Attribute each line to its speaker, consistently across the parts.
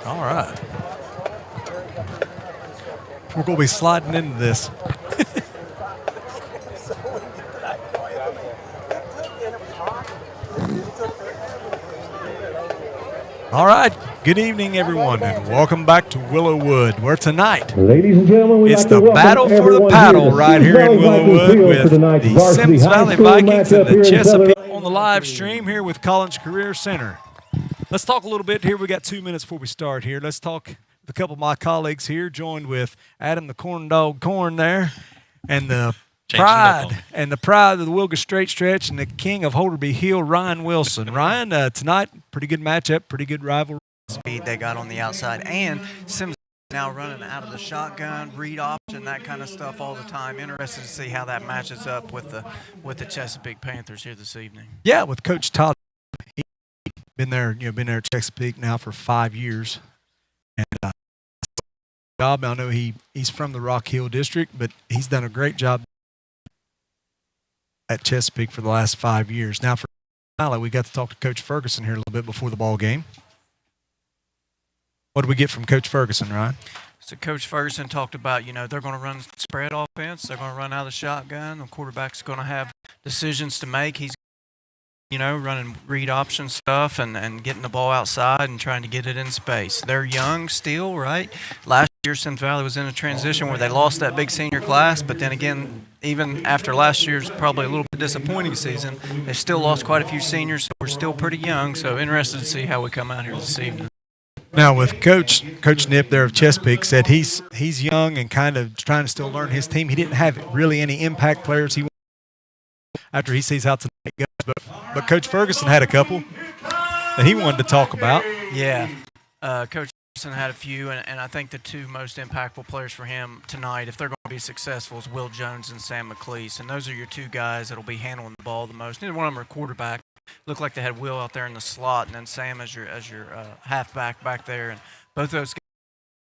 Speaker 1: All right. We're going to be sliding into this. All right. Good evening, everyone, and welcome back to Willowwood, where tonight,
Speaker 2: ladies and gentlemen,
Speaker 1: it's the battle for the paddle right here in Willowwood with the Symmes Valley Vikings and the Chesapeake on the live stream here with Collins Career Center. Let's talk a little bit here. We got 2 minutes before we start here. Let's talk with a couple of my colleagues here, joined with Adam the Corn Dog Corn there, and the pride of the Wilga Straight Stretch and the king of Holderby Hill, Ryan Wilson. Ryan, tonight, pretty good matchup, pretty good rivalry.
Speaker 3: Speed they got on the outside, and Symmes now running out of the shotgun, read option, that kind of stuff all the time. Interested to see how that matches up with the Chesapeake Panthers here this evening.
Speaker 1: Yeah, with Coach Todd, he's been there at Chesapeake now for 5 years, and job. I know he's from the Rock Hill district, but he's done a great job at Chesapeake for the last 5 years. Now for finally, we got to talk to Coach Ferguson here a little bit before the ball game. What did we get from Coach Ferguson, Ryan?
Speaker 3: So Coach Ferguson talked about, they're going to run spread offense. They're going to run out of the shotgun. The quarterback's going to have decisions to make. He's, running read option stuff and getting the ball outside and trying to get it in space. They're young still, right? Last year, Symmes Valley was in a transition where they lost that big senior class, but then again, even after last year's probably a little bit disappointing season, they still lost quite a few seniors, so we're still pretty young, so interested to see how we come out here this evening.
Speaker 1: Now, with Coach Nip there of Chesapeake said he's young and kind of trying to still learn his team. He didn't have really any impact players after he sees how tonight goes. But Coach Ferguson had a couple that he wanted to talk about.
Speaker 3: Yeah, Coach Ferguson had a few, and I think the two most impactful players for him tonight, if they're going to be successful, is Will Jones and Sam McLeese. And those are your two guys that will be handling the ball the most. Neither one of them are quarterback. Looked like they had Will out there in the slot, and then Sam as your halfback back there. And both those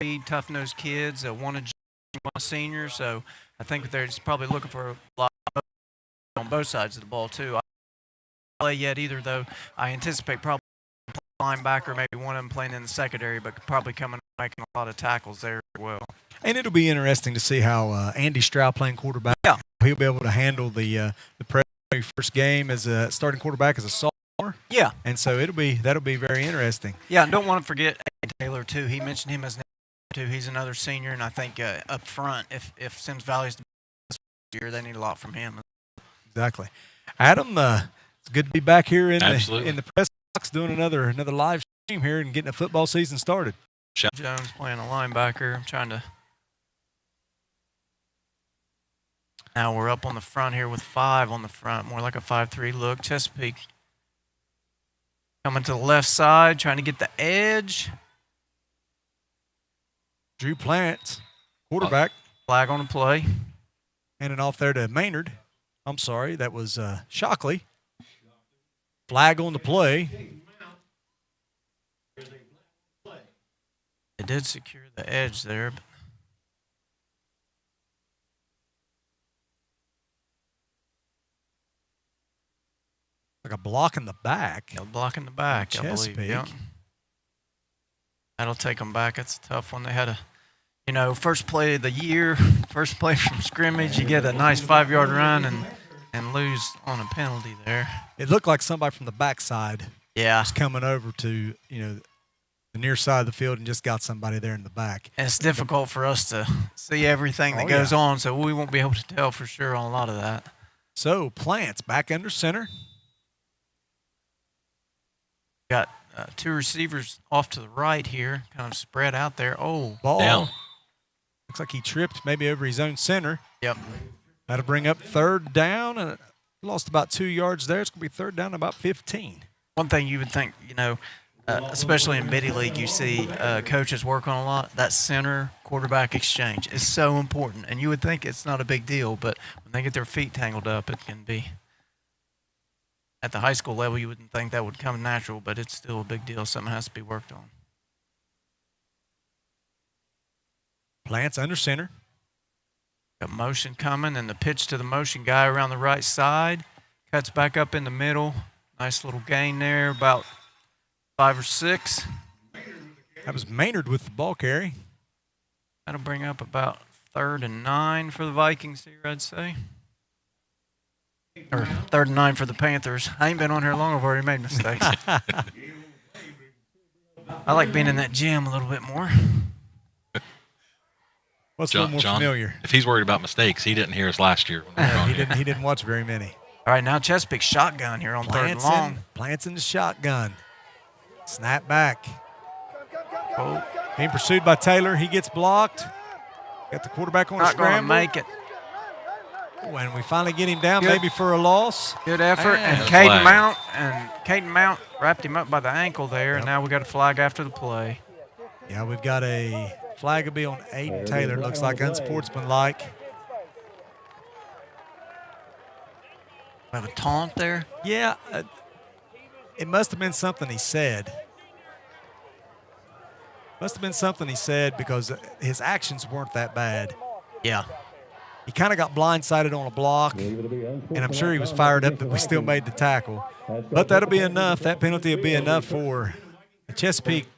Speaker 3: guys, tough-nosed kids, one a senior. So I think they're just probably looking for a lot on both sides of the ball too. I don't play yet either, though. I anticipate probably linebacker, maybe one of them playing in the secondary, but probably coming making a lot of tackles there as well.
Speaker 1: And it'll be interesting to see how Andy Stroud playing quarterback.
Speaker 3: Yeah,
Speaker 1: he'll be able to handle the pressure. First game as a starting quarterback as a sophomore.
Speaker 3: Yeah.
Speaker 1: And so that'll be very interesting.
Speaker 3: Yeah, and don't want to forget Taylor too. He mentioned him as too. He's another senior, and I think up front, if Symmes Valley's the best year, they need a lot from him.
Speaker 1: Exactly. Adam, it's good to be back here in the press box doing another live stream here and getting the football season started.
Speaker 3: Jones playing a linebacker. I'm trying to. Now we're up on the front here with 5 on the front, more like a 5-3 look. Chesapeake coming to the left side, trying to get the edge.
Speaker 1: Drew Plant, quarterback.
Speaker 3: Flag on the play.
Speaker 1: Handing off there to Maynard. I'm sorry, that was Shockley. Flag on the play.
Speaker 3: It did secure the edge there, but
Speaker 1: like a block in the back.
Speaker 3: a block in the back,
Speaker 1: Chesapeake.
Speaker 3: I believe. Yep. That'll take them back. That's a tough one. They had first play of the year, first play from scrimmage. You get a nice 5-yard run and lose on a penalty there.
Speaker 1: It looked like somebody from the backside was coming over to, the near side of the field and just got somebody there in the back.
Speaker 3: And it's difficult for us to see everything that goes on, so we won't be able to tell for sure on a lot of that.
Speaker 1: So, Plants back under center.
Speaker 3: Got 2 receivers off to the right here, kind of spread out there. Oh,
Speaker 1: ball
Speaker 4: down.
Speaker 1: Looks like he tripped maybe over his own center.
Speaker 3: Yep.
Speaker 1: That'll bring up 3rd down. And lost about 2 yards there. It's going to be 3rd down about 15.
Speaker 3: One thing you would think, especially in Biddy League, you see coaches work on a lot. That center quarterback exchange is so important. And you would think it's not a big deal, but when they get their feet tangled up, it can be. At the high school level, you wouldn't think that would come natural, but it's still a big deal. Something has to be worked on.
Speaker 1: Plants under center.
Speaker 3: Got motion coming, and the pitch to the motion guy around the right side. Cuts back up in the middle. Nice little gain there, about 5 or 6.
Speaker 1: That was Maynard with the ball carry.
Speaker 3: That'll bring up about 3rd and 9 for the Vikings here, I'd say. Or 3rd and 9 for the Panthers. I ain't been on here long. I've already made mistakes. I like being in that gym a little bit more.
Speaker 1: What's a little more familiar?
Speaker 2: If he's worried about mistakes, he didn't hear us last year.
Speaker 1: He didn't watch very many.
Speaker 3: All right, now Chesapeake shotgun here on 3rd and long.
Speaker 1: Plants in the shotgun. Snap back.
Speaker 3: Oh.
Speaker 1: Being pursued by Taylor. He gets blocked. Got the quarterback on a scramble.
Speaker 3: Not going to make it.
Speaker 1: When we finally get him down, maybe for a loss.
Speaker 3: Good effort. And Caden Mount wrapped him up by the ankle there, and now we got a flag after the play.
Speaker 1: Yeah, we've got a flag will be on Aiden Taylor. Looks like unsportsmanlike.
Speaker 3: We have a taunt there?
Speaker 1: Yeah, it must have been something he said. Must have been something he said because his actions weren't that bad.
Speaker 3: Yeah.
Speaker 1: He kind of got blindsided on a block, and I'm sure he was fired up that we still made the tackle. But that'll be enough. That penalty will be enough for the Chesapeake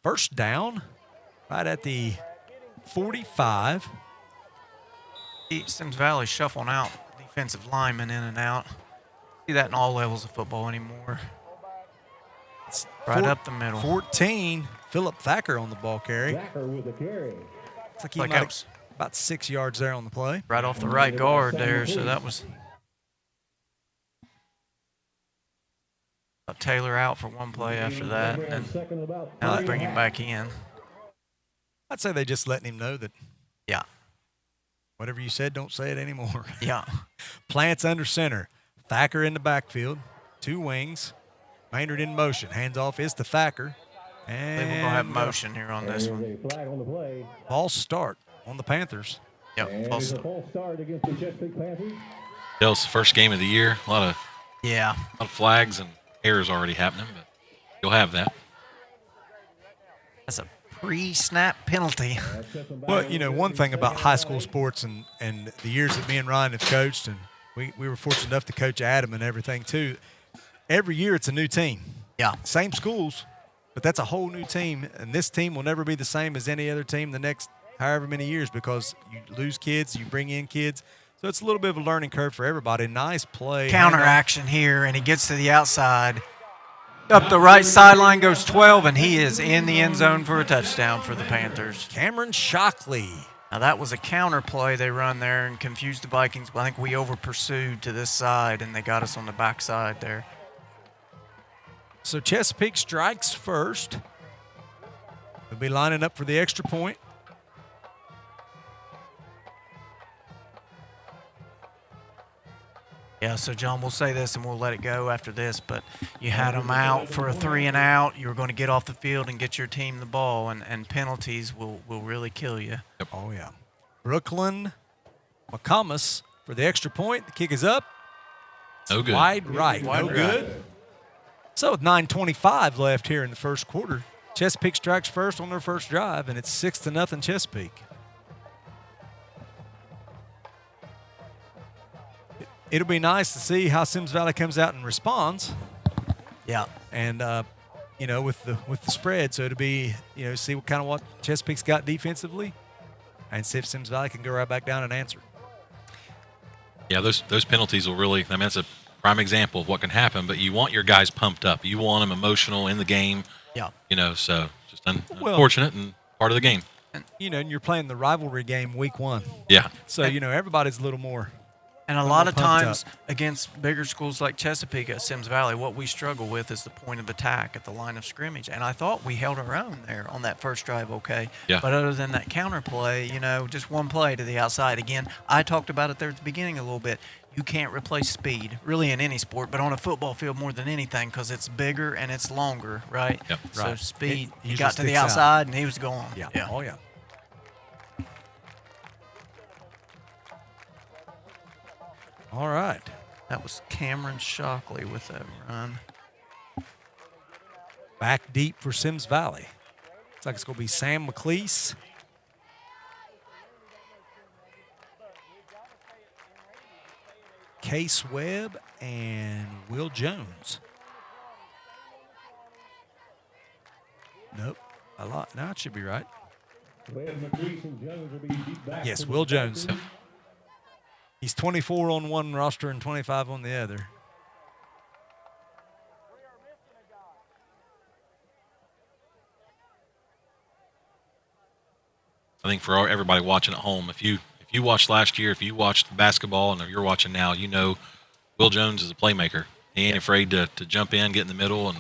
Speaker 1: first down right at the 45.
Speaker 3: Symmes Valley shuffling out defensive linemen in and out. See that in all levels of football anymore. It's right up the middle.
Speaker 1: 14, Philip Thacker on the ball carry. Looks like he might have about 6 yards there on the play.
Speaker 3: Right off the right guard there, so that was Taylor out for one play after that, and now they bring him back in.
Speaker 1: I'd say they just letting him know that,
Speaker 3: yeah,
Speaker 1: whatever you said, don't say it anymore.
Speaker 3: Yeah.
Speaker 1: Plants under center. Thacker in the backfield. 2 wings. Maynard in motion. Hands off is to Thacker. And
Speaker 3: we're going to have motion here on this one.
Speaker 1: False start on the Panthers.
Speaker 3: Yep, false start
Speaker 2: against the Chesapeake Panthers. That was the first game of the year. A lot of flags and errors already happening, but you'll have that.
Speaker 3: That's a pre-snap penalty.
Speaker 1: Well, you know, one thing about high school sports and the years that me and Ryan have coached, and we were fortunate enough to coach Adam and everything too, every year it's a new team.
Speaker 3: Yeah.
Speaker 1: Same schools, but that's a whole new team, and this team will never be the same as any other team the next however many years because you lose kids, you bring in kids. So it's a little bit of a learning curve for everybody. Nice play.
Speaker 3: Counter action here, and he gets to the outside. Up the right sideline goes 12, and he is in the end zone for a touchdown for the Panthers.
Speaker 1: Cameron Shockley.
Speaker 3: Now, that was a counter play they run there and confused the Vikings. But I think we over-pursued to this side, and they got us on the backside there.
Speaker 1: So Chesapeake strikes first. They'll be lining up for the extra point.
Speaker 3: Yeah, so, John, we'll say this and we'll let it go after this, but you had them out for a 3 and out. You were going to get off the field and get your team the ball, and penalties will really kill you.
Speaker 1: Yep. Oh, yeah. Brooklyn McComas for the extra point. The kick is up.
Speaker 2: No good.
Speaker 1: Wide right. No good. So with 9:25 left here in the first quarter, Chesapeake strikes first on their first drive, and it's 6-0 Chesapeake. It'll be nice to see how Symmes Valley comes out and responds.
Speaker 3: Yeah.
Speaker 1: And you know, with the spread, so it'll be, you know, see what Chesapeake's got defensively, and see if Symmes Valley can go right back down and answer.
Speaker 2: Yeah, those penalties will really. I mean, that's a prime example of what can happen. But you want your guys pumped up. You want them emotional in the game.
Speaker 3: Yeah.
Speaker 2: You know, so just unfortunate and part of the game.
Speaker 1: And, you know, and you're playing the rivalry game week 1.
Speaker 2: Yeah.
Speaker 1: So you know, everybody's a little more.
Speaker 3: And a lot of times against bigger schools like Chesapeake at Symmes Valley, what we struggle with is the point of attack at the line of scrimmage. And I thought we held our own there on that first drive okay.
Speaker 2: Yeah.
Speaker 3: But other than that counter play, you know, just one play to the outside. Again, I talked about it there at the beginning a little bit. You can't replace speed, really, in any sport, but on a football field more than anything because it's bigger and it's longer, right?
Speaker 2: Yep.
Speaker 3: So
Speaker 1: right.
Speaker 3: speed, he
Speaker 1: usually
Speaker 3: got to the
Speaker 1: sticks
Speaker 3: outside
Speaker 1: out.
Speaker 3: and he was gone.
Speaker 1: Yeah.
Speaker 3: Yeah.
Speaker 1: Oh, yeah. All right.
Speaker 3: That was Cameron Shockley with that run.
Speaker 1: Back deep for Symmes Valley. Looks like it's going to be Sam McLeese. Case Webb and Will Jones. A lot. No, it should be right. Yes, Will Jones. He's 24 on one roster and 25 on the other.
Speaker 2: I think for everybody watching at home, if you watched last year, if you watched basketball, and if you're watching now, you know Will Jones is a playmaker. He ain't afraid to jump in, get in the middle, and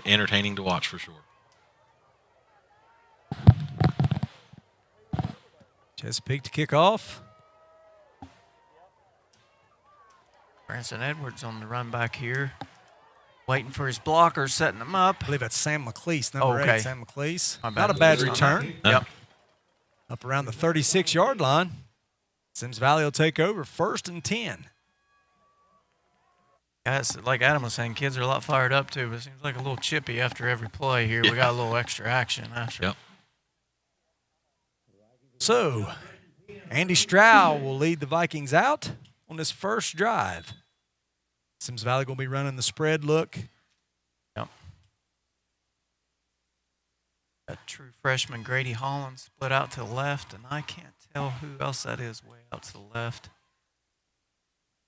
Speaker 2: entertaining to watch for sure.
Speaker 1: Chesapeake to kick off.
Speaker 3: Branson Edwards on the run back here. Waiting for his blocker, setting him up.
Speaker 1: I believe that's Sam McLeese, number 8, Sam McLeese.
Speaker 3: Not
Speaker 1: a bad return.
Speaker 3: Yep.
Speaker 1: Up around the 36-yard line. Symmes Valley will take over 1st and 10.
Speaker 3: Guys, like Adam was saying, kids are a lot fired up too, but it seems like a little chippy after every play here. We got a little extra action after.
Speaker 2: Yep.
Speaker 1: So, Andy Stroud will lead the Vikings out on this first drive. Symmes Valley going to be running the spread look.
Speaker 3: Yep. That true freshman Grady Holland split out to the left, and I can't tell who else that is way out to the left.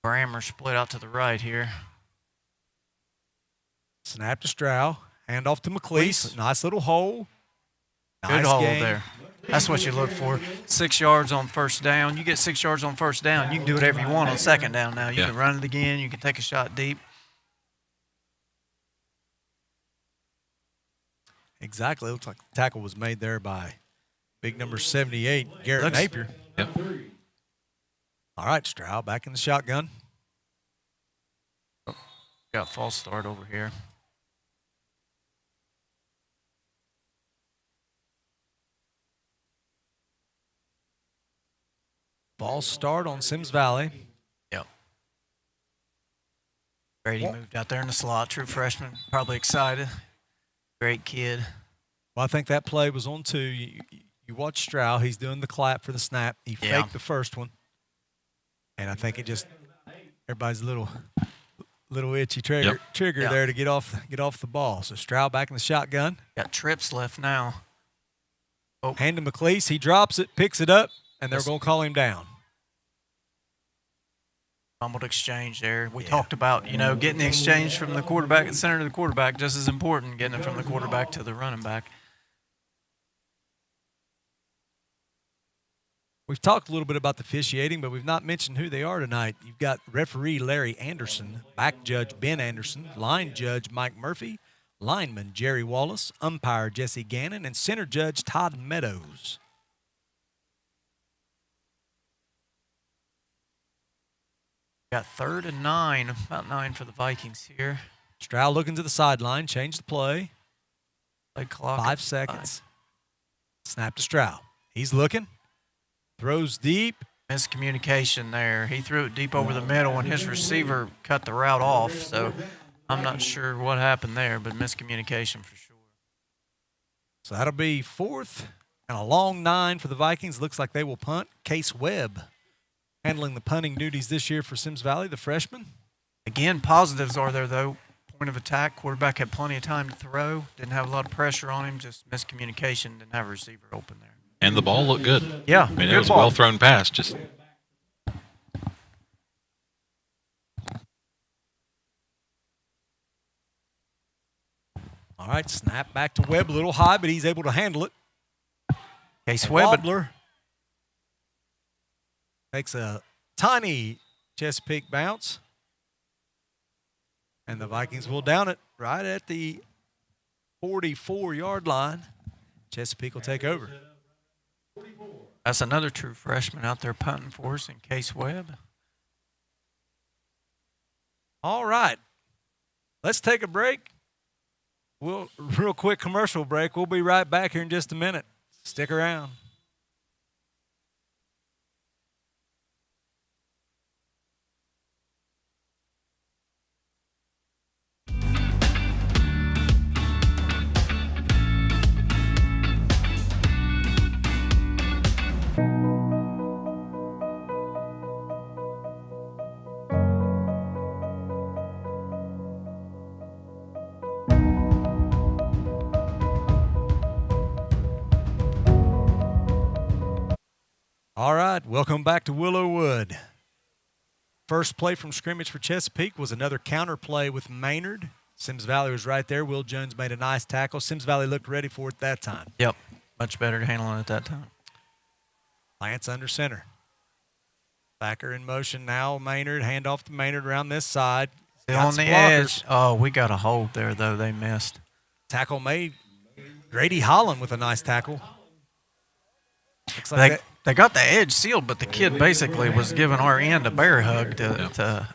Speaker 3: Brammer split out to the right here.
Speaker 1: Snap to Stroud. Hand off to McLeese. Nice little hole.
Speaker 3: Good hole there. That's what you look for. 6 yards on first down. You get 6 yards on first down, you can do whatever you want on second down now. You can run it again. You can take a shot deep.
Speaker 1: Exactly. It looks like the tackle was made there by big number 78, Garrett Napier.
Speaker 2: Yep.
Speaker 1: All right, Stroud back in the shotgun.
Speaker 3: Got false start over here.
Speaker 1: False start on Symmes Valley.
Speaker 3: Yep. Grady moved out there in the slot. True freshman, probably excited. Great kid.
Speaker 1: Well, I think that play was on 2. You watch Stroud. He's doing the clap for the snap. He faked the first one. And I think it just everybody's a little itchy trigger there to get off the ball. So Stroud back in the shotgun.
Speaker 3: Got trips left now. Oh.
Speaker 1: Hand to McLeese. He drops it, picks it up, and they're going to call him down.
Speaker 3: Fumbled exchange there. We talked about, getting the exchange from the quarterback, center to the quarterback, just as important, getting it from the quarterback to the running back.
Speaker 1: We've talked a little bit about the officiating, but we've not mentioned who they are tonight. You've got referee Larry Anderson, back judge Ben Anderson, line judge Mike Murphy, lineman Jerry Wallace, umpire Jesse Gannon, and center judge Todd Meadows.
Speaker 3: Got 3rd and 9, about 9 for the Vikings here.
Speaker 1: Stroud looking to the sideline, change the play.
Speaker 3: Play clock.
Speaker 1: 5 seconds. Snap to Stroud. He's looking. Throws deep.
Speaker 3: Miscommunication there. He threw it deep over the middle, and his receiver cut the route off. So I'm not sure what happened there, but miscommunication for sure.
Speaker 1: So that'll be 4th and a long 9 for the Vikings. Looks like they will punt. Case Webb handling the punting duties this year for Symmes Valley, the freshman.
Speaker 3: Again, positives are there, though. Point of attack. Quarterback had plenty of time to throw. Didn't have a lot of pressure on him. Just miscommunication. Didn't have a receiver open there.
Speaker 2: And the ball looked good.
Speaker 3: Yeah,
Speaker 2: I mean, it was a well-thrown pass. Just
Speaker 1: all right, snap back to Webb. A little high, but he's able to handle it.
Speaker 3: Case Webb
Speaker 1: takes a tiny Chesapeake bounce. And the Vikings will down it right at the 44-yard line. Chesapeake will take over.
Speaker 3: That's another true freshman out there punting for us in Case Webb.
Speaker 1: All right. Let's take a break. Real quick commercial break. We'll be right back here in just a minute. Stick around. All right, welcome back to Willowwood. First play from scrimmage for Chesapeake was another counter play with Maynard. Symmes Valley was right there. Will Jones made a nice tackle. Symmes Valley looked ready for it that time.
Speaker 3: Yep, much better handling it at that time.
Speaker 1: Lance under center. Backer in motion now. Maynard, handoff to Maynard around this side.
Speaker 3: Still on the edge. Oh, we got a hold there, though. They missed.
Speaker 1: Tackle made. Grady Holland with a nice tackle. Looks like
Speaker 3: they got the edge sealed, but the kid basically was giving our end a bear hug to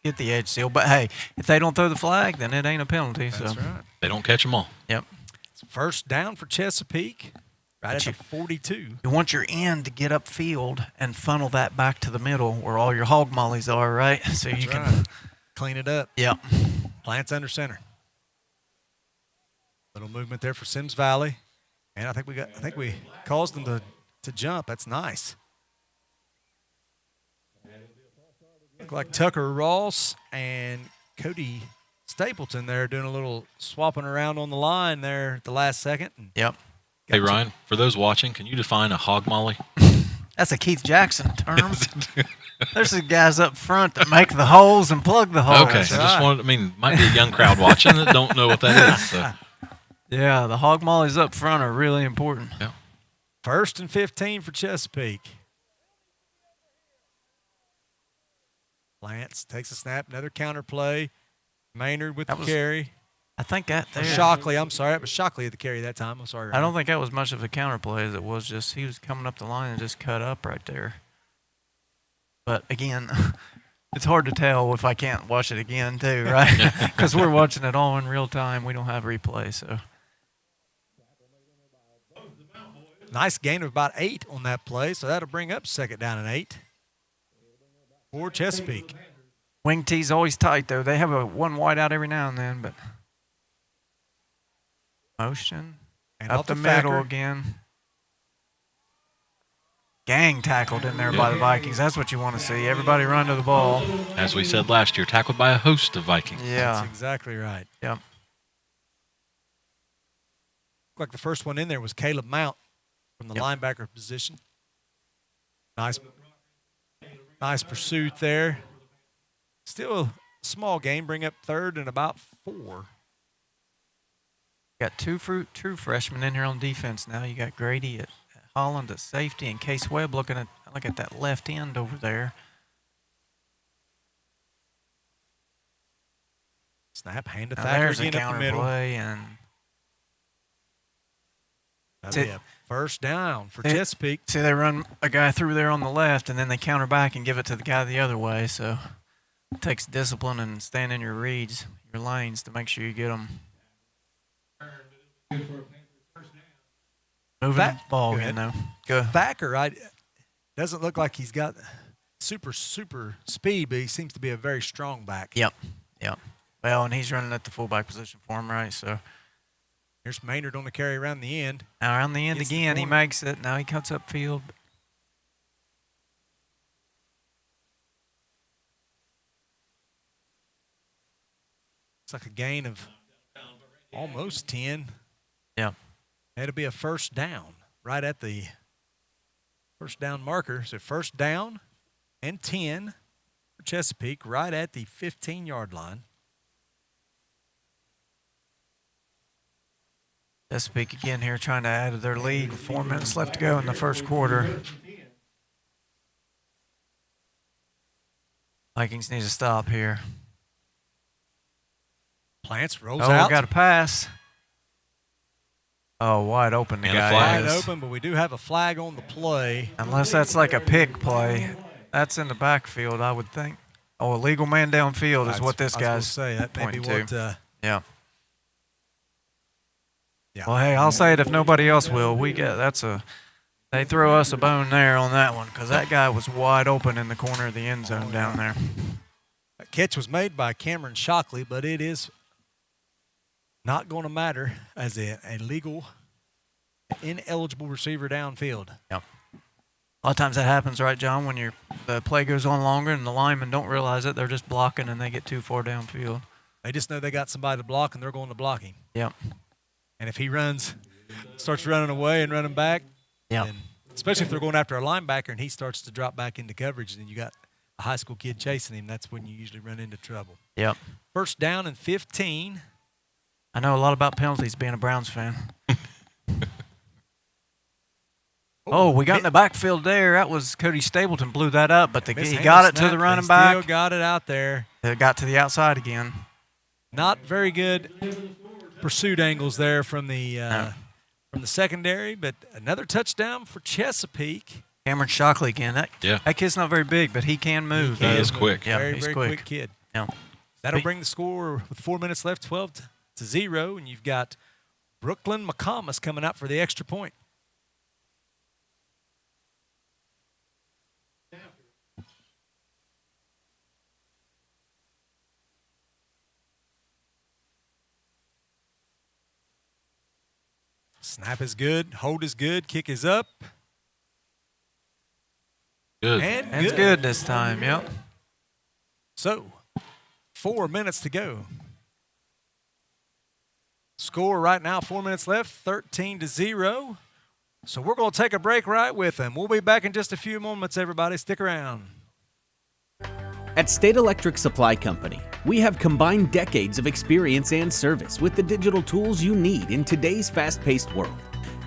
Speaker 3: get the edge sealed. But, hey, if they don't throw the flag, then it ain't a penalty.
Speaker 1: That's right.
Speaker 2: They don't catch them all.
Speaker 3: Yep.
Speaker 1: It's first down for Chesapeake. Right at the 42.
Speaker 3: You want your end to get upfield and funnel that back to the middle where all your hog mollies are, right? So
Speaker 1: That's
Speaker 3: you
Speaker 1: right.
Speaker 3: can
Speaker 1: clean it up.
Speaker 3: Yep.
Speaker 1: Plants under center. Little movement there for Symmes Valley. And I think we caused them to jump. That's nice. Look like Tucker Ross and Cody Stapleton there doing a little swapping around on the line there at the last second.
Speaker 3: Yep.
Speaker 2: Hey, Ryan, for those watching, can you define a hog molly?
Speaker 3: That's a Keith Jackson term. There's the guys up front that make the holes and plug the holes.
Speaker 2: Okay, might be a young crowd watching that don't know what that is. So.
Speaker 3: Yeah, the hog mollies up front are really important.
Speaker 2: Yeah.
Speaker 1: 1st and 15 for Chesapeake. Lance takes a snap, another counter play. Maynard with the carry.
Speaker 3: I think that there.
Speaker 1: Shockley, I'm sorry. It was Shockley at the carry that time. I'm sorry.
Speaker 3: I don't think that was much of a counter play as it was just he was coming up the line and just cut up right there. But, again, it's hard to tell if I can't watch it again, too, right? Because we're watching it all in real time. We don't have replay, so.
Speaker 1: Nice gain of about 8 on that play, so that'll bring up 2nd down and 8 for Chesapeake.
Speaker 3: Wing tee's always tight, though. They have a one wide out every now and then, but motion
Speaker 1: And
Speaker 3: up the middle again. Gang tackled in there by the Vikings. That's what you want to see. Everybody run to the ball.
Speaker 2: As we said last year, tackled by a host of Vikings.
Speaker 3: Yeah.
Speaker 1: That's exactly right.
Speaker 3: Yep.
Speaker 1: Looked like the first one in there was Caleb Mount from the linebacker position. Nice pursuit there. Still a small game. Bring up 3rd and about 4.
Speaker 3: Got two true freshmen in here on defense now. You got Grady at Holland at safety and Case Webb look at that left end over there.
Speaker 1: Snap, hand to
Speaker 3: Now
Speaker 1: Thacker
Speaker 3: there's
Speaker 1: again
Speaker 3: a
Speaker 1: up the
Speaker 3: counter
Speaker 1: middle.
Speaker 3: play and
Speaker 1: That'll be a first down for Chesapeake.
Speaker 3: See, they run a guy through there on the left and then they counter back and give it to the guy the other way. So it takes discipline and staying in your reads, your lanes to make sure you get them. Moving the ball again, though. Good.
Speaker 1: Thacker, doesn't look like he's got super speed, but he seems to be a very strong back.
Speaker 3: Yep. Well, and he's running at the fullback position for him, right? So
Speaker 1: here's Maynard on the carry around the end.
Speaker 3: Now around the end again, he makes it. Now he cuts upfield.
Speaker 1: It's like a gain of almost 10.
Speaker 3: Yeah.
Speaker 1: It'll be a first down right at the first down marker. So first down and 10 for Chesapeake right at the 15-yard line.
Speaker 3: Chesapeake again here trying to add to their lead with 4 minutes left to go in the first quarter. Vikings need to stop here.
Speaker 1: Plants rolls out.
Speaker 3: Oh, got a pass. Oh, wide open the guy
Speaker 1: Wide
Speaker 3: is.
Speaker 1: open, but we do have a flag on the play.
Speaker 3: Unless that's like a pick play. That's in the backfield, I would think. Oh, a legal man downfield is what this guy's pointing to. Yeah. Well, hey, I'll say it if nobody else will. They throw us a bone there on that one because that guy was wide open in the corner of the end zone down there.
Speaker 1: That catch was made by Cameron Shockley, but it is not going to matter as a legal, ineligible receiver downfield.
Speaker 3: Yep. A lot of times that happens, right, John, when the play goes on longer and the linemen don't realize it. They're just blocking and they get too far downfield.
Speaker 1: They just know they got somebody to block and they're going to block him.
Speaker 3: Yep.
Speaker 1: And if he starts running away and running back, then especially if they're going after a linebacker and he starts to drop back into coverage, and then you got a high school kid chasing him. That's when you usually run into trouble.
Speaker 3: Yep.
Speaker 1: First down and 15.
Speaker 3: I know a lot about penalties being a Browns fan. Oh, we got in the backfield there. That was Cody Stapleton blew that up, but he got it to the running back.
Speaker 1: Still got it out there.
Speaker 3: It got to the outside again.
Speaker 1: Not very good pursuit angles there from the secondary, but another touchdown for Chesapeake.
Speaker 3: Cameron Shockley again. That kid's not very big, but he can move.
Speaker 2: He is quick.
Speaker 3: Yeah,
Speaker 1: very,
Speaker 3: he's
Speaker 1: very quick kid.
Speaker 3: Yeah.
Speaker 1: That'll bring the score with 4 minutes left, 12-0, and you've got Brooklyn McComas coming out for the extra point. Snap is good. Hold is good. Kick is up.
Speaker 2: Good.
Speaker 1: And
Speaker 3: it's good this time, yep.
Speaker 1: So, 4 minutes to go. Score right now, 4 minutes left, 13-0. So we're going to take a break right with them. We'll be back in just a few moments, everybody. Stick around.
Speaker 4: At State Electric Supply Company, we have combined decades of experience and service with the digital tools you need in today's fast-paced world.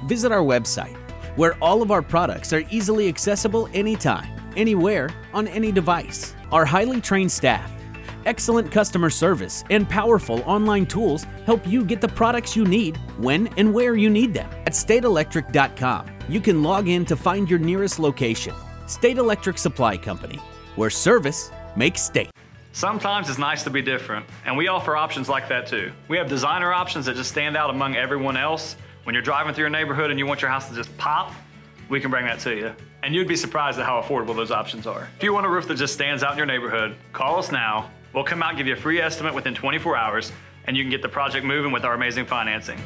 Speaker 4: Visit our website, where all of our products are easily accessible anytime, anywhere, on any device. Our highly trained staff, excellent customer service, and powerful online tools help you get the products you need when and where you need them. At stateelectric.com, you can log in to find your nearest location. State Electric Supply Company, where service makes state.
Speaker 5: Sometimes it's nice to be different, and we offer options like that too. We have designer options that just stand out among everyone else. When you're driving through your neighborhood and you want your house to just pop, we can bring that to you. And you'd be surprised at how affordable those options are. If you want a roof that just stands out in your neighborhood, call us now. We'll come out and give you a free estimate within 24 hours, and you can get the project moving with our amazing financing.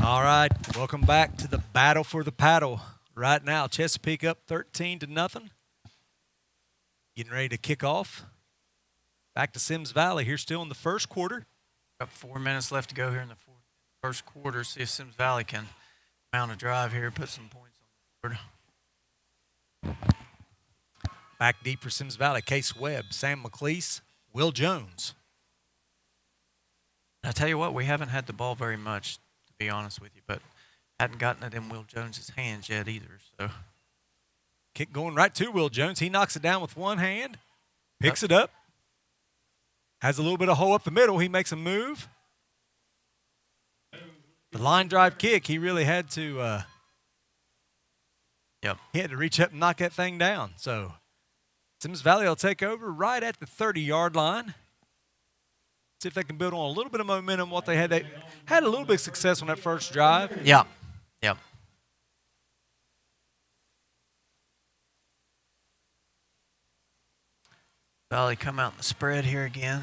Speaker 1: All right, welcome back to the battle for the paddle. Right now, Chesapeake up 13-0. Getting ready to kick off. Back to Symmes Valley here still in the first quarter.
Speaker 3: Got 4 minutes left to go here in the first quarter. See if Symmes Valley can mount a drive here, put some points on the board.
Speaker 1: Back deep for Symmes Valley, Case Webb, Sam McLeese, Will Jones.
Speaker 3: I tell you what, we haven't had the ball very much, to be honest with you, but hadn't gotten it in Will Jones's hands yet either. So,
Speaker 1: kick going right to Will Jones. He knocks it down with one hand, picks it up, has a little bit of hole up the middle. He makes a move. The line drive kick, he really had to. He had to reach up and knock that thing down. So, Symmes Valley will take over right at the 30-yard line. See if they can build on a little bit of momentum. What they had a little bit of success on that first drive.
Speaker 3: Yeah. Valley come out in the spread here again.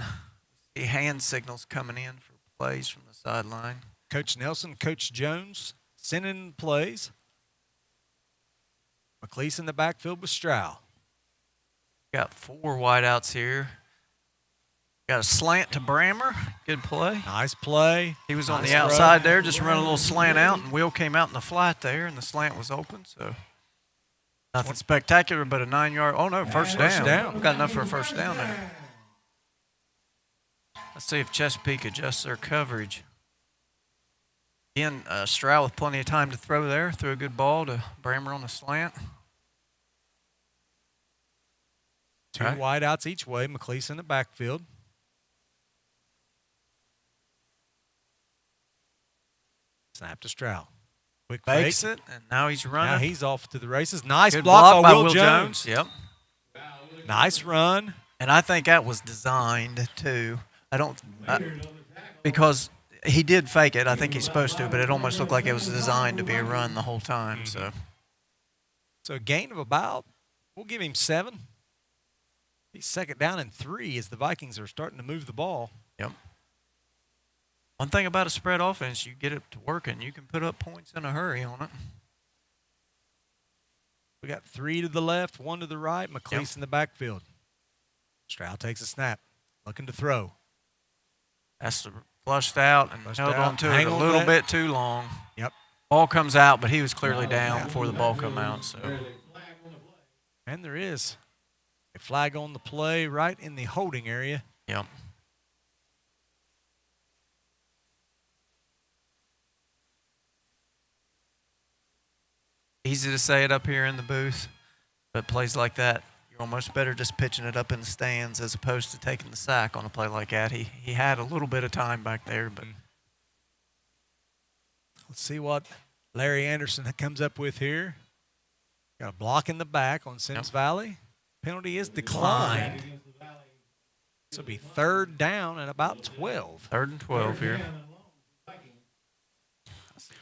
Speaker 3: See hand signals coming in for plays from the sideline.
Speaker 1: Coach Nelson, Coach Jones sending plays. McLeese in the backfield with Stroud.
Speaker 3: Got 4 wideouts here. Got a slant to Brammer. Good play.
Speaker 1: Nice play.
Speaker 3: He was on the outside there, just running a little slant out, and Will came out in the flat there, and the slant was open. So nothing spectacular, but a 9-yard. Oh, no, first down. We've got enough for a first down there. Let's see if Chesapeake adjusts their coverage. Again, Stroud with plenty of time to throw there. Threw a good ball to Brammer on the slant.
Speaker 1: 2 wideouts each way. McLeese in the backfield. Snap to Stroud. Quick
Speaker 3: Fakes
Speaker 1: fake.
Speaker 3: it, and now he's running.
Speaker 1: Now he's off to the races. Nice
Speaker 3: Good
Speaker 1: block by Will
Speaker 3: Jones. Yep.
Speaker 1: Nice run.
Speaker 3: And I think that was designed too. Because he did fake it. I think he's supposed to, but it almost looked like it was designed to be a run the whole time. So
Speaker 1: a gain of about, we'll give him 7. He's second down and 3 as the Vikings are starting to move the ball.
Speaker 3: Yep. One thing about a spread offense, you get it to working, you can put up points in a hurry on it.
Speaker 1: We got 3 to the left, 1 to the right. McLeese in the backfield. Stroud takes a snap, looking to throw.
Speaker 3: That's flushed out and held on to it a little bit too long.
Speaker 1: Yep.
Speaker 3: Ball comes out, but he was clearly down before the ball come out. So.
Speaker 1: And there is a flag on the play right in the holding area.
Speaker 3: Yep. Easy to say it up here in the booth, but plays like that, you're almost better just pitching it up in the stands as opposed to taking the sack on a play like that. He had a little bit of time back there, but
Speaker 1: let's see what Larry Anderson comes up with here. Got a block in the back on Symmes Valley. Penalty is declined. This will be 3rd down and about 12.
Speaker 3: 3rd and 12 here.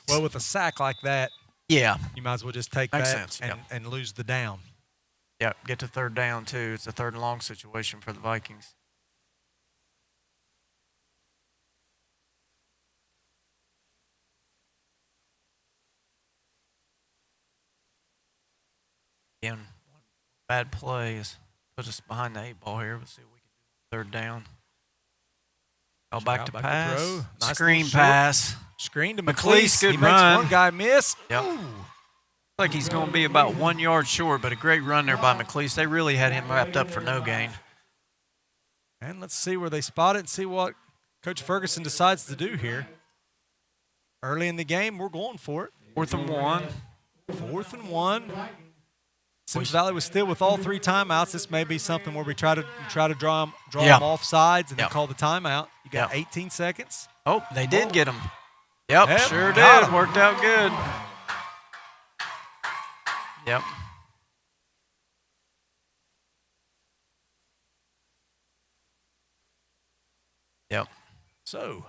Speaker 1: Well, with a sack like that,
Speaker 3: yeah,
Speaker 1: you might as well just take
Speaker 3: Makes
Speaker 1: that
Speaker 3: sense,
Speaker 1: and lose the down.
Speaker 3: Yep, get to 3rd down, too. It's a 3rd and long situation for the Vikings. Again, one bad play is put us behind the 8 ball here. Let's see what we can do on 3rd down. All back to pass.
Speaker 1: Nice
Speaker 3: Screen pass.
Speaker 1: Screen to
Speaker 3: McLeese, good
Speaker 1: he
Speaker 3: run.
Speaker 1: Makes one guy miss.
Speaker 3: Yep. Looks like he's going to be about 1 yard short, but a great run there by McLeese. They really had him wrapped up for no gain.
Speaker 1: And let's see where they spot it and see what Coach Ferguson decides to do here. Early in the game, we're going for it.
Speaker 3: 4th and 1.
Speaker 1: 4th and 1. Symmes Valley was still with all 3 timeouts. This may be something where we try to draw them off sides and then call the timeout. You got 18 seconds.
Speaker 3: Oh, they did get him. Yep, sure
Speaker 1: got
Speaker 3: did.
Speaker 1: him.
Speaker 3: Worked out good. Yep. Yep.
Speaker 1: So,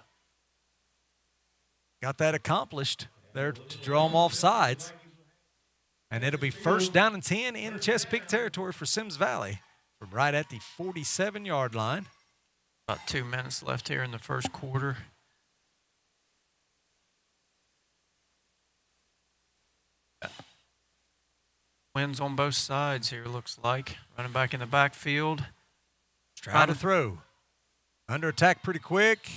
Speaker 1: got that accomplished there to draw them off sides. And it'll be 1st down and 10 in Chesapeake territory for Symmes Valley from right at the 47-yard line.
Speaker 3: About 2 minutes left here in the first quarter. Wins on both sides here, looks like. Running back in the backfield.
Speaker 1: Trying to throw. Under attack pretty quick.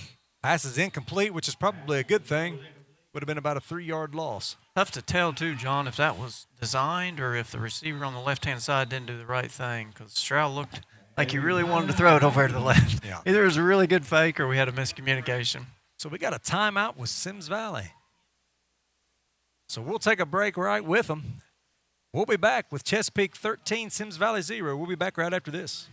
Speaker 1: Passes incomplete, which is probably a good thing. Would have been about a 3-yard loss.
Speaker 3: Tough to tell, too, John, if that was designed or if the receiver on the left-hand side didn't do the right thing, because Stroud looked like he really wanted to throw it over to the left.
Speaker 1: Yeah.
Speaker 3: Either it was a really good fake or we had a miscommunication.
Speaker 1: So we got a timeout with Symmes Valley. So we'll take a break right with them. We'll be back with Chesapeake 13, Symmes Valley 0. We'll be back right after this.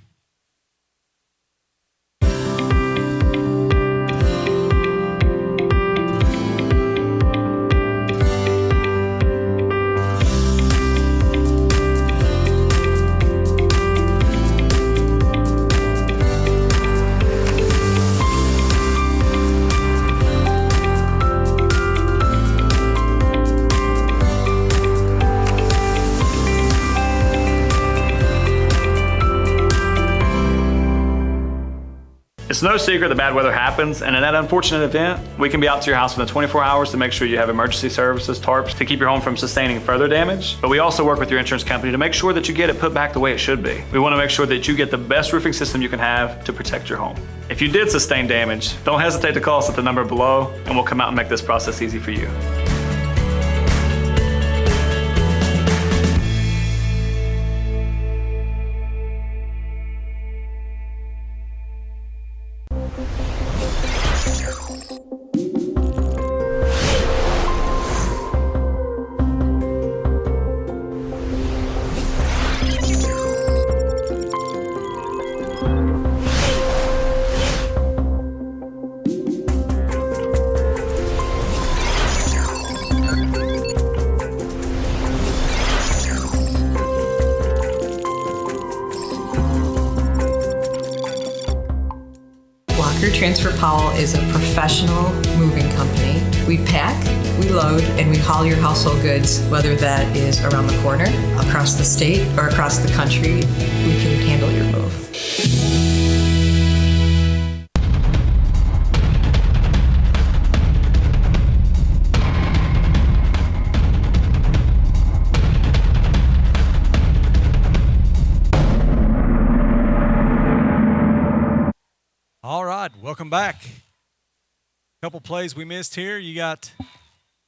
Speaker 5: It's no secret that bad weather happens, and in that unfortunate event, we can be out to your house within 24 hours to make sure you have emergency services, tarps, to keep your home from sustaining further damage. But we also work with your insurance company to make sure that you get it put back the way it should be. We want to make sure that you get the best roofing system you can have to protect your home. If you did sustain damage, don't hesitate to call us at the number below, and we'll come out and make this process easy for you.
Speaker 6: Transfer Powell is a professional moving company. We pack, we load, and we haul your household goods, whether that is around the corner, across the state, or across the country. We can handle your move.
Speaker 1: Welcome back. Couple plays we missed here. You got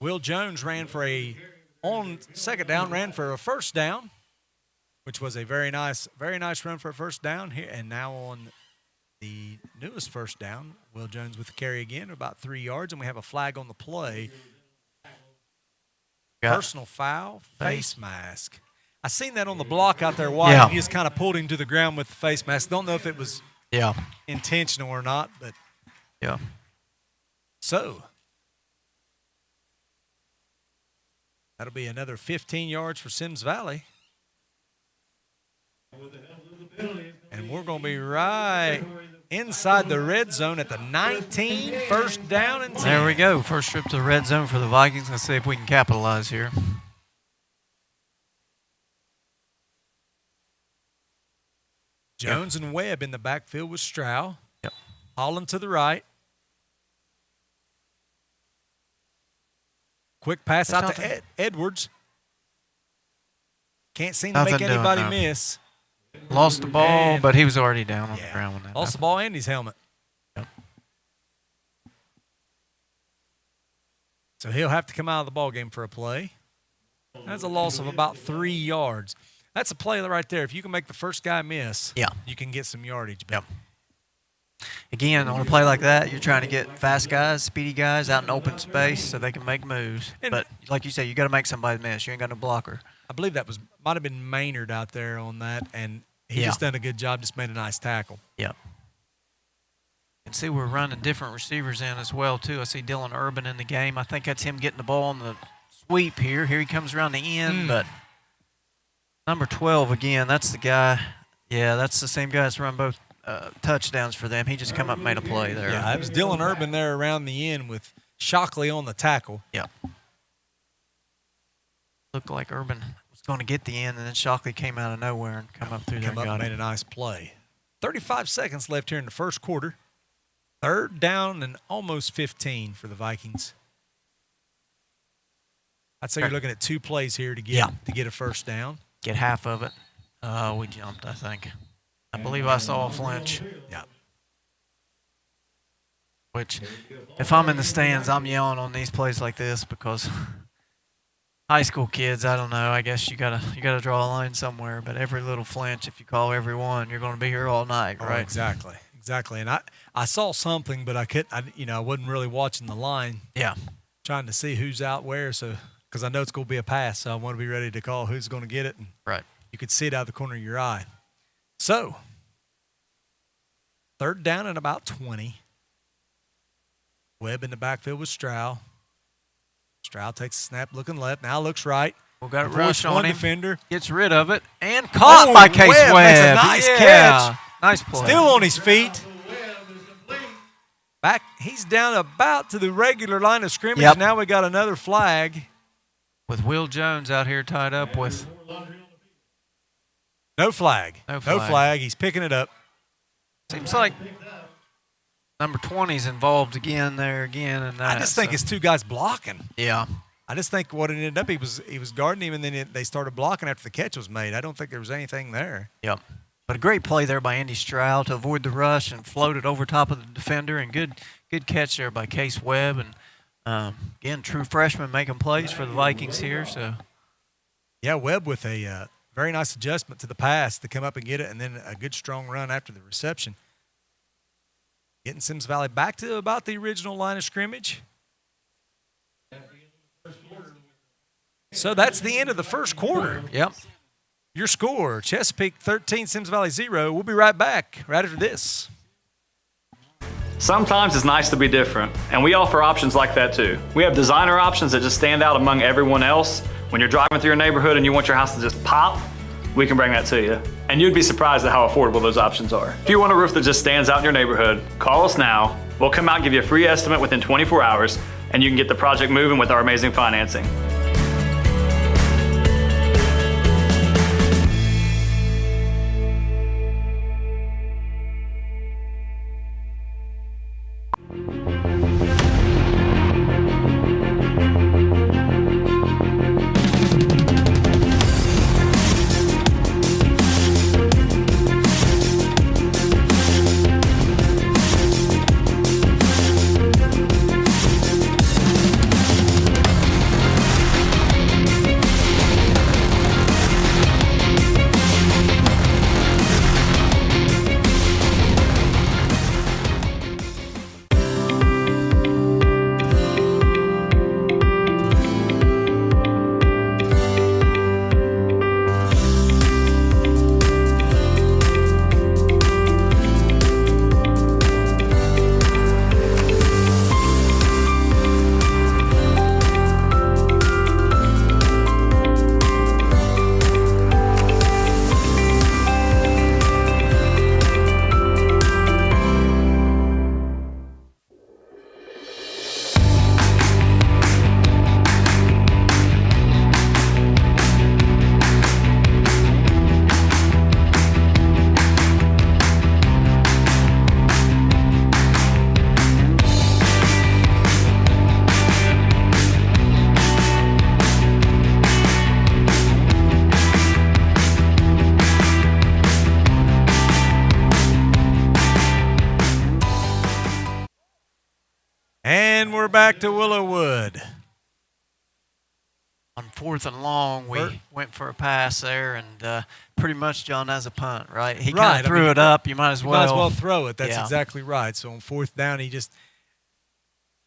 Speaker 1: Will Jones on second down, ran for a first down, which was a very nice run for a first down here. And now on the newest first down, Will Jones with the carry again, about 3 yards, and we have a flag on the play. Personal foul, face mask. I seen that on the block out there wide. Yeah. He just kind of pulled him to the ground with the face mask. Don't know if it was intentional or not, but
Speaker 3: yeah.
Speaker 1: So that'll be another 15 yards for Symmes Valley. And we're going to be right inside the red zone at the 19, first down and 10.
Speaker 3: There we go. First trip to the red zone for the Vikings. Let's see if we can capitalize here.
Speaker 1: Jones and Webb in the backfield with Stroud.
Speaker 3: Yep.
Speaker 1: Holland to the right. Quick pass out to Edwards. Can't seem to make anybody miss.
Speaker 3: Lost the ball, but he was already down on the ground when that
Speaker 1: lost the ball and his helmet.
Speaker 3: Yep.
Speaker 1: So he'll have to come out of the ball game for a play. That's a loss of about 3 yards. That's a play right there. If you can make the first guy miss, you can get some yardage back.
Speaker 3: Yep. Again, on a play like that, you're trying to get fast guys, speedy guys out in open space so they can make moves. But like you say, you got to make somebody miss. You ain't got no blocker.
Speaker 1: I believe that might have been Maynard out there on that, and he just done a good job, just made a nice tackle.
Speaker 3: Yep. You can see we're running different receivers in as well, too. I see Dylan Urban in the game. I think that's him getting the ball on the sweep here. Here he comes around the end, but number 12 again, that's the guy. Yeah, that's the same guy that's run both touchdowns for them. He just come up and made a play there.
Speaker 1: Yeah, it was Dylan Urban there around the end with Shockley on the tackle.
Speaker 3: Yeah. Looked like Urban was going to get the end, and then Shockley came out of nowhere and come up through there and got
Speaker 1: made a nice play. 35 seconds left here in the first quarter. Third down and almost 15 for the Vikings. I'd say you're looking at 2 plays here to get a first down.
Speaker 3: Get half of it. We jumped, I think. I believe I saw a flinch.
Speaker 1: Yeah.
Speaker 3: Which, if I'm in the stands, I'm yelling on these plays like this because high school kids, I don't know. I guess you gotta draw a line somewhere. But every little flinch, if you call every one, you're going to be here all night, right?
Speaker 1: Exactly. And I saw something, but I wasn't really watching the line.
Speaker 3: Yeah.
Speaker 1: Trying to see who's out where, because I know it's going to be a pass, so I want to be ready to call who's going to get it. And
Speaker 3: right.
Speaker 1: You could see it out of the corner of your eye. So, third down and about 20. Webb in the backfield with Stroud. Stroud takes a snap, looking left. Now looks right.
Speaker 3: We've got a rush on him.
Speaker 1: Defender.
Speaker 3: Gets rid of it. And caught by Case Webb.
Speaker 1: Makes a nice catch.
Speaker 3: Nice play.
Speaker 1: Still on his feet. Back, he's down about to the regular line of scrimmage.
Speaker 3: Yep.
Speaker 1: Now we got another flag.
Speaker 3: With Will Jones out here tied up with.
Speaker 1: No flag. No flag. He's picking it up.
Speaker 3: Seems like number 20 is involved again. And
Speaker 1: I just think it's 2 guys blocking.
Speaker 3: Yeah.
Speaker 1: I just think what it ended up, he was guarding him, and then they started blocking after the catch was made. I don't think there was anything there.
Speaker 3: Yep. But a great play there by Andy Stroud to avoid the rush and float it over top of the defender, and good catch there by Case Webb. And again, true freshman making plays for the Vikings here. So,
Speaker 1: yeah, Webb with a very nice adjustment to the pass to come up and get it, and then a good strong run after the reception. Getting Symmes Valley back to about the original line of scrimmage. So that's the end of the first quarter.
Speaker 3: Yep.
Speaker 1: Your score, Chesapeake 13, Symmes Valley 0. We'll be right back right after this.
Speaker 5: Sometimes it's nice to be different, and we offer options like that too. We have designer options that just stand out among everyone else. When you're driving through your neighborhood and you want your house to just pop, we can bring that to you. And you'd be surprised at how affordable those options are. If you want a roof that just stands out in your neighborhood, call us now. We'll come out and give you a free estimate within 24 hours, and you can get the project moving with our amazing financing.
Speaker 1: And we're back to Willowwood.
Speaker 3: On 4th and long, we went for a pass there, and pretty much John has a punt, right? He kind of threw it up. You might as well.
Speaker 1: You might as well throw it. That's exactly right. So on 4th down, he just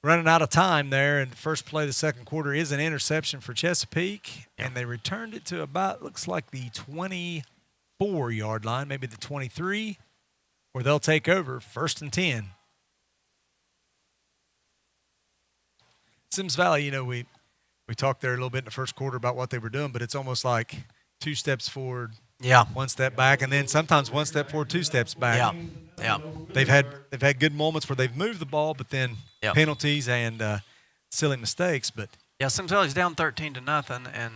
Speaker 1: running out of time there. And the first play of the second quarter is an interception for Chesapeake. Yep. And they returned it to about, looks like the 24-yard line, maybe the 23, where they'll take over 1st and 10. Symmes Valley, you know, we talked there a little bit in the first quarter about what they were doing, but it's almost like 2 steps forward, 1 step back, and then sometimes 1 step forward, 2 steps back.
Speaker 3: Yeah.
Speaker 1: They've had good moments where they've moved the ball, but then penalties and silly mistakes. But
Speaker 3: Symmes Valley's down 13-0, and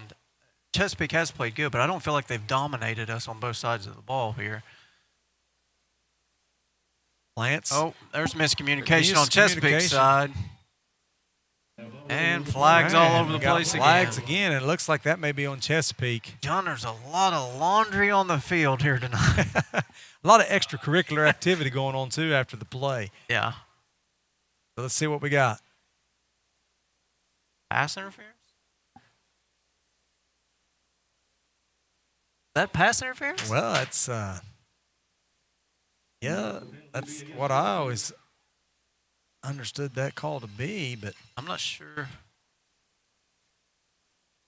Speaker 3: Chesapeake has played good, but I don't feel like they've dominated us on both sides of the ball here.
Speaker 1: Lance.
Speaker 3: Oh, there's miscommunication on Chesapeake's side. And flags all over the place again.
Speaker 1: Flags again, and it looks like that may be on Chesapeake.
Speaker 3: John, there's a lot of laundry on the field here tonight.
Speaker 1: A lot of extracurricular activity going on, too, after the play.
Speaker 3: Yeah.
Speaker 1: So let's see what we got.
Speaker 3: Pass interference? Is that pass interference?
Speaker 1: Well, that's that's what I always understood that call to be, but
Speaker 3: I'm not sure.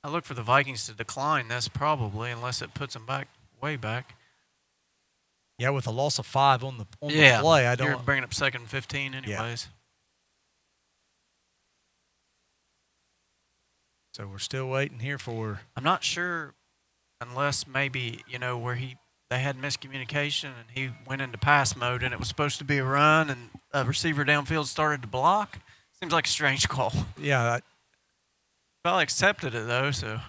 Speaker 3: I look for the Vikings to decline this probably, unless it puts them back way back.
Speaker 1: Yeah, with a loss of 5 on the play, I don't.
Speaker 3: You're bringing up 2nd and 15 anyways.
Speaker 1: Yeah. So we're still waiting here for.
Speaker 3: I'm not sure, unless maybe where they had miscommunication and he went into pass mode and it was supposed to be a run and a receiver downfield started to block. Seems like a strange call.
Speaker 1: Yeah.
Speaker 3: Well, I accepted it though, so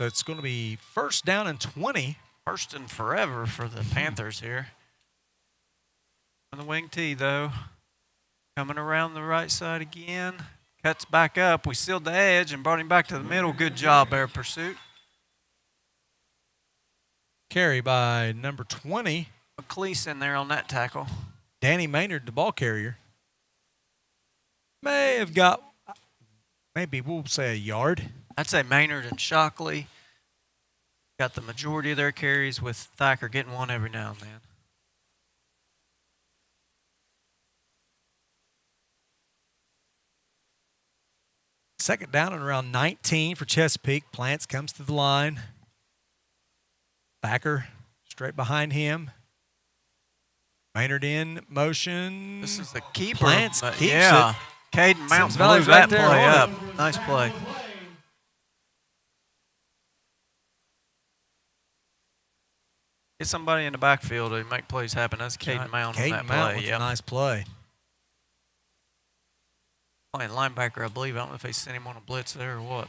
Speaker 1: it's going to be 1st down and 20.
Speaker 3: 1st and forever for the Panthers here. On the wing tee though, coming around the right side again, cuts back up. We sealed the edge and brought him back to the middle. Good job, Air Pursuit.
Speaker 1: Carry by number 20.
Speaker 3: McLeese in there on that tackle.
Speaker 1: Danny Maynard, the ball carrier. May have got, maybe we'll say a yard.
Speaker 3: I'd say Maynard and Shockley got the majority of their carries, with Thacker getting one every now and then.
Speaker 1: Second down and around 19 for Chesapeake. Plants comes to the line. Thacker straight behind him. Maynard in motion.
Speaker 3: This is the keeper.
Speaker 1: Plants keeps
Speaker 3: it. Caden Mount blew that play up. Nice play. Get somebody in the backfield to make plays happen. That's Caden Mount on that play.
Speaker 1: Yeah, nice play.
Speaker 3: Playing linebacker, I believe. I don't know if they sent him on a blitz there or what.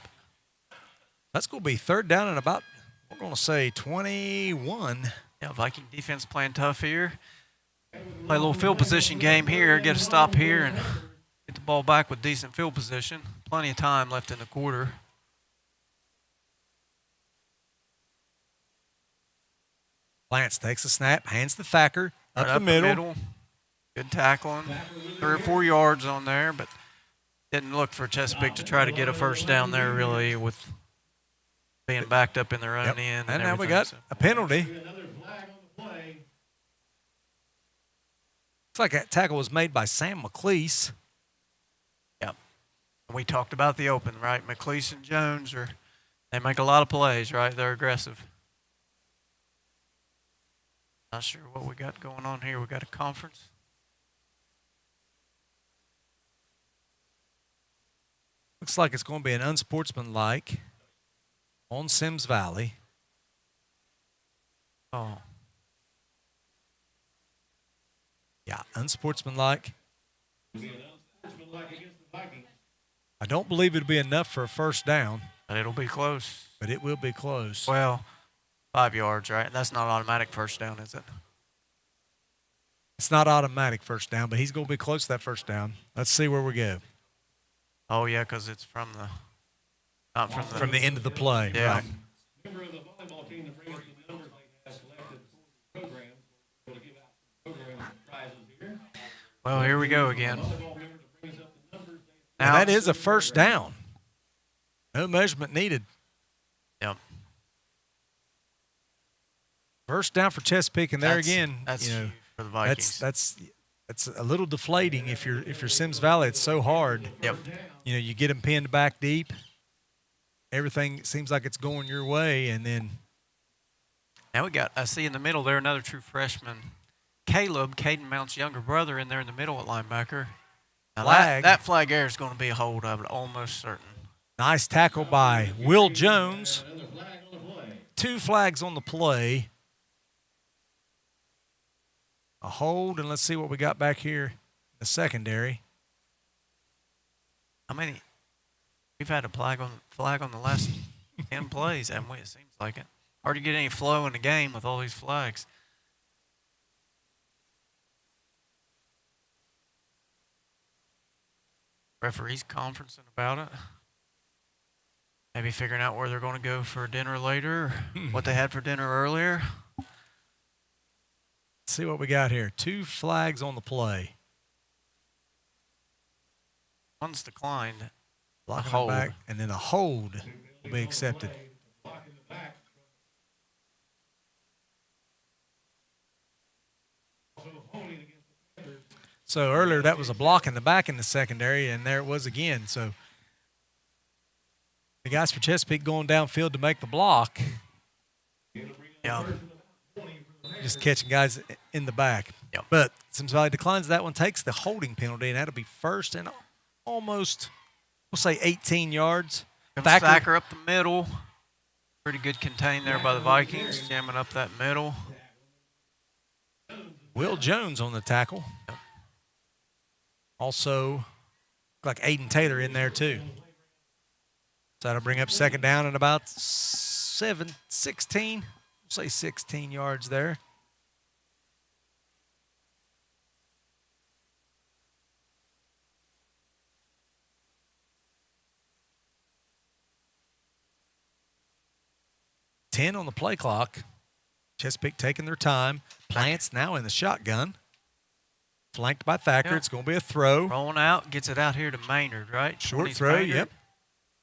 Speaker 1: That's going to be 3rd down and about, we're going to say 21.
Speaker 3: Yeah, Viking defense playing tough here. Play a little field position game here. Get a stop here and get the ball back with decent field position. Plenty of time left in the quarter.
Speaker 1: Lance takes a snap, hands to Thacker, up the middle.
Speaker 3: Good tackling. 3 or 4 yards on there, but didn't look for Chesapeake to try to get a 1st down there, really, with being backed up in their own end.
Speaker 1: And now we got a penalty. Looks like that tackle was made by Sam McLeese.
Speaker 3: Yep. We talked about the open, right? McLeese and Jones, they make a lot of plays, right? They're aggressive. Not sure what we got going on here. We got a conference.
Speaker 1: Looks like it's going to be an unsportsmanlike on Symmes Valley.
Speaker 3: Oh.
Speaker 1: Yeah, unsportsmanlike. I don't believe it'll be enough for a 1st down.
Speaker 3: But it'll be close.
Speaker 1: But it will be close.
Speaker 3: Well, 5 yards, right? That's not automatic 1st down, is it?
Speaker 1: It's not automatic 1st down, but he's going to be close to that 1st down. Let's see where we go.
Speaker 3: Oh, yeah, because it's from the – not from the –
Speaker 1: From the end of the play,
Speaker 3: yeah.
Speaker 1: Right.
Speaker 7: Member of the volleyball team that brings up the numbers has selected programs. We'll give out some program prizes here.
Speaker 3: Well, here we go again.
Speaker 7: Volleyball member that brings up the numbers, they
Speaker 1: Now that is a first down. No measurement needed.
Speaker 3: Yep.
Speaker 1: First down for Chesapeake, and there again,
Speaker 3: that's
Speaker 1: you know,
Speaker 3: huge for the Vikings.
Speaker 1: That's a little deflating if you're Symmes Valley. It's so hard.
Speaker 3: Yep.
Speaker 1: You know, you get them pinned back deep. Everything seems like it's going your way, and then
Speaker 3: now I see in the middle there another true freshman, Caleb, Caden Mount's younger brother, in there in the middle at linebacker. Now that flag there is going to be a hold of it, almost certain.
Speaker 1: Nice tackle by Will Jones. 2 flags on the play. A hold, and let's see what we got back here in the secondary.
Speaker 3: How many? We've had a flag on the last 10 plays, haven't we? It seems like it. Hard to get any flow in the game with all these flags. Referees conferencing about it. Maybe figuring out where they're going to go for dinner later, what they had for dinner earlier.
Speaker 1: Let's see what we got here. 2 flags on the play.
Speaker 3: One's declined.
Speaker 1: Blocking the back, and then a hold will be accepted. So earlier that was a block in the back in the secondary, and there it was again. So the guys for Chesapeake going downfield to make the block.
Speaker 3: Yeah.
Speaker 1: Just catching guys in the back.
Speaker 3: Yep.
Speaker 1: But Symmes Valley declines that one, takes the holding penalty, and that'll be first and almost, we'll say 18 yards.
Speaker 3: Thacker up the middle. Pretty good contain there by the Vikings, jamming up that middle.
Speaker 1: Will Jones on the tackle. Yep. Also, like Aiden Taylor in there too. So that'll bring up second down and about 16. We'll say 16 yards there. $10 on the play clock. Chesapeake taking their time. Plants now in the shotgun. Flanked by Thacker. Yep. It's going to be a throw.
Speaker 3: Rolling out, gets it out here to Maynard, right?
Speaker 1: Short throw,
Speaker 3: Maynard.
Speaker 1: yep.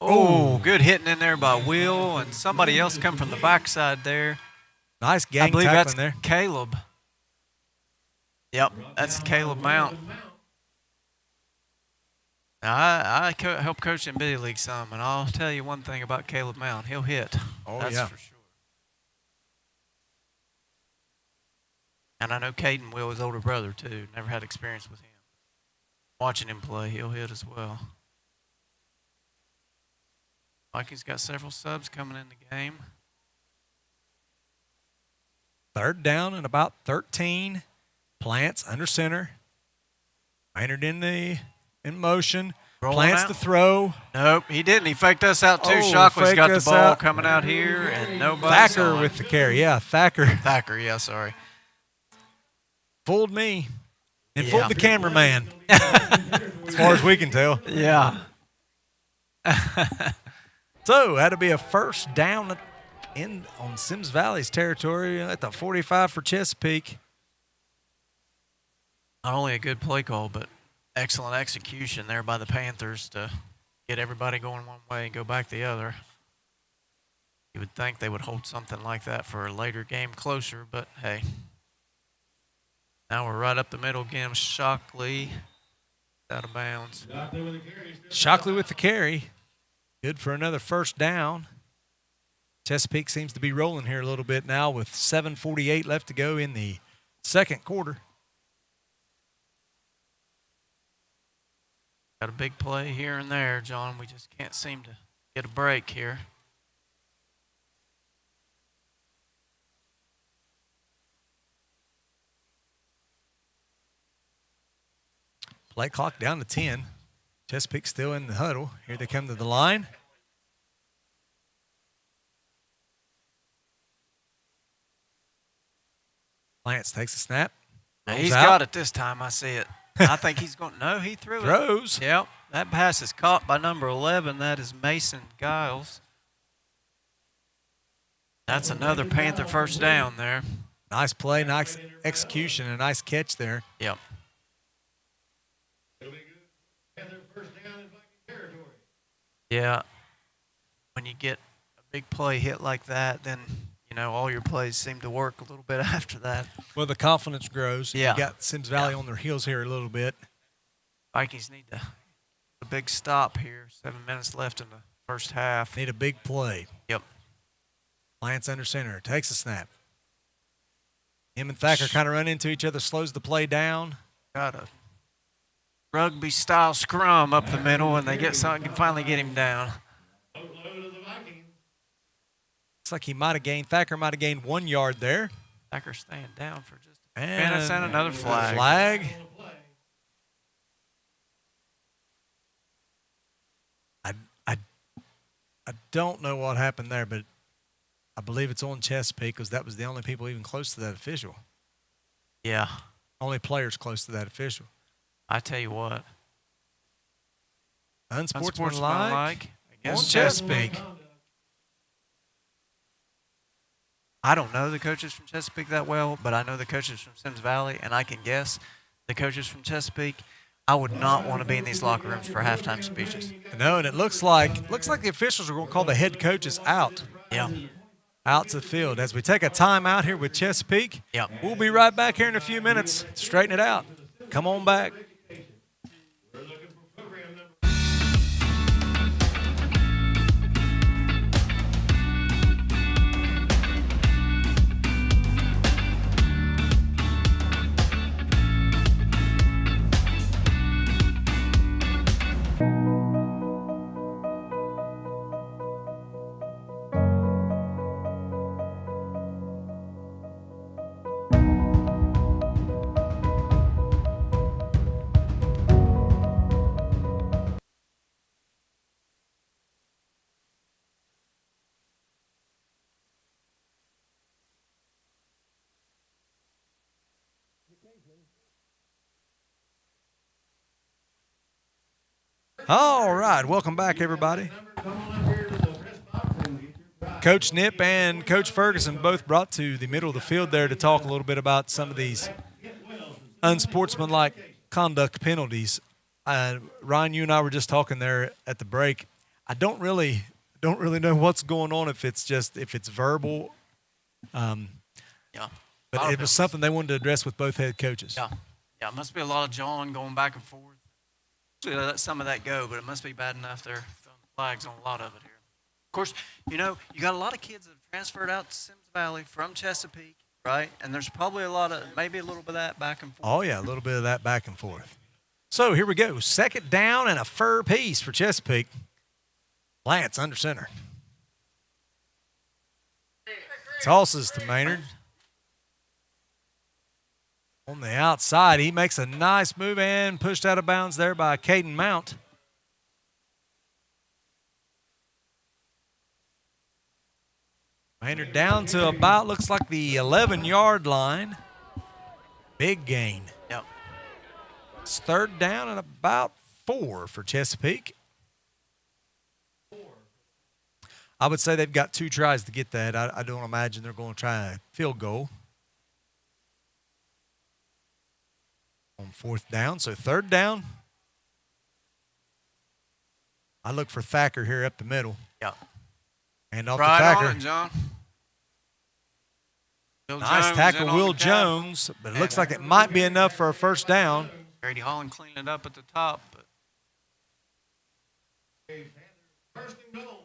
Speaker 3: Oh, good hitting in there by Will, and somebody else come from the backside there.
Speaker 1: Nice gang
Speaker 3: I believe
Speaker 1: tackling
Speaker 3: that's
Speaker 1: there.
Speaker 3: Caleb. Yep, that's Caleb Mount. Now, I help coach in Biddy League some, and I'll tell you one thing about Caleb Mount. He'll hit.
Speaker 1: Oh,
Speaker 3: that's
Speaker 1: yeah.
Speaker 3: for sure. And I know Caden Will, his older brother, too. Never had experience with him. Watching him play, he'll hit as well. Vikings got several subs coming in the game.
Speaker 1: Third down and about 13. Plants under center. Maynard in motion.
Speaker 3: Rolling
Speaker 1: Plants
Speaker 3: out.
Speaker 1: the throw.
Speaker 3: Nope, he didn't. He faked us out too.
Speaker 1: Oh,
Speaker 3: Shockley's got the
Speaker 1: faked us
Speaker 3: ball
Speaker 1: out.
Speaker 3: coming out here, and nobody
Speaker 1: Thacker
Speaker 3: saw it.
Speaker 1: with the carry. Yeah, Thacker.
Speaker 3: Thacker, yeah, sorry.
Speaker 1: Fooled me. And
Speaker 3: Yeah.
Speaker 1: fooled the cameraman. As far as we can tell.
Speaker 3: Yeah.
Speaker 1: So that'll be a first down on Symmes Valley's territory at the 45 for Chesapeake.
Speaker 3: Not only a good play call, but excellent execution there by the Panthers to get everybody going one way and go back the other. You would think they would hold something like that for a later game closer, but hey. Now we're right up the middle again. Shockley out of bounds.
Speaker 1: Shockley with the carry. Good for another first down. Chesapeake seems to be rolling here a little bit now with 7:48 left to go in the second quarter.
Speaker 3: Got a big play here and there, John. We just can't seem to get a break here.
Speaker 1: Play clock down to 10. Chesapeake still in the huddle. Here they come to the line. Lance takes a snap.
Speaker 3: He's
Speaker 1: out.
Speaker 3: got it this time. I see it. I think he's going. No, he threw it.
Speaker 1: Throws.
Speaker 3: Yep. That pass is caught by number 11. That is Mason Giles. That's another Panther first down there.
Speaker 1: Nice play, nice execution, and a nice catch there.
Speaker 3: Yep. Yeah. When you get a big play hit like that, then, you know, all your plays seem to work a little bit after that.
Speaker 1: Well, the confidence grows.
Speaker 3: Yeah.
Speaker 1: You got Symmes Valley on their heels here a little bit.
Speaker 3: Vikings need a big stop here. 7 minutes left in the first half.
Speaker 1: Need a big play.
Speaker 3: Yep.
Speaker 1: Lance under center. Takes a snap. Him and Thacker kind of run into each other, slows the play down.
Speaker 3: Got a rugby-style scrum up the middle, and they get something, can finally get him down.
Speaker 1: Looks like he might have gained, Thacker might have gained 1 yard there.
Speaker 3: Thacker staying down for just a few minutes and another flag.
Speaker 1: Flag. I don't know what happened there, but I believe it's on Chesapeake because that was the only people even close to that official.
Speaker 3: Yeah.
Speaker 1: Only players close to that official.
Speaker 3: I tell you what.
Speaker 1: Unsportsmanlike
Speaker 3: against
Speaker 1: on Chesapeake.
Speaker 3: I don't know the coaches from Chesapeake that well, but I know the coaches from Symmes Valley, and I can guess the coaches from Chesapeake. I would not want to be in these locker rooms for halftime speeches.
Speaker 1: No, and it looks like the officials are going to call the head coaches out.
Speaker 3: Yeah.
Speaker 1: Out to the field. As we take a timeout here with Chesapeake, we'll be right back here in a few minutes. Straighten it out. Come on back. All right, welcome back, everybody. Coach Nip and Coach Ferguson both brought to the middle of the field there to talk a little bit about some of these unsportsmanlike conduct penalties. Ryan, you and I were just talking there at the break. I don't really know what's going on, if it's verbal. But it was something they wanted to address with both head coaches.
Speaker 3: Yeah, it must be a lot of jawing going back and forth. Usually let some of that go, but it must be bad enough they're throwing flags on a lot of it here. Of course, you know, you got a lot of kids that have transferred out to Symmes Valley from Chesapeake, right? And there's probably maybe a little bit of that back and forth.
Speaker 1: Oh, yeah, a little bit of that back and forth. So here we go. Second down and a fur piece for Chesapeake. Lance under center. Tosses to Maynard. On the outside, he makes a nice move and pushed out of bounds there by Caden Mount. Maynard down to about, looks like the 11-yard line. Big gain.
Speaker 3: Yep.
Speaker 1: It's third down and about 4 for Chesapeake. I would say they've got 2 tries to get that. I don't imagine they're going to try a field goal. On fourth down, so third down. I look for Thacker here up the middle.
Speaker 3: Yeah.
Speaker 1: And off
Speaker 3: right
Speaker 1: to Thacker.
Speaker 3: on it, John.
Speaker 1: Nice tackle, Will Jones, but it looks like it might be enough for a first down.
Speaker 3: Grady Holland cleaned it up at the top. But
Speaker 7: First and goal.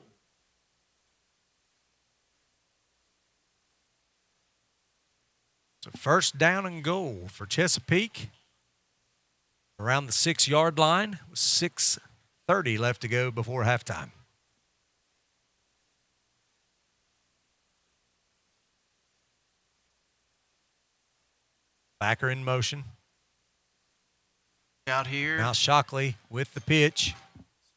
Speaker 1: So first down and goal for Chesapeake. Around the 6-yard line with 6:30 left to go before halftime. Thacker in motion.
Speaker 3: out here.
Speaker 1: Now Shockley with the pitch.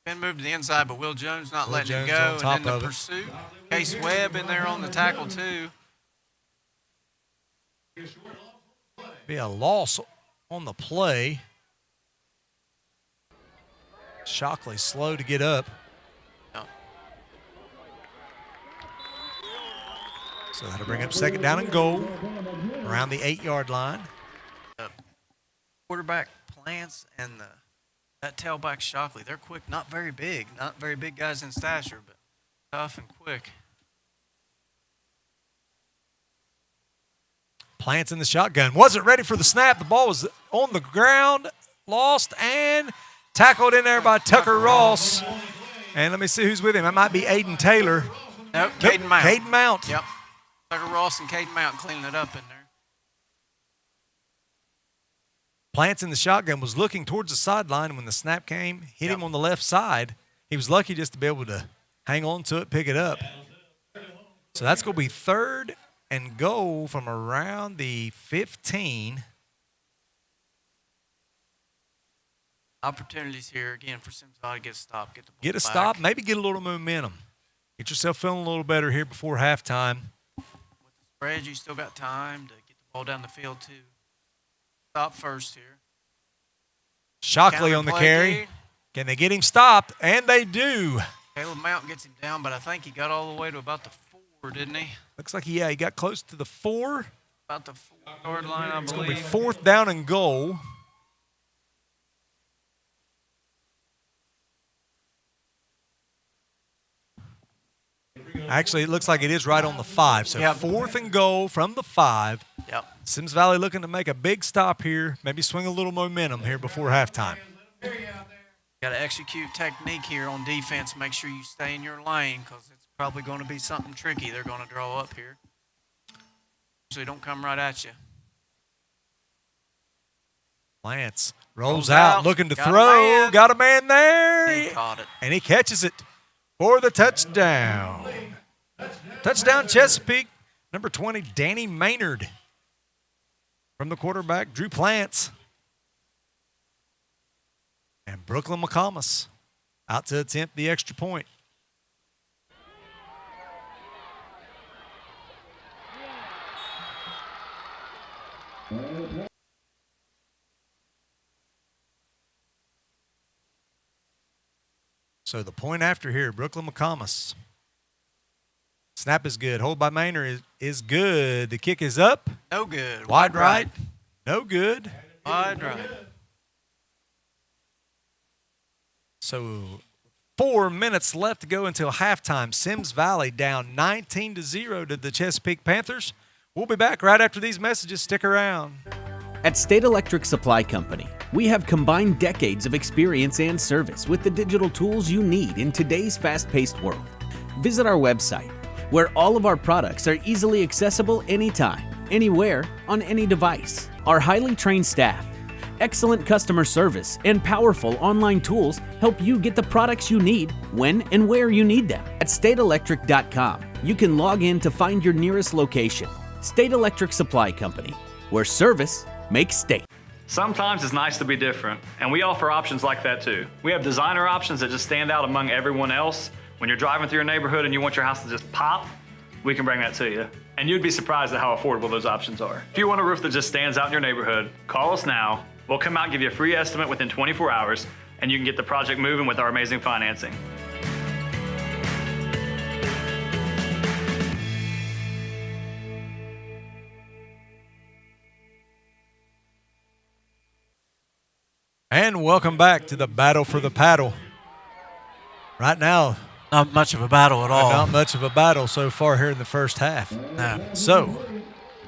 Speaker 3: Spin move to the inside, but Will Jones not letting
Speaker 1: Jones
Speaker 3: it go.
Speaker 1: on top
Speaker 3: And then
Speaker 1: of
Speaker 3: the
Speaker 1: it.
Speaker 3: pursuit. Case Webb in there on the tackle, too.
Speaker 1: Be a loss on the play. Shockley slow to get up. So that'll bring up second down and goal around the 8-yard line.
Speaker 3: Quarterback plants and the That tailback Shockley, they're quick, not very big guys in stature, but tough and quick.
Speaker 1: Plants in the shotgun. Wasn't ready for the snap. The ball was on the ground, lost, and tackled in there by Tucker Ross. And let me see who's with him. That might be Aiden Taylor.
Speaker 3: Nope, Caden Mount.
Speaker 1: Caden Mount.
Speaker 3: Yep. Tucker Ross and Caden Mount cleaning it up in there.
Speaker 1: Plants in the shotgun was looking towards the sideline when the snap came, hit him on the left side. He was lucky just to be able to hang on to it, pick it up. So that's going to be 3rd and goal from around the 15.
Speaker 3: Opportunities here again for Symmes Valley to get a stop, get the ball
Speaker 1: Get a
Speaker 3: back.
Speaker 1: stop, maybe get a little momentum. Get yourself feeling a little better here before halftime.
Speaker 3: With the spread, you still got time to get the ball down the field too. Stop first here.
Speaker 1: Shockley on the carry. Can they get him stopped? And they do.
Speaker 3: Caleb Mount gets him down, but I think he got all the way to about the 4, didn't he?
Speaker 1: Looks like, yeah, he got close to the 4.
Speaker 3: About the 4-yard line, I
Speaker 1: It's going to be
Speaker 3: believe.
Speaker 1: 4th down and goal. Actually, it looks like it is right on the 5. So 4th and goal from the 5.
Speaker 3: Yep.
Speaker 1: Symmes Valley looking to make a big stop here, maybe swing a little momentum here before halftime.
Speaker 3: Got to execute technique here on defense. Make sure you stay in your lane because it's probably going to be something tricky they're going to draw up here. So they don't come right at you.
Speaker 1: Lance rolls out, looking to throw. Got a man there.
Speaker 3: He caught it.
Speaker 1: And he catches it for the touchdown. Touchdown Chesapeake, number 20, Danny Maynard. From the quarterback, Drew Plants. And Brooklyn McComas out to attempt the extra point. So the point after here, Brooklyn McComas. Snap is good. Hold by Maynard is good. The kick is up.
Speaker 3: No good.
Speaker 1: Wide right. No good.
Speaker 3: Wide right.
Speaker 1: So 4 minutes left to go until halftime. Symmes Valley down 19-0 to the Chesapeake Panthers. We'll be back right after these messages. Stick around.
Speaker 4: At State Electric Supply Company, we have combined decades of experience and service with the digital tools you need in today's fast-paced world. Visit our website, where all of our products are easily accessible anytime, anywhere, on any device. Our highly trained staff, excellent customer service, and powerful online tools help you get the products you need when and where you need them. At stateelectric.com, you can log in to find your nearest location. State Electric Supply Company, where service makes state.
Speaker 5: Sometimes it's nice to be different, and we offer options like that too. We have designer options that just stand out among everyone else. When you're driving through your neighborhood and you want your house to just pop, we can bring that to you. And you'd be surprised at how affordable those options are. If you want a roof that just stands out in your neighborhood, call us now. We'll come out and give you a free estimate within 24 hours, and you can get the project moving with our amazing financing.
Speaker 1: And welcome back to the Battle for the Paddle. Right now,
Speaker 3: Not much of a battle at all.
Speaker 1: not much of a battle so far here in the first half.
Speaker 3: No.
Speaker 1: So,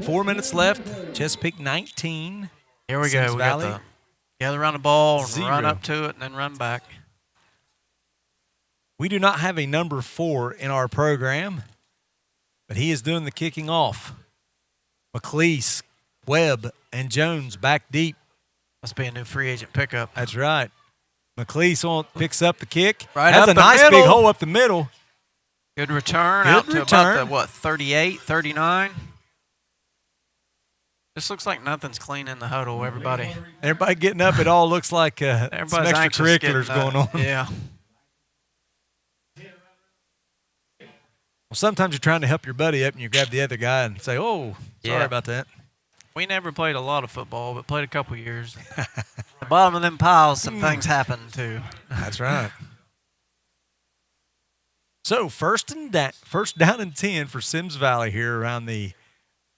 Speaker 1: 4 minutes left. Chesapeake 19.
Speaker 3: Here we
Speaker 1: Symmes
Speaker 3: go. We
Speaker 1: Valley,
Speaker 3: got the gather around the ball and
Speaker 1: 0.
Speaker 3: run up to it and then run back.
Speaker 1: We do not have a number 4 in our program, but he is doing the kicking off. McLeese, Webb, and Jones back deep.
Speaker 3: Must be a new free agent pickup.
Speaker 1: That's right. McLeese picks up the kick.
Speaker 3: Right
Speaker 1: Has
Speaker 3: up
Speaker 1: a
Speaker 3: the
Speaker 1: nice
Speaker 3: middle.
Speaker 1: big hole up the middle.
Speaker 3: Good return.
Speaker 1: Good
Speaker 3: Out to
Speaker 1: return.
Speaker 3: about the, what, 38, 39? This looks like nothing's clean in the huddle, everybody.
Speaker 1: Everybody getting up. It all looks like some
Speaker 3: Everybody's anxious
Speaker 1: extracurriculars
Speaker 3: getting
Speaker 1: going on.
Speaker 3: Yeah.
Speaker 1: Well, sometimes you're trying to help your buddy up and you grab the other guy and say, oh, sorry
Speaker 3: Yeah.
Speaker 1: about that.
Speaker 3: We never played a lot of football, but played a couple years. The bottom of them piles, some things happen too.
Speaker 1: That's right. So first down and 10 for Symmes Valley here around the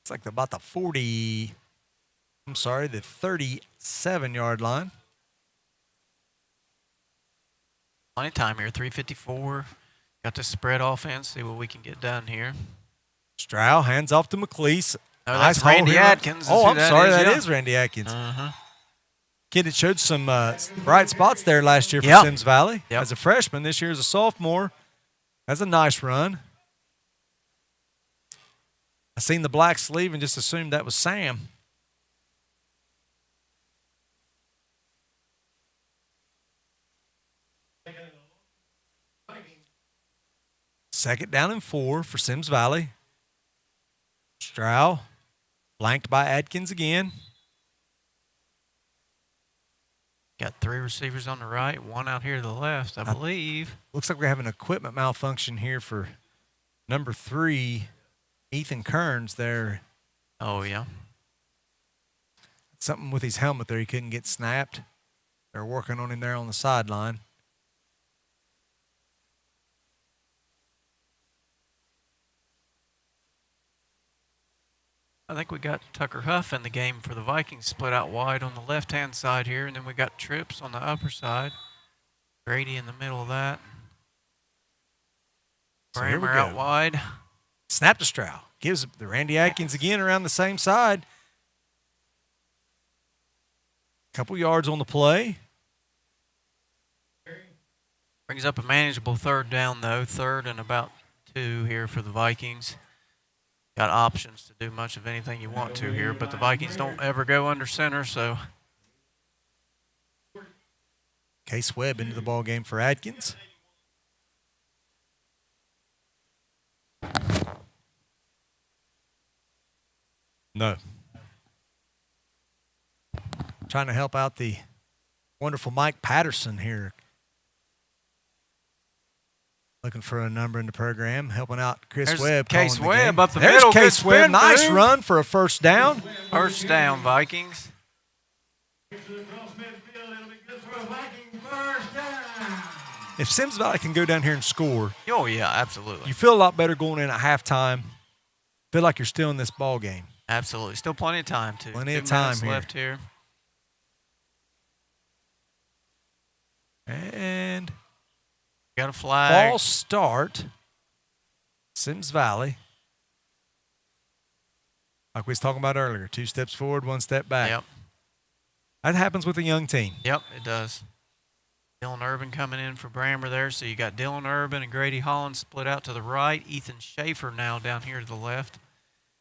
Speaker 1: 37-yard line.
Speaker 3: Plenty of time here. 3:54. Got the spread offense. See what we can get done here.
Speaker 1: Stroud hands off to McLeese.
Speaker 3: Oh, that's
Speaker 1: Nice
Speaker 3: Randy
Speaker 1: hole here.
Speaker 3: Atkins.
Speaker 1: Oh, I'm sorry. That
Speaker 3: yeah.
Speaker 1: is Randy Atkins.
Speaker 3: Uh-huh.
Speaker 1: Kid that showed some bright spots there last year for
Speaker 3: Yep.
Speaker 1: Symmes Valley.
Speaker 3: Yep.
Speaker 1: As a freshman, this year as a sophomore. That's a nice run. I seen the black sleeve and just assumed that was Sam. Second down and 4 for Symmes Valley. Stroud flanked by Atkins again.
Speaker 3: Got 3 receivers on the right, 1 out here to the left, I believe.
Speaker 1: Looks like we're having an equipment malfunction here for number 3, Ethan Kearns there.
Speaker 3: Oh, yeah.
Speaker 1: Something with his helmet there. He couldn't get snapped. They're working on him there on the sideline.
Speaker 3: I think we got Tucker Huff in the game for the Vikings, split out wide on the left-hand side here, and then we got Trips on the upper side. Grady in the middle of that.
Speaker 1: So here we
Speaker 3: Brammer
Speaker 1: go.
Speaker 3: out wide.
Speaker 1: Snap to Stroud. Gives the Randy Atkins again around the same side. Couple yards on the play.
Speaker 3: Brings up a manageable 3rd down, though. 3rd and about 2 here for the Vikings. Got options to do much of anything you want to here, but the Vikings don't ever go under center, so.
Speaker 1: Case Webb into the ball game for Atkins. No. Trying to help out the wonderful Mike Patterson here. Looking for a number in the program, helping out Chris
Speaker 3: There's
Speaker 1: Webb.
Speaker 3: Case
Speaker 1: calling the
Speaker 3: Webb
Speaker 1: game.
Speaker 3: up the
Speaker 1: There's
Speaker 3: middle.
Speaker 1: Case
Speaker 3: Good
Speaker 1: Webb.
Speaker 3: spin
Speaker 1: Nice
Speaker 3: move.
Speaker 1: run for a first down.
Speaker 3: First down, Vikings.
Speaker 1: If Symmes Valley can go down here and score,
Speaker 3: Oh, yeah, absolutely.
Speaker 1: you feel a lot better going in at halftime. Feel like you're still in this ball game.
Speaker 3: Absolutely. Still plenty of time, too.
Speaker 1: Plenty of
Speaker 3: 2
Speaker 1: time
Speaker 3: minutes
Speaker 1: here.
Speaker 3: left here.
Speaker 1: And
Speaker 3: Got a flag.
Speaker 1: false start. Symmes Valley. Like we was talking about earlier, 2 steps forward, 1 step back.
Speaker 3: Yep.
Speaker 1: That happens with a young team.
Speaker 3: Yep, it does. Dylan Urban coming in for Brammer there. So you got Dylan Urban and Grady Holland split out to the right. Ethan Schaefer now down here to the left.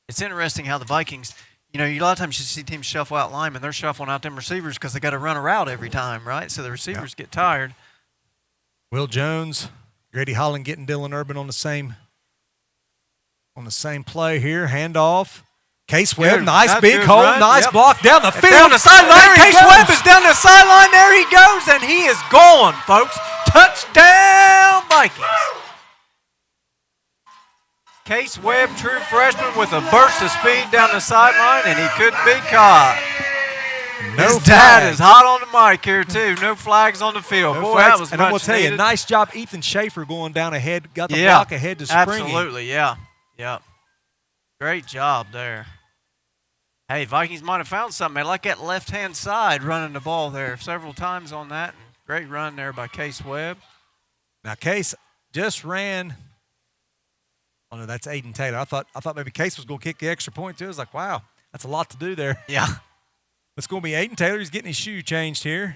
Speaker 3: It's interesting how the Vikings, you know, a lot of times you see teams shuffle out linemen. They're shuffling out them receivers because they got to run a route every time, right? So the receivers get tired.
Speaker 1: Will Jones, Grady Holland getting Dylan Urban on the same play here. Handoff. Case Webb,
Speaker 3: Good.
Speaker 1: nice
Speaker 3: That's
Speaker 1: big
Speaker 3: good
Speaker 1: hole,
Speaker 3: run.
Speaker 1: nice
Speaker 3: Yep.
Speaker 1: block down the field.
Speaker 3: Down the sideline.
Speaker 1: There he
Speaker 3: Case
Speaker 1: goes.
Speaker 3: Webb is down the sideline. There he goes, and he is gone, folks. Touchdown, Vikings. Case Webb, true freshman, with a burst of speed down the sideline, and he couldn't be caught.
Speaker 1: No
Speaker 3: His dad
Speaker 1: flags.
Speaker 3: is hot on the mic here, too. No flags on the field.
Speaker 1: No
Speaker 3: Boy,
Speaker 1: flags.
Speaker 3: that was
Speaker 1: and I'm
Speaker 3: much
Speaker 1: going to tell you,
Speaker 3: needed.
Speaker 1: nice job, Ethan Schaefer going down ahead, got the block ahead to spring him.
Speaker 3: Absolutely, yeah. Yep. Great job there. Hey, Vikings might have found something. They like that left-hand side running the ball there several times on that. Great run there by Case Webb.
Speaker 1: Now, Case just ran. Oh, no, that's Aiden Taylor. I thought maybe Case was going to kick the extra point, too. I was like, wow, that's a lot to do there.
Speaker 3: Yeah.
Speaker 1: It's going to be Aiden Taylor. He's getting his shoe changed here.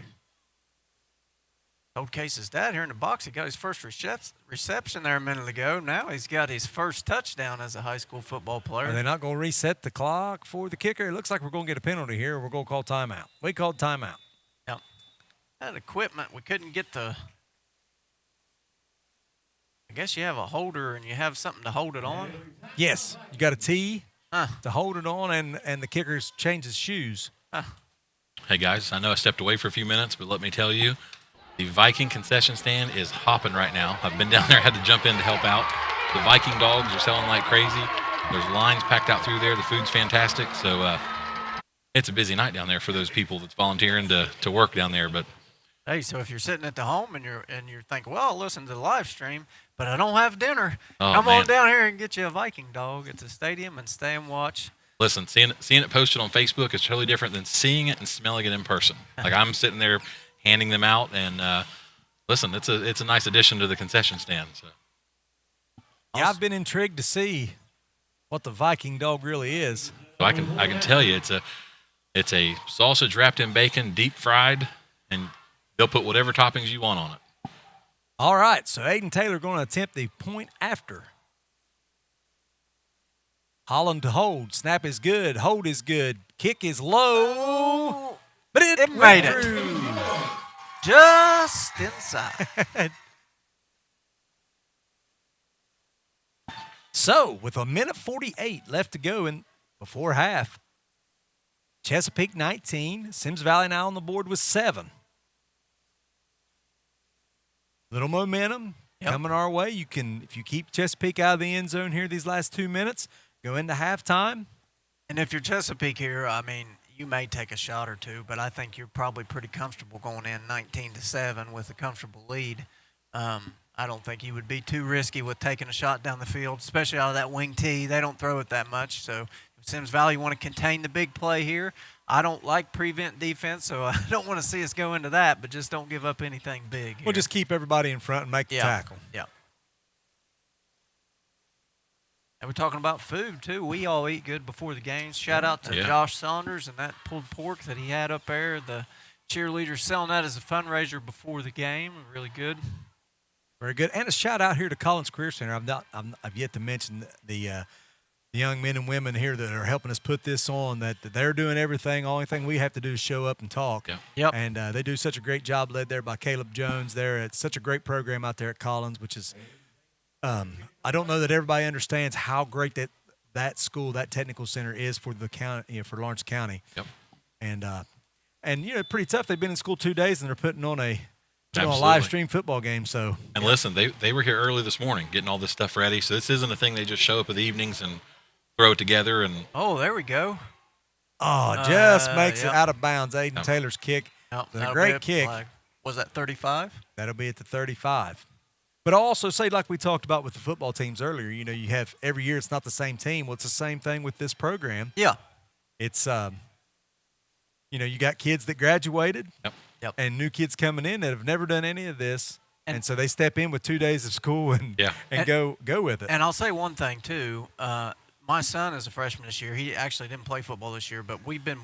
Speaker 3: Old Case's dad here in the box. He got his first reception there a minute ago. Now he's got his first touchdown as a high school football player.
Speaker 1: Are they not going to reset the clock for the kicker? It looks like we're going to get a penalty here. We're going to call timeout. We called timeout.
Speaker 3: Yep. That equipment, we couldn't get the – I guess you have a holder and you have something to hold it on.
Speaker 1: Yes, you got a tee
Speaker 3: Huh.
Speaker 1: to hold it on, and the kicker's changed his shoes.
Speaker 2: Hey, guys, I know I stepped away for a few minutes, but let me tell you, the Viking concession stand is hopping right now. I've been down there, had to jump in to help out. The Viking dogs are selling like crazy. There's lines packed out through there. The food's fantastic. So it's a busy night down there for those people that's volunteering to work down there. But
Speaker 3: Hey, so if you're sitting at the home and you're thinking, well, I'll listen to the live stream, but I don't have dinner, come on down here and get you a Viking dog at the stadium and stay and watch.
Speaker 2: listen, seeing it posted on Facebook is totally different than seeing it and smelling it in person. Like I'm sitting there handing them out, and listen, it's a nice addition to the concession stand. So.
Speaker 1: Yeah, I've been intrigued to see what the Viking dog really is.
Speaker 2: So I can tell you it's a sausage wrapped in bacon, deep fried, and they'll put whatever toppings you want on it.
Speaker 1: All right, so Aiden Taylor going to attempt the point after. Holland to hold. Snap is good. Hold is good. Kick is low. But it
Speaker 3: made it.
Speaker 1: through.
Speaker 3: Just inside.
Speaker 1: So, with 1:48 left to go before half, Chesapeake 19, Symmes Valley now on the board with 7. Little momentum coming our way. You can, if you keep Chesapeake out of the end zone here these last 2 minutes, go into halftime.
Speaker 3: And if you're Chesapeake here, I mean, you may take a shot or two, but I think you're probably pretty comfortable going in 19-7 with a comfortable lead. I don't think you would be too risky with taking a shot down the field, especially out of that wing tee. They don't throw it that much. So if Symmes Valley want to contain the big play here, I don't like prevent defense, so I don't want to see us go into that, but just don't give up anything big here.
Speaker 1: We'll just keep everybody in front and make the tackle.
Speaker 3: Yeah. And we're talking about food, too. We all eat good before the games. Shout out to Josh Saunders and that pulled pork that he had up there. The cheerleaders selling that as a fundraiser before the game. Really good.
Speaker 1: Very good. And a shout out here to Collins Career Center. I've yet to mention the young men and women here that are helping us put this on, that they're doing everything. Only thing we have to do is show up and talk.
Speaker 2: Yeah.
Speaker 3: Yep.
Speaker 1: And they do such a great job, led there by Caleb Jones there. It's such a great program out there at Collins, which is I don't know that everybody understands how great that school, that technical center is for the county, for Lawrence County.
Speaker 2: Yep.
Speaker 1: And pretty tough. They've been in school 2 days and they're putting on a
Speaker 2: Absolutely.
Speaker 1: live stream football game. So
Speaker 2: and listen, they were here early this morning getting all this stuff ready. So this isn't a thing they just show up in the evenings and throw it together. And
Speaker 3: oh, there we go.
Speaker 1: Oh, just makes it out of bounds. Aiden Taylor's kick.
Speaker 3: Yep.
Speaker 1: A great kick.
Speaker 3: Was that 35?
Speaker 1: That'll be at the 35. But I'll also say, like we talked about with the football teams earlier, you have every year it's not the same team. Well, it's the same thing with this program.
Speaker 3: Yeah.
Speaker 1: It's, you got kids that graduated and new kids coming in that have never done any of this. And so they step in with 2 days of school and go with it.
Speaker 3: And I'll say one thing, too. My son is a freshman this year. He actually didn't play football this year, but we've been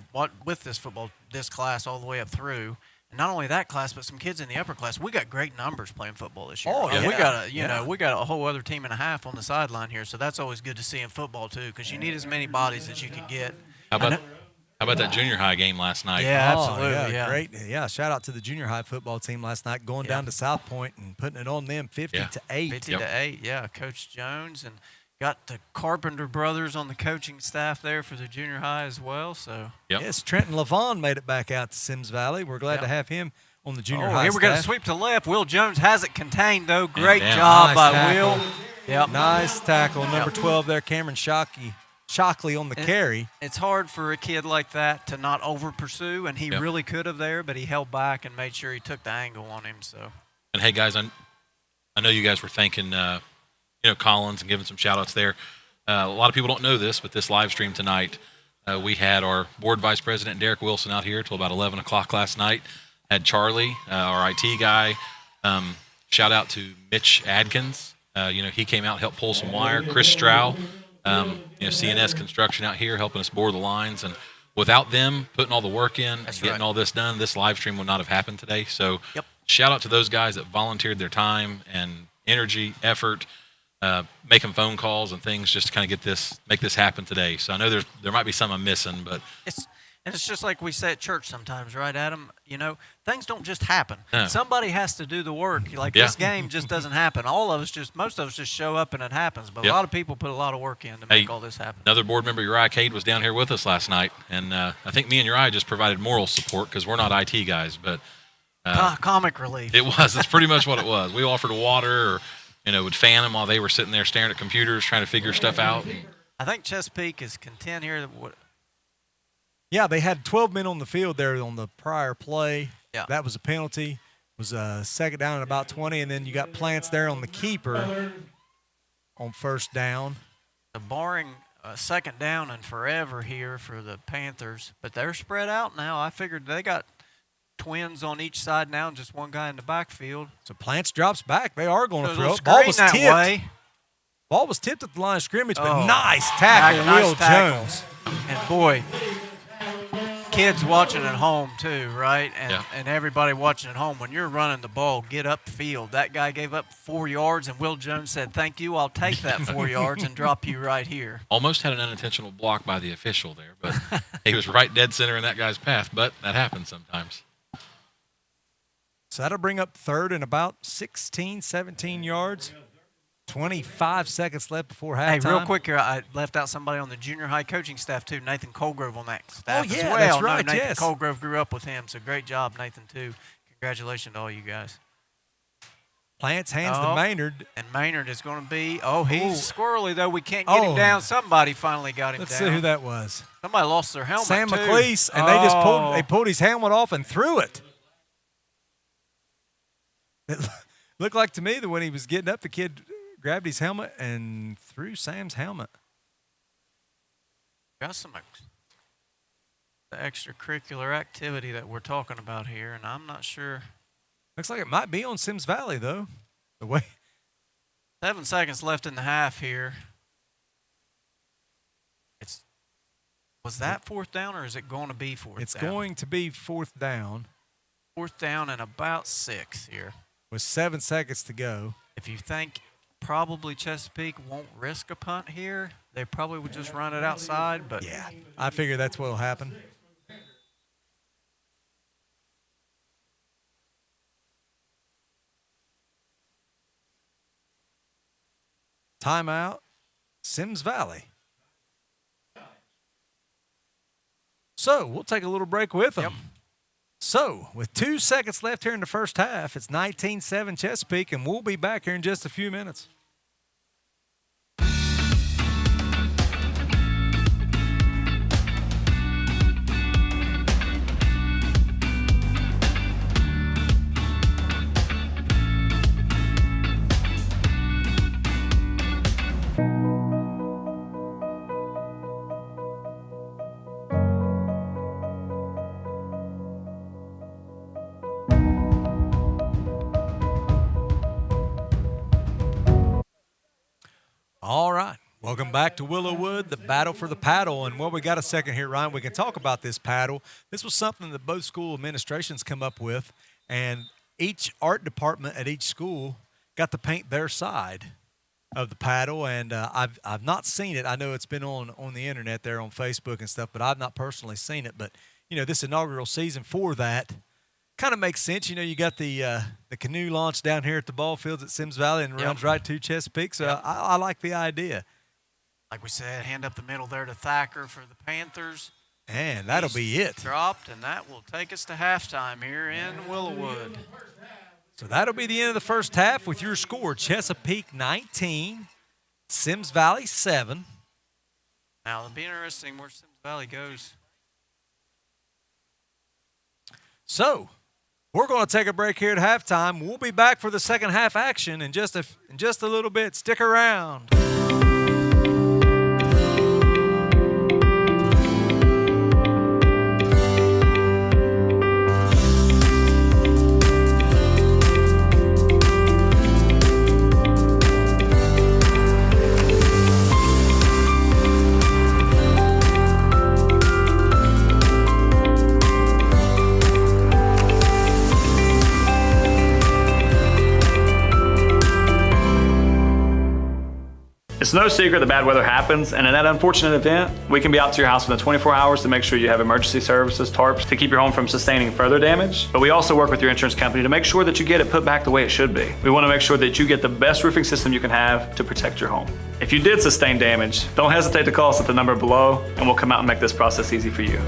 Speaker 3: with this class all the way up through. And not only that class, but some kids in the upper class. We got great numbers playing football this year.
Speaker 1: Oh, yeah.
Speaker 3: We got a whole other team and a half on the sideline here, so that's always good to see in football too, because you need as many bodies as you can get.
Speaker 2: How about that junior high game last night?
Speaker 3: Yeah, absolutely. Yeah,
Speaker 1: great. Yeah, shout out to the junior high football team last night, going down to South Point and putting it on them 50-8.
Speaker 3: 50-8. Yeah, Coach Jones and got the Carpenter brothers on the coaching staff there for the junior high as well. So
Speaker 1: yes, Trenton Levon made it back out to Symmes Valley. We're glad to have him on the junior high
Speaker 3: here we got a
Speaker 1: staff.
Speaker 3: sweep to left. Will Jones has it contained, though. Great job by Will.
Speaker 1: Yep. Nice tackle. Number 12 there, Cameron Shockley on the carry.
Speaker 3: It's hard for a kid like that to not over-pursue, and he really could have there, but he held back and made sure he took the angle on him. So.
Speaker 2: And, hey, guys, I know you guys were thanking Collins and giving some shout-outs there. A lot of people don't know this, but this live stream tonight, we had our board vice president, Derek Wilson, out here till about 11 o'clock last night. Had Charlie, our IT guy. Shout out to Mitch Adkins. He came out and helped pull some wire. Chris Strow, CNS Construction out here helping us bore the lines. And without them putting all the work in, getting all this done, this live stream would not have happened today. So shout out to those guys that volunteered their time and energy, effort, making phone calls and things just to kind of make this happen today. So I know there might be some I'm missing, but
Speaker 3: it's just like we say at church sometimes, right, Adam? Things don't just happen.
Speaker 2: No.
Speaker 3: Somebody has to do the work. Like this game just doesn't happen. Most of us just show up and it happens. But a lot of people put a lot of work in to make all this happen.
Speaker 2: Another board member, Uriah Cade, was down here with us last night, and I think me and Uriah just provided moral support because we're not IT guys, but
Speaker 3: comic relief.
Speaker 2: It was. That's pretty much what it was. We offered water or would fan them while they were sitting there staring at computers trying to figure stuff out.
Speaker 3: I think Chesapeake is content here.
Speaker 1: Yeah, they had 12 men on the field there on the prior play.
Speaker 3: Yeah.
Speaker 1: That was a penalty. It was a second down at about 20, and then you got Plants there on the keeper on first down.
Speaker 3: Barring second down and forever here for the Panthers, but they're spread out now. I figured they got twins on each side now and just one guy in the backfield.
Speaker 1: So Plants drops back. They are going to throw it.
Speaker 3: Ball was tipped.
Speaker 1: Ball was tipped at the line of scrimmage, but nice tackle, Will Jones.
Speaker 3: And, boy, kids watching at home too, right? And everybody watching at home, when you're running the ball, get upfield. That guy gave up 4 yards, and Will Jones said, thank you, I'll take that 4 yards and drop you right here.
Speaker 2: Almost had an unintentional block by the official there, but he was right dead center in that guy's path, but that happens sometimes.
Speaker 1: So that'll bring up third and about 16, 17 yards. 25 seconds left before halftime.
Speaker 3: Hey, real quick here, I left out somebody on the junior high coaching staff, too, Nathan Colgrove on that staff as well.
Speaker 1: That's right,
Speaker 3: no, Nathan Colgrove grew up with him, so great job, Nathan, too. Congratulations to all you guys.
Speaker 1: Plants hands to Maynard.
Speaker 3: And Maynard is going to be, he's squirrely, though. We can't get him down. Somebody finally got him down.
Speaker 1: Let's see who that was.
Speaker 3: Somebody lost their helmet,
Speaker 1: Sam
Speaker 3: too.
Speaker 1: McLeese, and they pulled his helmet off and threw it. It looked like to me that when he was getting up, the kid grabbed his helmet and threw Sam's helmet.
Speaker 3: Got some the extracurricular activity that we're talking about here, and I'm not sure.
Speaker 1: Looks like it might be on Symmes Valley, though. The way
Speaker 3: 7 seconds left in the half here. Was that fourth down, or is it going to be fourth down?
Speaker 1: It's going to be fourth down.
Speaker 3: Fourth down and about 6 here.
Speaker 1: With 7 seconds to go.
Speaker 3: If you think probably Chesapeake won't risk a punt here, they probably would just run it outside. But
Speaker 1: yeah, I figure that's what will happen. Timeout, Symmes Valley. So we'll take a little break with them.
Speaker 3: Yep.
Speaker 1: So with 2 seconds left here in the first half, it's 19-7 Chesapeake, and we'll be back here in just a few minutes. All right. Welcome back to Willowwood, the battle for the paddle. And while we got a second here, Ryan, we can talk about this paddle. This was something that both school administrations come up with, and each art department at each school got to paint their side of the paddle. And I've not seen it. I know it's been on the internet there on Facebook and stuff, but I've not personally seen it. But, you know, this inaugural season for that kind of makes sense. You know, you got the canoe launch down here at the ball fields at Symmes Valley and runs right to Chesapeake. So I like the idea.
Speaker 3: Like we said, hand up the middle there to Thacker for the Panthers.
Speaker 1: And that'll be it.
Speaker 3: Dropped, and that will take us to halftime here in Willowwood.
Speaker 1: So that'll be the end of the first half with your score, Chesapeake 19, Symmes Valley 7.
Speaker 3: Now, it'll be interesting where Symmes Valley goes.
Speaker 1: So we're going to take a break here at halftime. We'll be back for the second half action in just a little bit. Stick around.
Speaker 5: It's no secret that bad weather happens, and in that unfortunate event, we can be out to your house within 24 hours to make sure you have emergency services, tarps, to keep your home from sustaining further damage. But we also work with your insurance company to make sure that you get it put back the way it should be. We want to make sure that you get the best roofing system you can have to protect your home. If you did sustain damage, don't hesitate to call us at the number below, and we'll come out and make this process easy for you.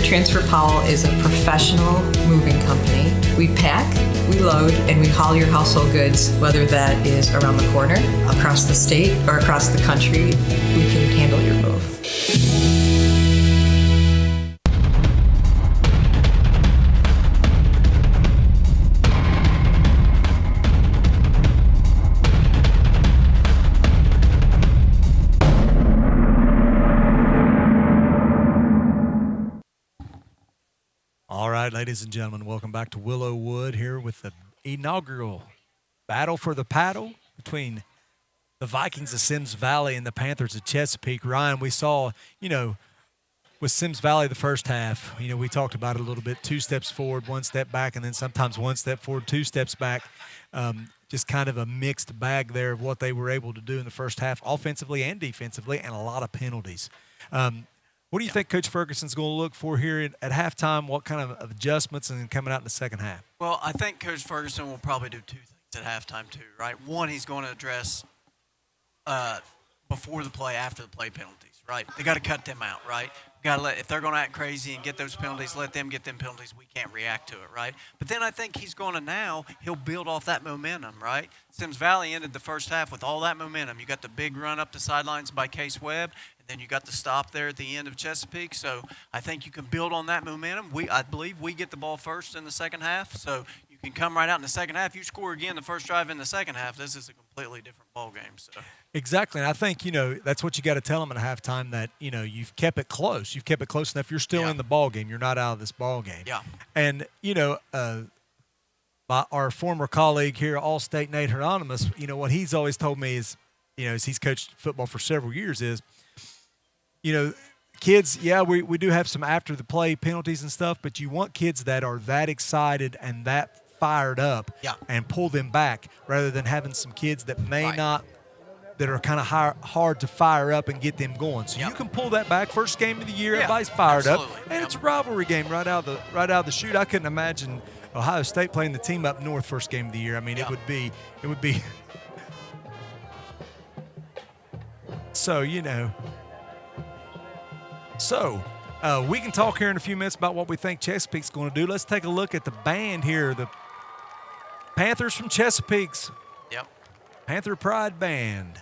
Speaker 6: Transfer Powell is a professional moving company. We pack, we load, and we haul your household goods, whether that is around the corner, across the state, or across the country. We can handle your move.
Speaker 1: All right, ladies and gentlemen, welcome back to Willow Wood here with the inaugural battle for the paddle between the Vikings of Symmes Valley and the Panthers of Chesapeake. Ryan, we saw, with Symmes Valley the first half, we talked about it a little bit, 2 steps forward, 1 step back, and then sometimes 1 step forward, 2 steps back. Just kind of a mixed bag there of what they were able to do in the first half, offensively and defensively, and a lot of penalties. What do you think Coach Ferguson's going to look for here at halftime? What kind of adjustments and coming out in the second half?
Speaker 3: Well, I think Coach Ferguson will probably do 2 things at halftime too, right? One, he's going to address before the play, after the play penalties, right? They got to cut them out, right? If they're going to act crazy and get those penalties, let them get them penalties. We can't react to it, right? But then I think he'll build off that momentum, right? Symmes Valley ended the first half with all that momentum. You got the big run up the sidelines by Case Webb, and then you got the stop there at the end of Chesapeake. So I think you can build on that momentum. I believe we get the ball first in the second half, so you can come right out in the second half. You score again the first drive in the second half, this is a completely different ball game. So.
Speaker 1: Exactly, and I think, that's what you got to tell them at halftime, that, you've kept it close. You've kept it close enough. You're still in the ball game. You're not out of this ball game.
Speaker 3: Yeah.
Speaker 1: And, our former colleague here, All-State Nate Hieronymus, what he's always told me is, as he's coached football for several years is, kids, we do have some after-the-play penalties and stuff, but you want kids that are that excited and that fired up and pull them back rather than having some kids that may not – that are kind of hard to fire up and get them going. So you can pull that back. First game of the year, everybody's fired up, and it's a rivalry game right out of the chute. I couldn't imagine Ohio State playing the team up north first game of the year. I mean, it would be. So we can talk here in a few minutes about what we think Chesapeake's going to do. Let's take a look at the band here. The Panthers from Chesapeake's Panther Pride Band.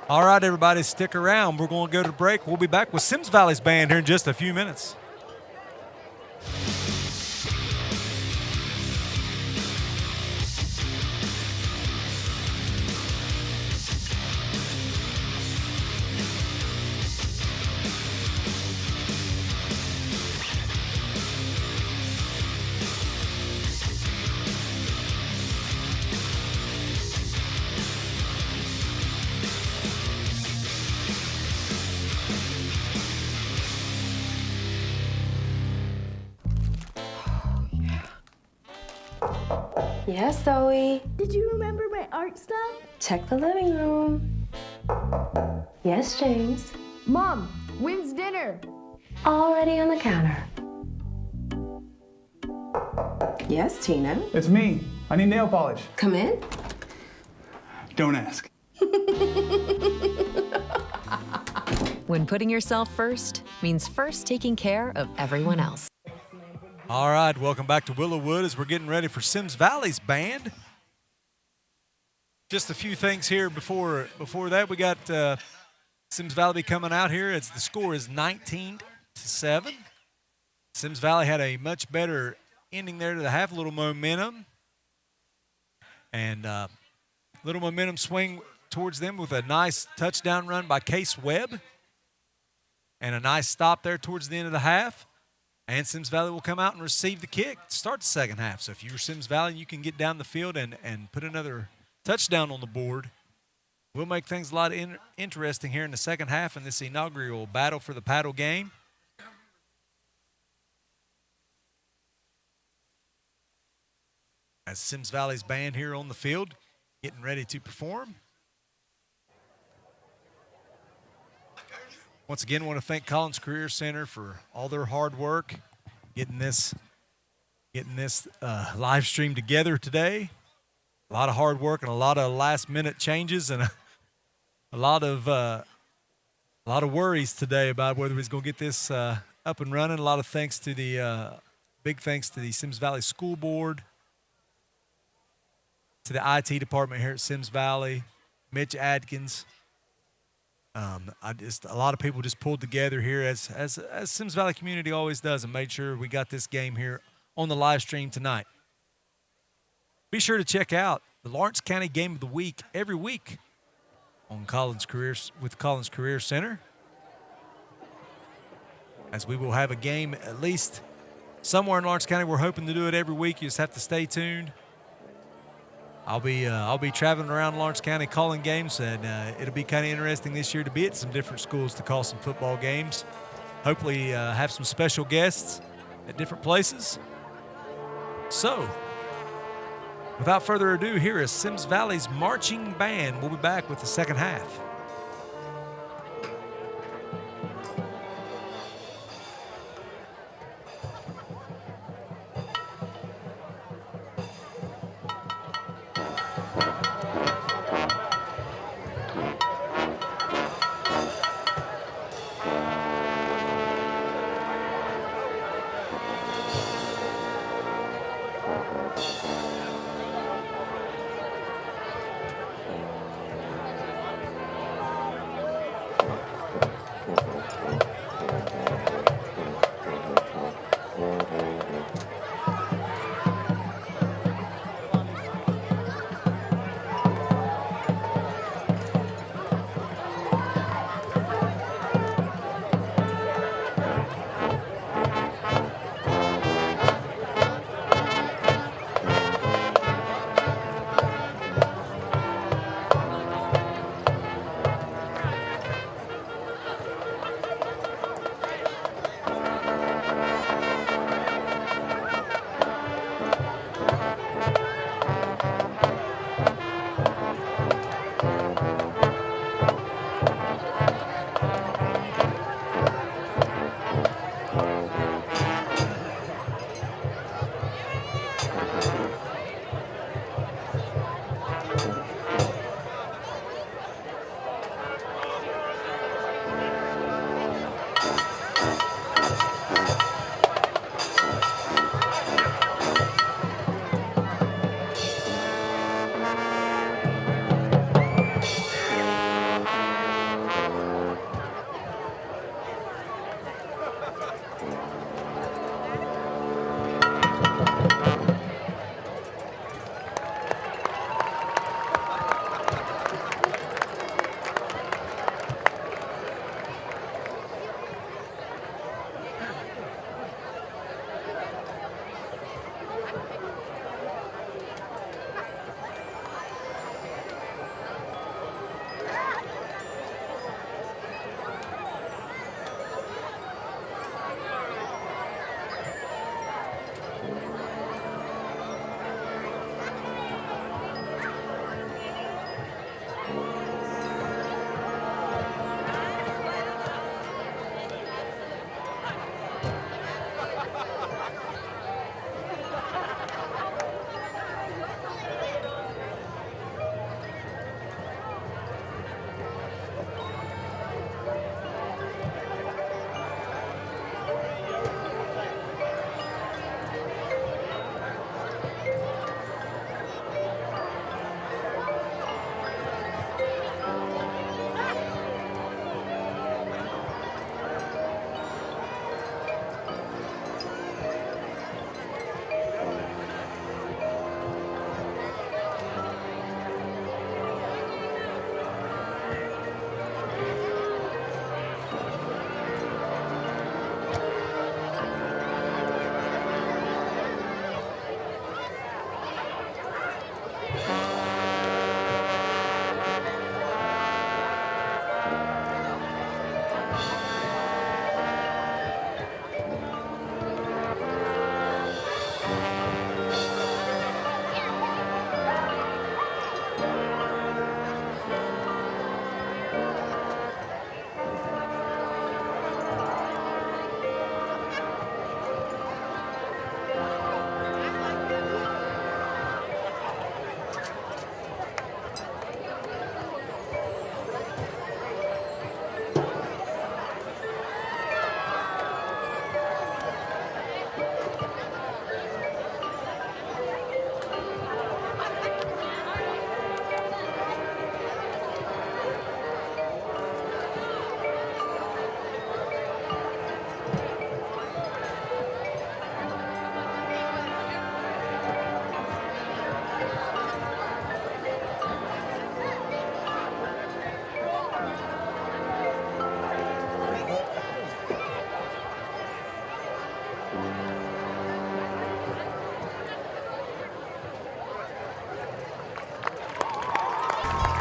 Speaker 1: All right, everybody, stick around. We're going to go to break. We'll be back with Symmes Valley's band here in just a few minutes.
Speaker 8: Yes, Zoe.
Speaker 9: Did you remember my art stuff?
Speaker 8: Check the living room. Yes, James.
Speaker 9: Mom, when's dinner?
Speaker 8: Already on the counter. Yes, Tina.
Speaker 10: It's me. I need nail polish.
Speaker 8: Come in.
Speaker 10: Don't ask.
Speaker 11: When putting yourself first means first taking care of everyone else.
Speaker 1: All right, welcome back to Willowwood as we're getting ready for Symmes Valley's band. Just a few things here before that. We got Symmes Valley coming out here. The score is 19-7. Symmes Valley had a much better ending there to the half, a little momentum. And little momentum swing towards them with a nice touchdown run by Case Webb. And a nice stop there towards the end of the half. And Symmes Valley will come out and receive the kick to start the second half. So if you're Symmes Valley, you can get down the field and put another touchdown on the board. We'll make things a lot interesting here in the second half in this inaugural Battle for the Paddle game. As Symmes Valley's band here on the field, getting ready to perform. Once again, I want to thank Collins Career Center for all their hard work getting this live stream together today. A lot of hard work and a lot of last-minute changes and a lot of worries today about whether he's going to get this up and running. A lot of thanks to big thanks to the Symmes Valley School Board, to the IT department here at Symmes Valley, Mitch Adkins. A lot of people just pulled together here as Symmes Valley community always does and made sure we got this game here on the live stream tonight. Be sure to check out the Lawrence County Game of the Week every week on Collins Career Center, as we will have a game at least somewhere in Lawrence County. We're hoping to do it every week. You just have to stay tuned. I'll be traveling around Lawrence County calling games, and it'll be kind of interesting this year to be at some different schools to call some football games. Hopefully have some special guests at different places. So, without further ado, here is Symmes Valley's marching band. We'll be back with the second half.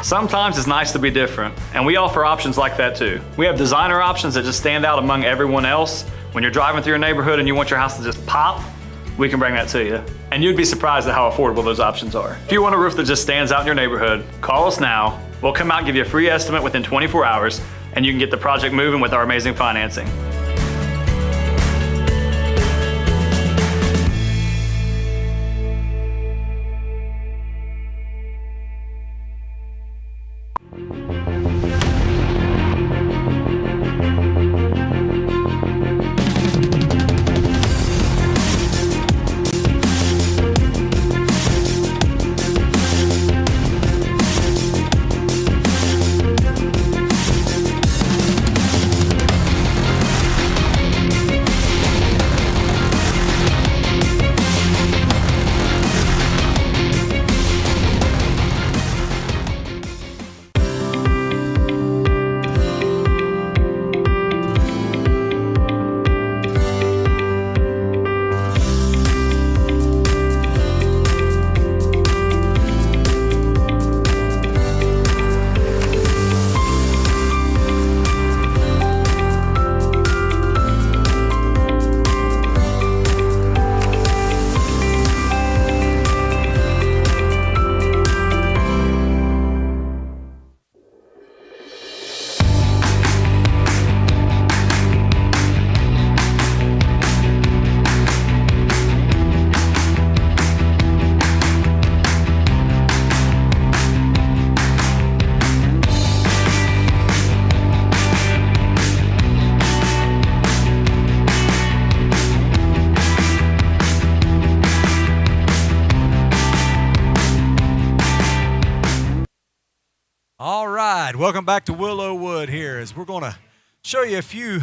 Speaker 5: Sometimes it's nice to be different, and we offer options like that too. We have designer options that just stand out among everyone else. When you're driving through your neighborhood and you want your house to just pop, we can bring that to you. And you'd be surprised at how affordable those options are. If you want a roof that just stands out in your neighborhood, call us now. We'll come out and give you a free estimate within 24 hours, and you can get the project moving with our amazing financing.
Speaker 1: Welcome back to Willowwood here as we're going to show you a few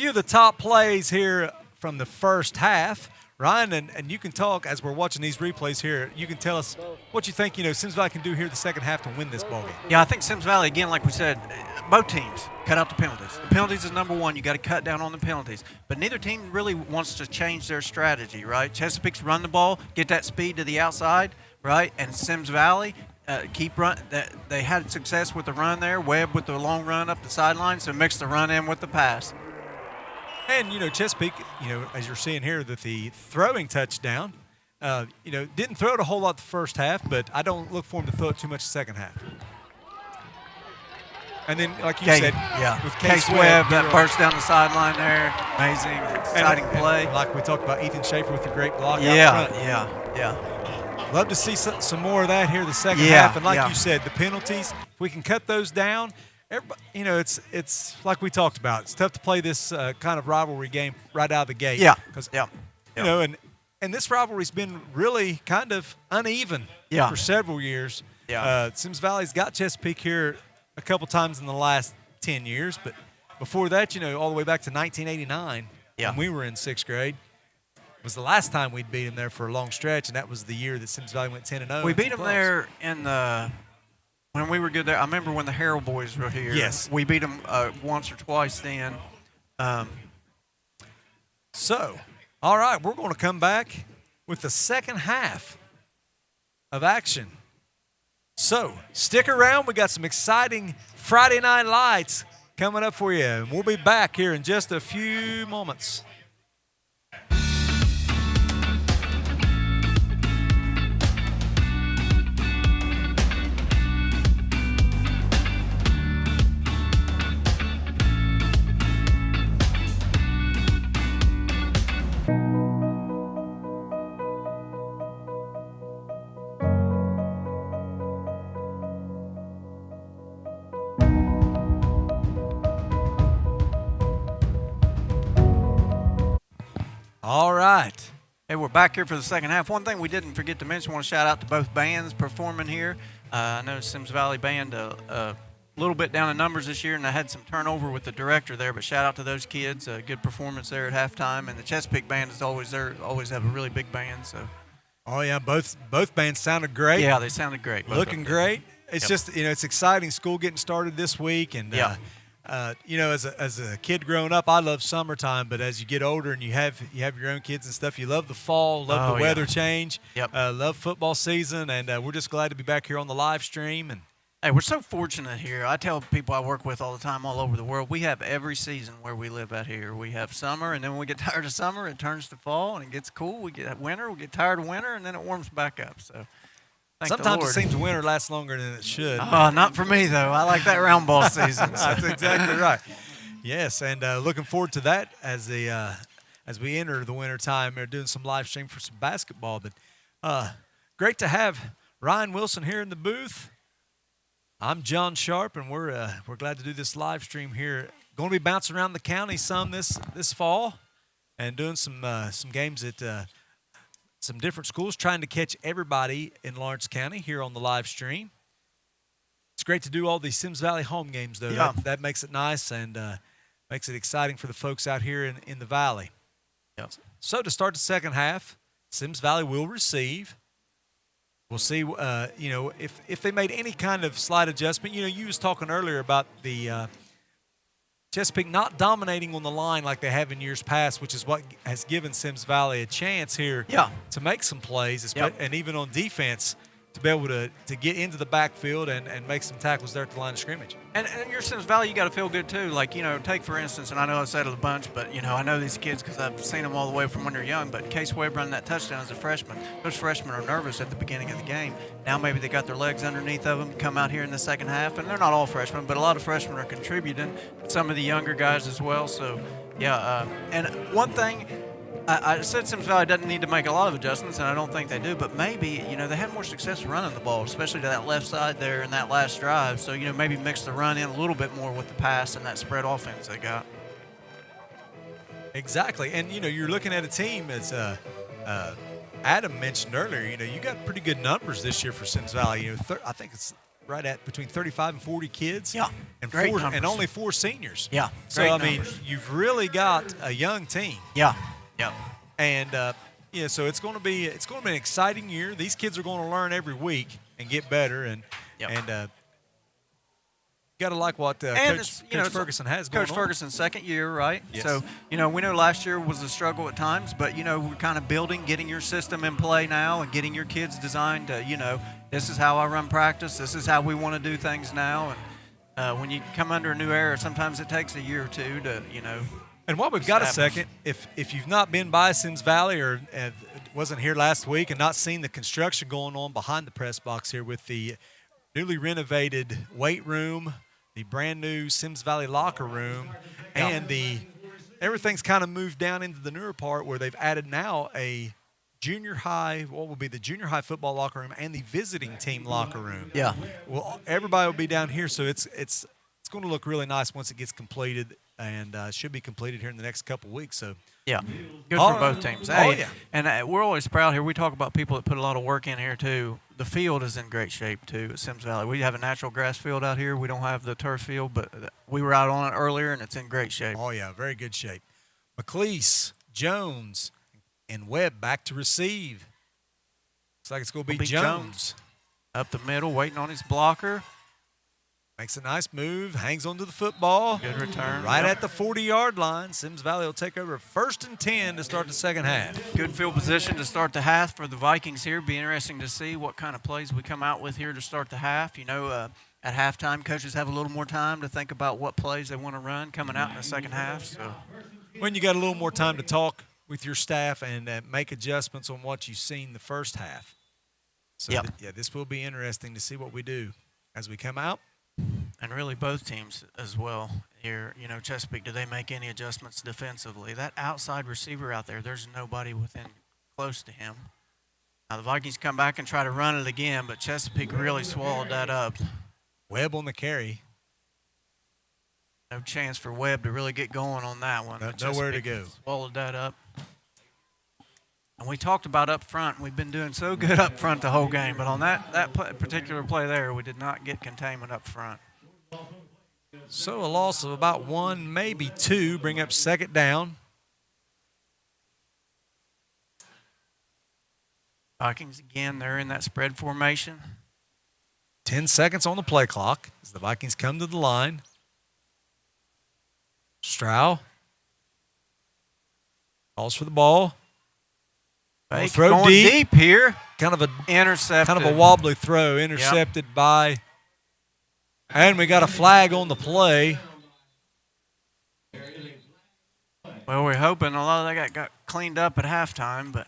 Speaker 1: of the top plays here from the first half. Ryan, and you can talk as we're watching these replays here. You can tell us what you think, Symmes Valley can do here the second half to win this ballgame.
Speaker 3: Yeah, I think Symmes Valley, again, like we said, both teams cut out the penalties. The penalties is number one. You got to cut down on the penalties. But neither team really wants to change their strategy, right? Chesapeake's run the ball, get that speed to the outside, right? And Symmes Valley, keep run. They had success with the run there. Webb with the long run up the sideline, so mix the run in with the pass.
Speaker 1: And, Chesapeake, as you're seeing here, that the throwing touchdown, didn't throw it a whole lot the first half, but I don't look for him to throw it too much the second half. And then, like you said, with
Speaker 3: Case Webb that burst down the sideline there, amazing, exciting play.
Speaker 1: And like we talked about, Ethan Schaefer with the great block
Speaker 3: out front.
Speaker 1: Love to see some more of that here the second half. And like you said, the penalties, if we can cut those down, you know, it's like we talked about. It's tough to play this kind of rivalry game right out of the gate. Because, you know, and this rivalry's been really kind of uneven for several years. Symmes Valley's got Chesapeake here a couple times in the last 10 years, but before that, you know, all the way back to 1989 when we were in 6th grade, was the last time we'd beat them there for a long stretch, and that was the year that Symmes Valley went 10-0.
Speaker 3: We beat them there in the when we were good there. I remember when the Harrell boys were here.
Speaker 1: Yes.
Speaker 3: We beat them once or twice then.
Speaker 1: So, all right, we're going to come back with the second half of action. So, stick around. We got some exciting Friday Night Lights coming up for you. And we'll be back here in just a few moments. All right.
Speaker 3: Hey, we're back here for the second half. One thing we didn't forget to mention, I want to shout out to both bands performing here. I know Symmes Valley Band a little bit down in numbers this year, and I had some turnover with the director there, but shout out to those kids. A good performance there at halftime, and the Chesapeake Band is always there, always have a really big band. So.
Speaker 1: Oh, yeah, both bands sounded great.
Speaker 3: Yeah, they sounded great.
Speaker 1: Looking great. It's just, you know, it's exciting. School getting started this week, and you know, as a kid growing up, I love summertime. But as you get older and you have your own kids and stuff, you love the fall, love the weather change, love football season, and we're just glad to be back here on the live stream. And
Speaker 3: hey, we're so fortunate here. I tell people I work with all the time, all over the world, we have every season where we live out here. We have summer, and then when we get tired of summer, it turns to fall, and it gets cool. We get winter, we get tired of winter, and then it warms back up. So.
Speaker 1: Sometimes it seems winter lasts longer than it should.
Speaker 3: Not for me, though. I like that round ball season. So.
Speaker 1: That's exactly right. Yes, and looking forward to that as we enter the winter time. They're doing some live stream for some basketball. But great to have Ryan Wilson here in the booth. I'm John Sharp, and we're glad to do this live stream here. Going to be bouncing around the county some this fall, and doing some games at some different schools, trying to catch everybody in Lawrence County here on the live stream. It's great to do all these Symmes Valley home games, though.
Speaker 3: Yeah.
Speaker 1: That makes it nice and makes it exciting for the folks out here in the valley.
Speaker 3: Yep.
Speaker 1: So to start the second half, Symmes Valley will receive. We'll see, you know, if they made any kind of slight adjustment. You know, you was talking earlier about the Chesapeake not dominating on the line like they have in years past, which is what has given Symmes Valley a chance here to make some plays, and even on defense to be able to get into the backfield and make some tackles there at the line of scrimmage.
Speaker 3: And your Symmes Valley, you got to feel good too. Like, you know, take for instance, and I know I said it a bunch, but, you know, I know these kids because I've seen them all the way from when they're young, but Case Webb running that touchdown as a freshman. Those freshmen are nervous at the beginning of the game. Now maybe they got their legs underneath of them, come out here in the second half, and they're not all freshmen, but a lot of freshmen are contributing, some of the younger guys as well. So, yeah, and one thing, I said Symmes Valley doesn't need to make a lot of adjustments, and I don't think they do, but maybe, you know, they had more success running the ball, especially to that left side there in that last drive. So, you know, maybe mix the run in a little bit more with the pass and that spread offense they got.
Speaker 1: Exactly. And, you know, you're looking at a team, as Adam mentioned earlier, you know, you got pretty good numbers this year for Symmes Valley. You know, I think it's right at between 35 and 40 kids.
Speaker 3: Yeah,
Speaker 1: and only 4 seniors.
Speaker 3: Yeah,
Speaker 1: so, I mean, you've really got a young team.
Speaker 3: Yeah.
Speaker 1: And yeah, so it's going to be an exciting year. These kids are going to learn every week and get better, and got to like what Coach Ferguson has going on.
Speaker 3: Coach Ferguson's second year, right?
Speaker 1: Yes.
Speaker 3: So, you know, we know last year was a struggle at times, but, you know, we're kind of building, getting your system in play now and getting your kids designed to, you know, this is how I run practice. This is how we want to do things now. And when you come under a new era, sometimes it takes a year or two to, you know.
Speaker 1: And while we've got a second, if you've not been by Symmes Valley or wasn't here last week and not seen the construction going on behind the press box here with the newly renovated weight room, the brand new Symmes Valley locker room, and everything's kind of moved down into the newer part where they've added now a junior high, what will be the junior high football locker room and the visiting team locker room.
Speaker 3: Yeah.
Speaker 1: Well, everybody will be down here, so it's going to look really nice once it gets completed, and should be completed here in the next couple weeks. So
Speaker 3: yeah, good for both teams. Hey,
Speaker 1: yeah.
Speaker 3: And we're always proud here. We talk about people that put a lot of work in here too. The field is in great shape too at Symmes Valley. We have a natural grass field out here. We don't have the turf field, but we were out on it earlier, and it's in great shape.
Speaker 1: Oh yeah, very good shape. McLeese, Jones, and Webb back to receive. Looks like it's going to be Jones.
Speaker 3: Up the middle, waiting on his blocker.
Speaker 1: Makes a nice move, hangs onto the football.
Speaker 3: Good return.
Speaker 1: Right at the 40-yard line. Symmes Valley will take over 1st and 10 to start the second half.
Speaker 3: Good field position to start the half for the Vikings here. Be interesting to see what kind of plays we come out with here to start the half. You know, at halftime, coaches have a little more time to think about what plays they want to run coming out in the second half. So,
Speaker 1: when you got a little more time to talk with your staff and make adjustments on what you've seen the first half. So, yeah, this will be interesting to see what we do as we come out.
Speaker 3: And really both teams as well here. You know, Chesapeake, do they make any adjustments defensively? That outside receiver out there, there's nobody within close to him. Now the Vikings come back and try to run it again, but Chesapeake really swallowed that up.
Speaker 1: Webb on the carry.
Speaker 3: No chance for Webb to really get going on that one.
Speaker 1: Nowhere to go.
Speaker 3: Swallowed that up. And we talked about up front. We've been doing so good up front the whole game, but on that particular play there, we did not get containment up front.
Speaker 1: So a loss of about 1, maybe 2, bring up second down.
Speaker 3: Vikings again, they're in that spread formation.
Speaker 1: 10 seconds on the play clock as the Vikings come to the line. Stroud calls for the ball.
Speaker 3: Fake,
Speaker 1: throw
Speaker 3: going deep here.
Speaker 1: Kind of a
Speaker 3: intercepted.
Speaker 1: Kind of a wobbly throw, intercepted by. And we got a flag on the play.
Speaker 3: Well, we're hoping a lot of that got cleaned up at halftime, but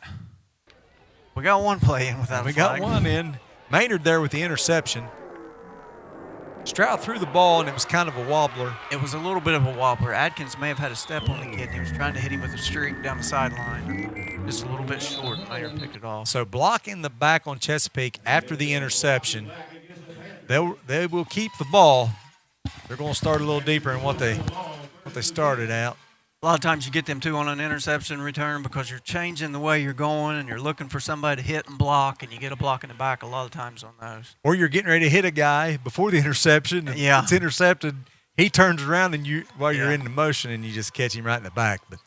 Speaker 3: we got one play in without a flag.
Speaker 1: We got one in. Maynard there with the interception. Stroud threw the ball, and it was kind of a wobbler.
Speaker 3: It was a little bit of a wobbler. Adkins may have had a step on the kid, and he was trying to hit him with a streak down the sideline. Just a little bit short. Maynard picked it off.
Speaker 1: So blocking the back on Chesapeake after the interception. They will keep the ball. They're going to start a little deeper in what they started out.
Speaker 3: A lot of times you get them two on an interception return because you're changing the way you're going and you're looking for somebody to hit and block, and you get a block in the back a lot of times on those.
Speaker 1: Or you're getting ready to hit a guy before the interception. And it's intercepted. He turns around and while you're in the motion, and you just catch him right in the back. But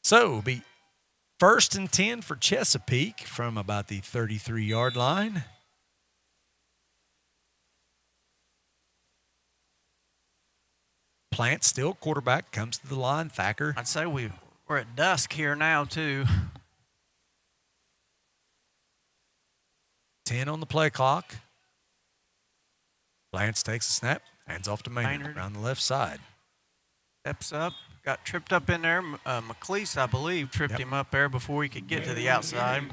Speaker 1: so it'll be 1st and 10 for Chesapeake from about the 33-yard line. Plant still quarterback, comes to the line. Thacker.
Speaker 3: I'd say we're at dusk here now, too.
Speaker 1: 10 on the play clock. Lance takes a snap, hands off to Maynard around the left side.
Speaker 3: Steps up, got tripped up in there. McLeese, I believe, tripped him up there before he could get to the outside.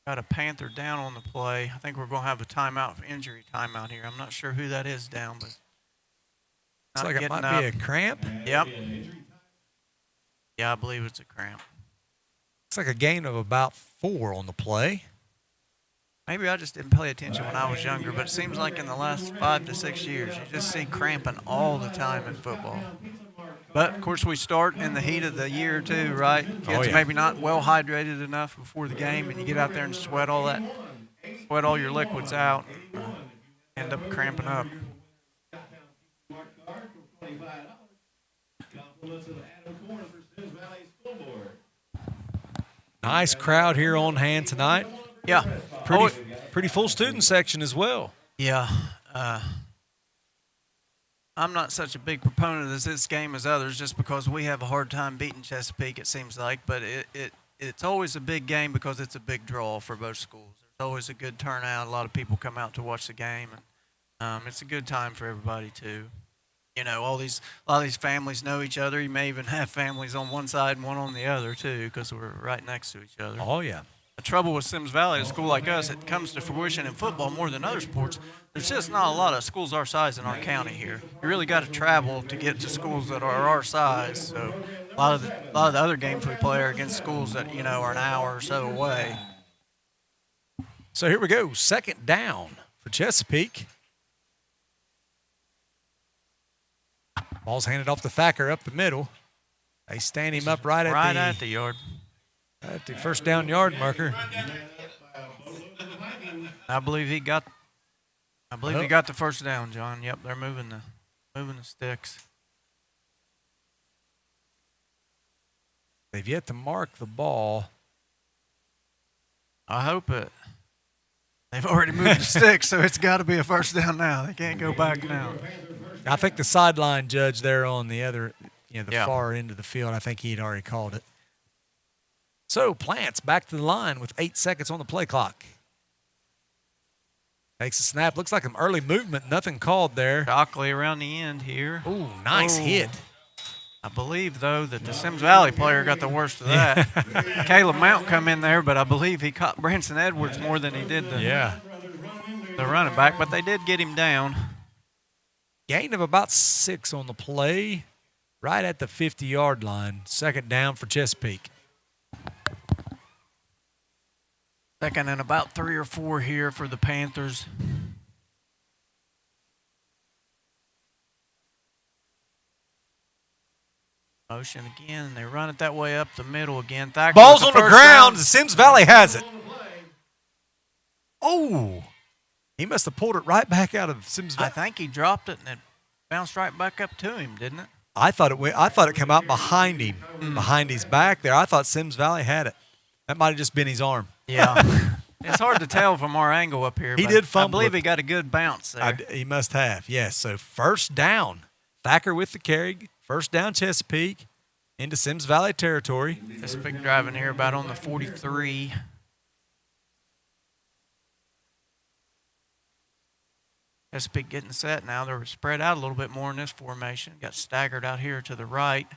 Speaker 3: Got a Panther down on the play. I think we're going to have a timeout, injury timeout here. I'm not sure who that is down, but
Speaker 1: looks like it might be a cramp.
Speaker 3: Yep. Yeah, I believe it's a cramp.
Speaker 1: Looks like a gain of about 4 on the play.
Speaker 3: Maybe I just didn't pay attention when I was younger, but it seems like in the last 5 to 6 years, you just see cramping all the time in football. But, of course, we start in the heat of the year, too, right? Kids maybe not well hydrated enough before the game, and you get out there and sweat all your liquids out, end up cramping up.
Speaker 1: Nice crowd here on hand tonight.
Speaker 3: Yeah.
Speaker 1: Pretty full student section as well.
Speaker 3: Yeah. I'm not such a big proponent of this game as others just because we have a hard time beating Chesapeake, it seems like. But it's always a big game because it's a big draw for both schools. There's always a good turnout. A lot of people come out to watch the game. And it's a good time for everybody, too. You know, a lot of these families know each other. You may even have families on one side and one on the other, too, because we're right next to each other.
Speaker 1: Oh, yeah.
Speaker 3: The trouble with Symmes Valley, a school like us, it comes to fruition in football more than other sports. There's just not a lot of schools our size in our county here. You really got to travel to get to schools that are our size. So a lot of the other games we play are against schools that, you know, are an hour or so away.
Speaker 1: So here we go, second down for Chesapeake. Ball's handed off to Thacker up the middle. They stand him up right
Speaker 3: at the yard.
Speaker 1: At the first down yard marker.
Speaker 3: I believe he got the first down, John. Yep, they're moving the sticks.
Speaker 1: They've yet to mark the ball.
Speaker 3: I hope it. They've already moved the sticks, so it's got to be a first down now. They can't go back now.
Speaker 1: I think the sideline judge there on the other, far end of the field, I think he had already called it. So Plants back to the line with 8 seconds on the play clock. Takes a snap. Looks like an early movement. Nothing called there.
Speaker 3: Shockley around the end here.
Speaker 1: Ooh, nice hit.
Speaker 3: I believe, though, that the Symmes Valley player got the worst of that. Caleb Mount come in there, but I believe he caught Branson Edwards more than he did the running back, but they did get him down.
Speaker 1: Gain of about 6 on the play, right at the 50-yard line. Second down for Chesapeake.
Speaker 3: Second and about 3 or 4 here for the Panthers. Motion again, and they run it that way up the middle again. Thacker
Speaker 1: Ball's on the ground. Symmes Valley has it. Oh, he must have pulled it right back out of Symmes Valley.
Speaker 3: I think he dropped it, and it bounced right back up to him, didn't it?
Speaker 1: I thought it came out behind him, behind his back there. I thought Symmes Valley had it. That might have just been his arm.
Speaker 3: Yeah. It's hard to tell from our angle up here.
Speaker 1: He did fumble.
Speaker 3: I believe he got a good bounce there.
Speaker 1: He must have, yes. So first down. Thacker with the carry. First down Chesapeake into Symmes Valley territory.
Speaker 3: Chesapeake driving here about on the 43. Chesapeake getting set now. They're spread out a little bit more in this formation. Got staggered out here to the right.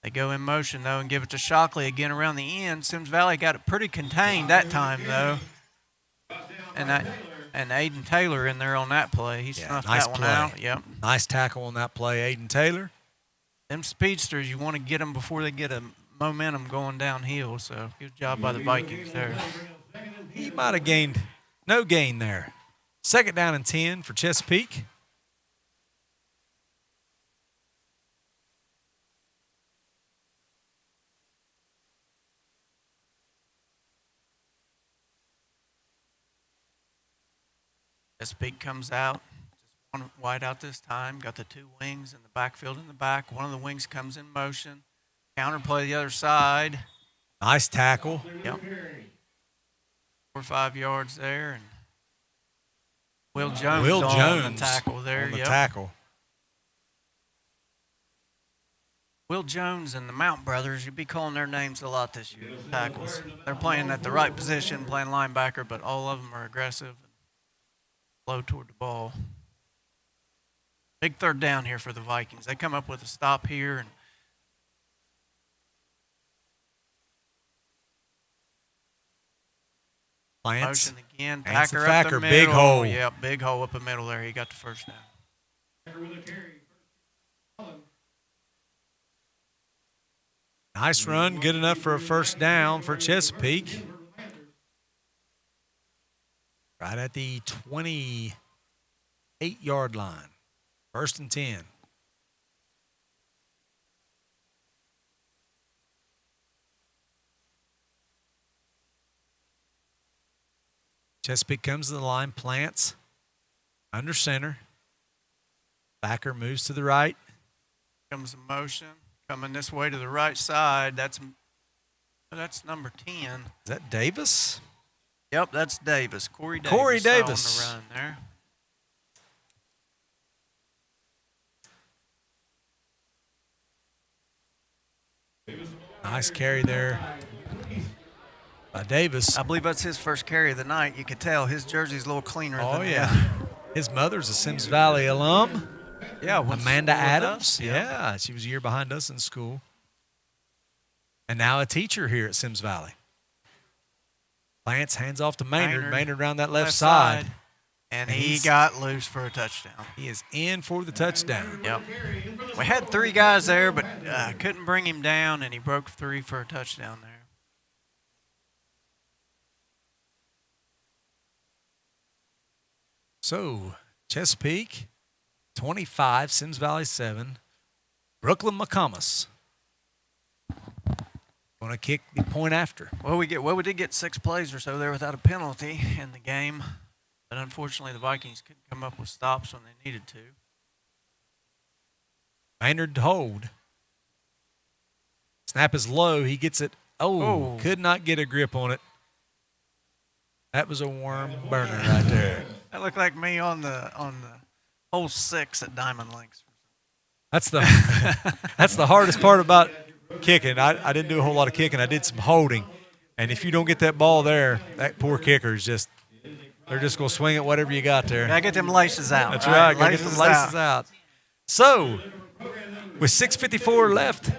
Speaker 3: They go in motion, though, and give it to Shockley again around the end. Symmes Valley got it pretty contained that time, though. And Aiden Taylor in there on that play. He snuffed that one out. Yep.
Speaker 1: Nice tackle on that play, Aiden Taylor.
Speaker 3: Them speedsters, you want to get them before they get a momentum going downhill. So good job by the Vikings there.
Speaker 1: He might have gained no gain there. Second down and 10 for Chesapeake.
Speaker 3: Chesapeake comes out, just one wide out this time. Got the 2 wings in the backfield in the back. One of the wings comes in motion. Counterplay the other side.
Speaker 1: Nice tackle.
Speaker 3: Yep. 4 or 5 yards there. And Will Jones on the tackle there.
Speaker 1: On the tackle.
Speaker 3: Will Jones and the Mount brothers, you'll be calling their names a lot this year, tackles. They're playing at the right position, playing linebacker, but all of them are aggressive. Low toward the ball. Big third down here for the Vikings. They come up with a stop here. And
Speaker 1: Plants.
Speaker 3: motion again.
Speaker 1: Thacker
Speaker 3: Up the middle.
Speaker 1: Big hole.
Speaker 3: Yep, big hole up the middle there. He got the first down.
Speaker 1: Nice run. Good enough for a first down for Chesapeake. Right at the 28-yard line. First and 10. Chesapeake comes to the line, plants under center. Thacker moves to the right.
Speaker 3: Comes in motion. Coming this way to the right side. That's number 10.
Speaker 1: Is that Davis?
Speaker 3: Yep, that's Davis. Corey Davis.
Speaker 1: Corey Davis.
Speaker 3: On the run there.
Speaker 1: Nice carry there by Davis.
Speaker 3: I believe that's his first carry of the night. You could tell his jersey's a little cleaner than
Speaker 1: His mother's a Symmes Valley alum.
Speaker 3: Yeah,
Speaker 1: Amanda Adams. Yeah, she was a year behind us in school. And now a teacher here at Symmes Valley. Lance hands off to Maynard. Maynard around that left side.
Speaker 3: And he got loose for a touchdown.
Speaker 1: He is in for the touchdown.
Speaker 3: Yep. We had 3 guys there, but couldn't bring him down, and he broke 3 for a touchdown there.
Speaker 1: So, Chesapeake, 25, Symmes Valley 7. Brooklyn McComas going to kick the point after.
Speaker 3: Well, we did get 6 plays or so there without a penalty in the game. But unfortunately, the Vikings couldn't come up with stops when they needed to.
Speaker 1: Maynard to hold. Snap is low. He gets it. Oh, could not get a grip on it. That was a worm burner right there.
Speaker 3: That looked like me on the hole 6 at Diamond Links.
Speaker 1: That's the hardest part about kicking. I didn't do a whole lot of kicking. I did some holding. And if you don't get that ball there, that poor kicker is just – they're just going to swing it whatever you got there.
Speaker 3: Gotta get them laces out.
Speaker 1: That's right. Gotta get them laces out. So, with 6:54 left,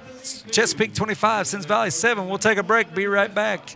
Speaker 1: Chesapeake 25, Symmes Valley 7. We'll take a break. Be right back.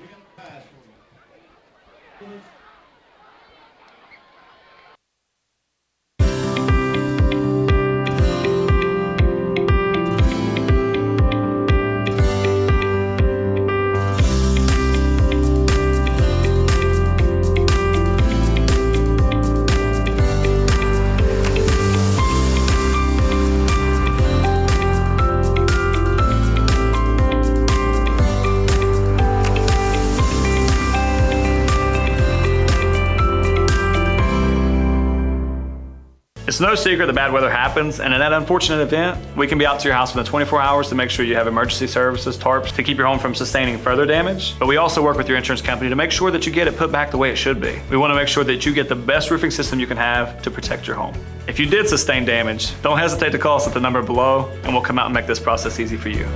Speaker 5: It's no secret that bad weather happens, and in that unfortunate event, we can be out to your house within 24 hours to make sure you have emergency services, tarps, to keep your home from sustaining further damage. But we also work with your insurance company to make sure that you get it put back the way it should be. We want to make sure that you get the best roofing system you can have to protect your home. If you did sustain damage, don't hesitate to call us at the number below, and we'll come out and make this process easy for you.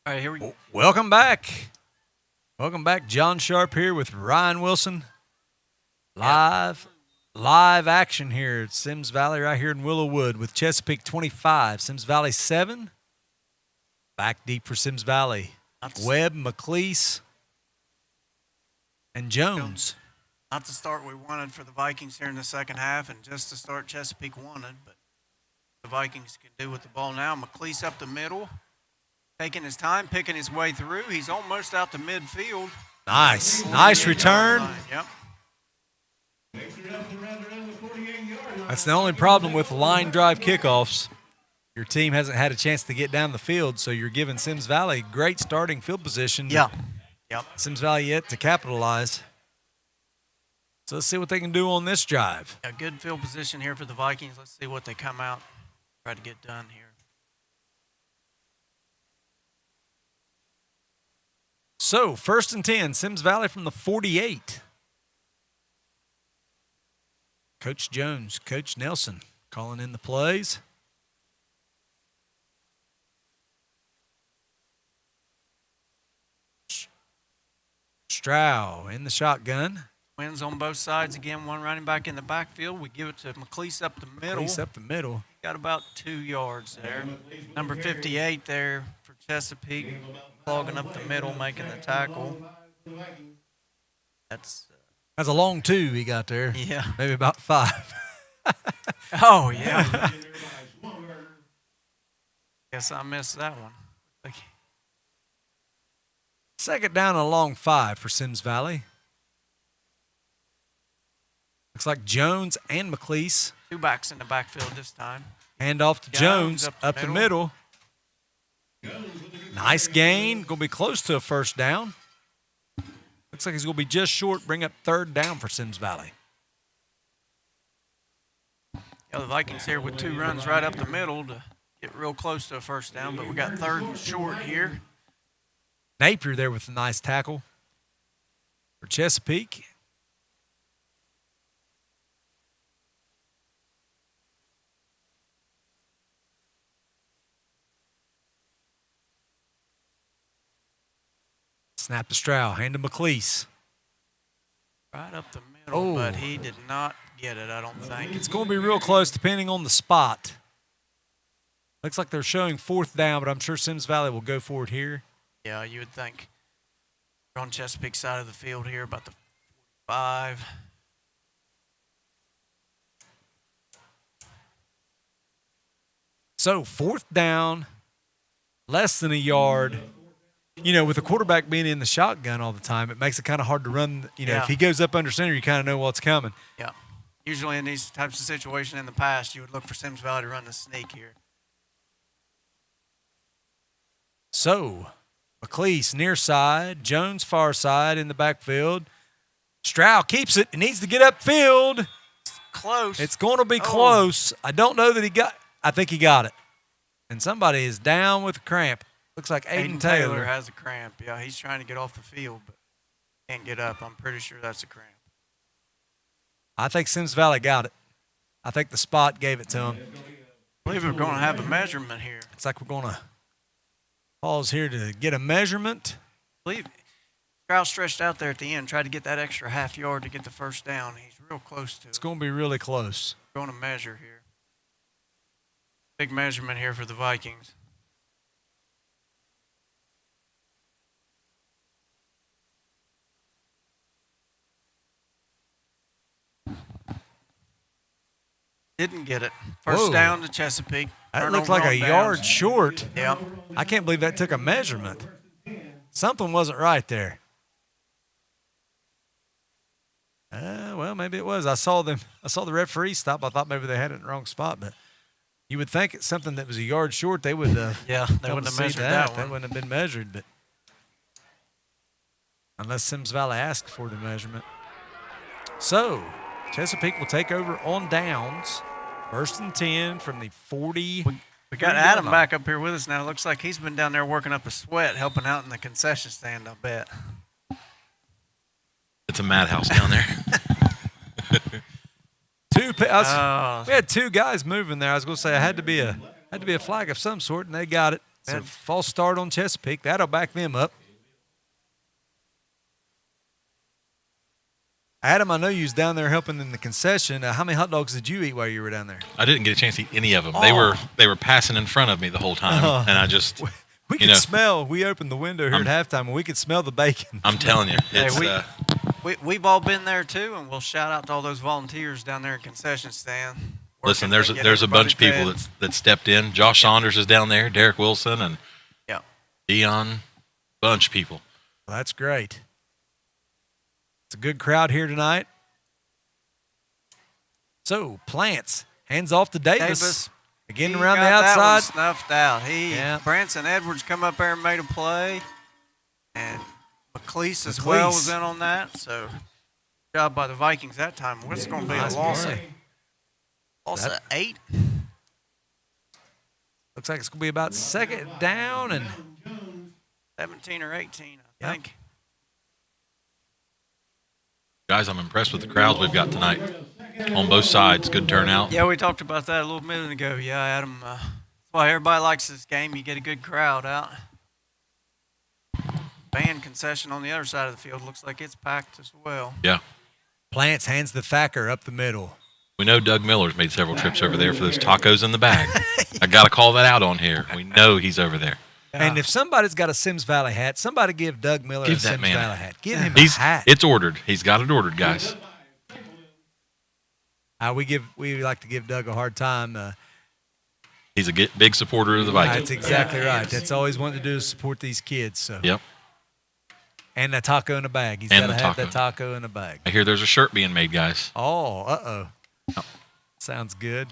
Speaker 3: All right, here we go.
Speaker 1: Welcome back. Welcome back. John Sharp here with Ryan Wilson. Live action here at Symmes Valley right here in Willowwood with Chesapeake 25, Symmes Valley 7. Back deep for Symmes Valley. Webb, McLeese, and Jones.
Speaker 3: Not the start we wanted for the Vikings here in the second half, and just the start Chesapeake wanted, but the Vikings can do with the ball now. McLeese up the middle. Taking his time, picking his way through. He's almost out to midfield.
Speaker 1: Nice. Nice return.
Speaker 3: Yep.
Speaker 1: That's the only problem with line drive kickoffs. Your team hasn't had a chance to get down the field, so you're giving Symmes Valley great starting field position.
Speaker 3: Yeah. Yep.
Speaker 1: Symmes Valley yet to capitalize. So let's see what they can do on this drive.
Speaker 3: A good field position here for the Vikings. Let's see what they come out, try to get done here.
Speaker 1: So, 1st and 10, Symmes Valley from the 48. Coach Jones, Coach Nelson calling in the plays. Strow in the shotgun.
Speaker 3: Wins on both sides. Again, one running back in the backfield. We give it to McLeese up the middle.
Speaker 1: McLeese up the middle.
Speaker 3: Got about 2 yards there. Number 58 there for Chesapeake, clogging up the middle, making the tackle. That's
Speaker 1: a long 2 he got there.
Speaker 3: Yeah.
Speaker 1: Maybe about 5.
Speaker 3: Oh, yeah. Guess I missed that one.
Speaker 1: Second down and a long 5 for Symmes Valley. Looks like Jones and McLeese.
Speaker 3: 2 backs in the backfield this time.
Speaker 1: Hand off to Jones up the middle. Nice gain. Going to be close to a first down. Looks like he's going to be just short, bring up 3rd down for Symmes Valley.
Speaker 3: Yeah, the Vikings here with 2 runs right up the middle to get real close to a first down, but we got 3rd and short here.
Speaker 1: Napier there with a nice tackle for Chesapeake. Snap to Strow, hand to McLeese.
Speaker 3: Right up the middle, but he did not get it, I don't think.
Speaker 1: It's going to be real close depending on the spot. Looks like they're showing 4th down, but I'm sure Symmes Valley will go for it here.
Speaker 3: Yeah, you would think. We're on Chesapeake side of the field here, about the 45.
Speaker 1: So 4th down, less than a yard. You know, with the quarterback being in the shotgun all the time, it makes it kind of hard to run. You know,
Speaker 3: Yeah.
Speaker 1: if he goes up under center, you kind of know what's coming.
Speaker 3: Yeah. Usually in these types of situations in the past, you would look for Symmes Valley to run the sneak here.
Speaker 1: So, McLeese near side, Jones far side in the backfield. Stroud keeps it. It needs to get upfield.
Speaker 3: Close.
Speaker 1: It's going to be close. I don't know that he got – I think he got it. And somebody is down with a cramp. Looks like Aiden Taylor.
Speaker 3: has a cramp. Yeah, he's trying to get off the field, but can't get up. I'm pretty sure that's a cramp.
Speaker 1: I think Symmes Valley got it. I think the spot gave it to him.
Speaker 3: I believe we're going to have a measurement here.
Speaker 1: Looks like we're going to pause here to get a measurement.
Speaker 3: I believe Stroud stretched out there at the end, tried to get that extra half yard to get the first down. He's real close to it.
Speaker 1: It's going to be really close.
Speaker 3: We're going to measure here. Big measurement here for the Vikings. Didn't get it. First down to Chesapeake.
Speaker 1: That looked like a yard short.
Speaker 3: Yeah.
Speaker 1: I can't believe that took a measurement. Something wasn't right there. Well, maybe it was. I saw the referee stop. I thought maybe they had it in the wrong spot, but you would think it's something that was a yard short. They would.
Speaker 3: Yeah, they wouldn't have measured that one.
Speaker 1: That wouldn't have been measured, but unless Symmes Valley asked for the measurement. So Chesapeake will take over on downs. 1st and 10 from the 40.
Speaker 3: We got Adam back up here with us now. Looks like he's been down there working up a sweat, helping out in the concession stand, I bet.
Speaker 2: It's a madhouse down there.
Speaker 1: We had 2 guys moving there. I was going to say I had to be a flag of some sort, and they got it. So false start on Chesapeake. That'll back them up. Adam, I know you was down there helping in the concession. How many hot dogs did you eat while you were down there?
Speaker 2: I didn't get a chance to eat any of them. They were passing in front of me the whole time, and I just
Speaker 1: we could smell. We opened the window here at halftime, and we could smell the bacon.
Speaker 2: I'm telling you, it's,
Speaker 3: we've all been there too, and we'll shout out to all those volunteers down there in concession stand.
Speaker 2: Listen, there's a bunch of people that stepped in. Josh Saunders is down there, Derek Wilson, and Dion, bunch of people.
Speaker 1: Well, that's great. It's a good crowd here tonight. So, Plants hands off to Davis. Again around the outside.
Speaker 3: That one snuffed out. Branson Edwards come up there and made a play. And McLeese as well was in on that. So, good job by the Vikings that time. What's going to be a loss of 8?
Speaker 1: Looks like it's going to be about 2nd down and
Speaker 3: 17 or 18, I think.
Speaker 2: Guys, I'm impressed with the crowds we've got tonight on both sides. Good turnout.
Speaker 3: Yeah, we talked about that a little minute ago. Yeah, Adam. That's why everybody likes this game. You get a good crowd out. Band concession on the other side of the field looks like it's packed as well.
Speaker 2: Yeah.
Speaker 1: Plants hands the Thacker up the middle.
Speaker 2: We know Doug Miller's made several trips over there for those tacos in the bag. I got to call that out on here. We know he's over there.
Speaker 1: Yeah. And if somebody's got a Symmes Valley hat, somebody give Doug Miller a Symmes Valley hat. Give him a hat.
Speaker 2: It's ordered. He's got it ordered, guys.
Speaker 1: We like to give Doug a hard time.
Speaker 2: He's a big supporter of the Vikings.
Speaker 1: That's exactly right. That's all he's wanted to do is support these kids. So.
Speaker 2: Yep.
Speaker 1: And a taco in a bag. He's got to have that taco in a bag.
Speaker 2: I hear there's a shirt being made, guys.
Speaker 1: Oh. Sounds good.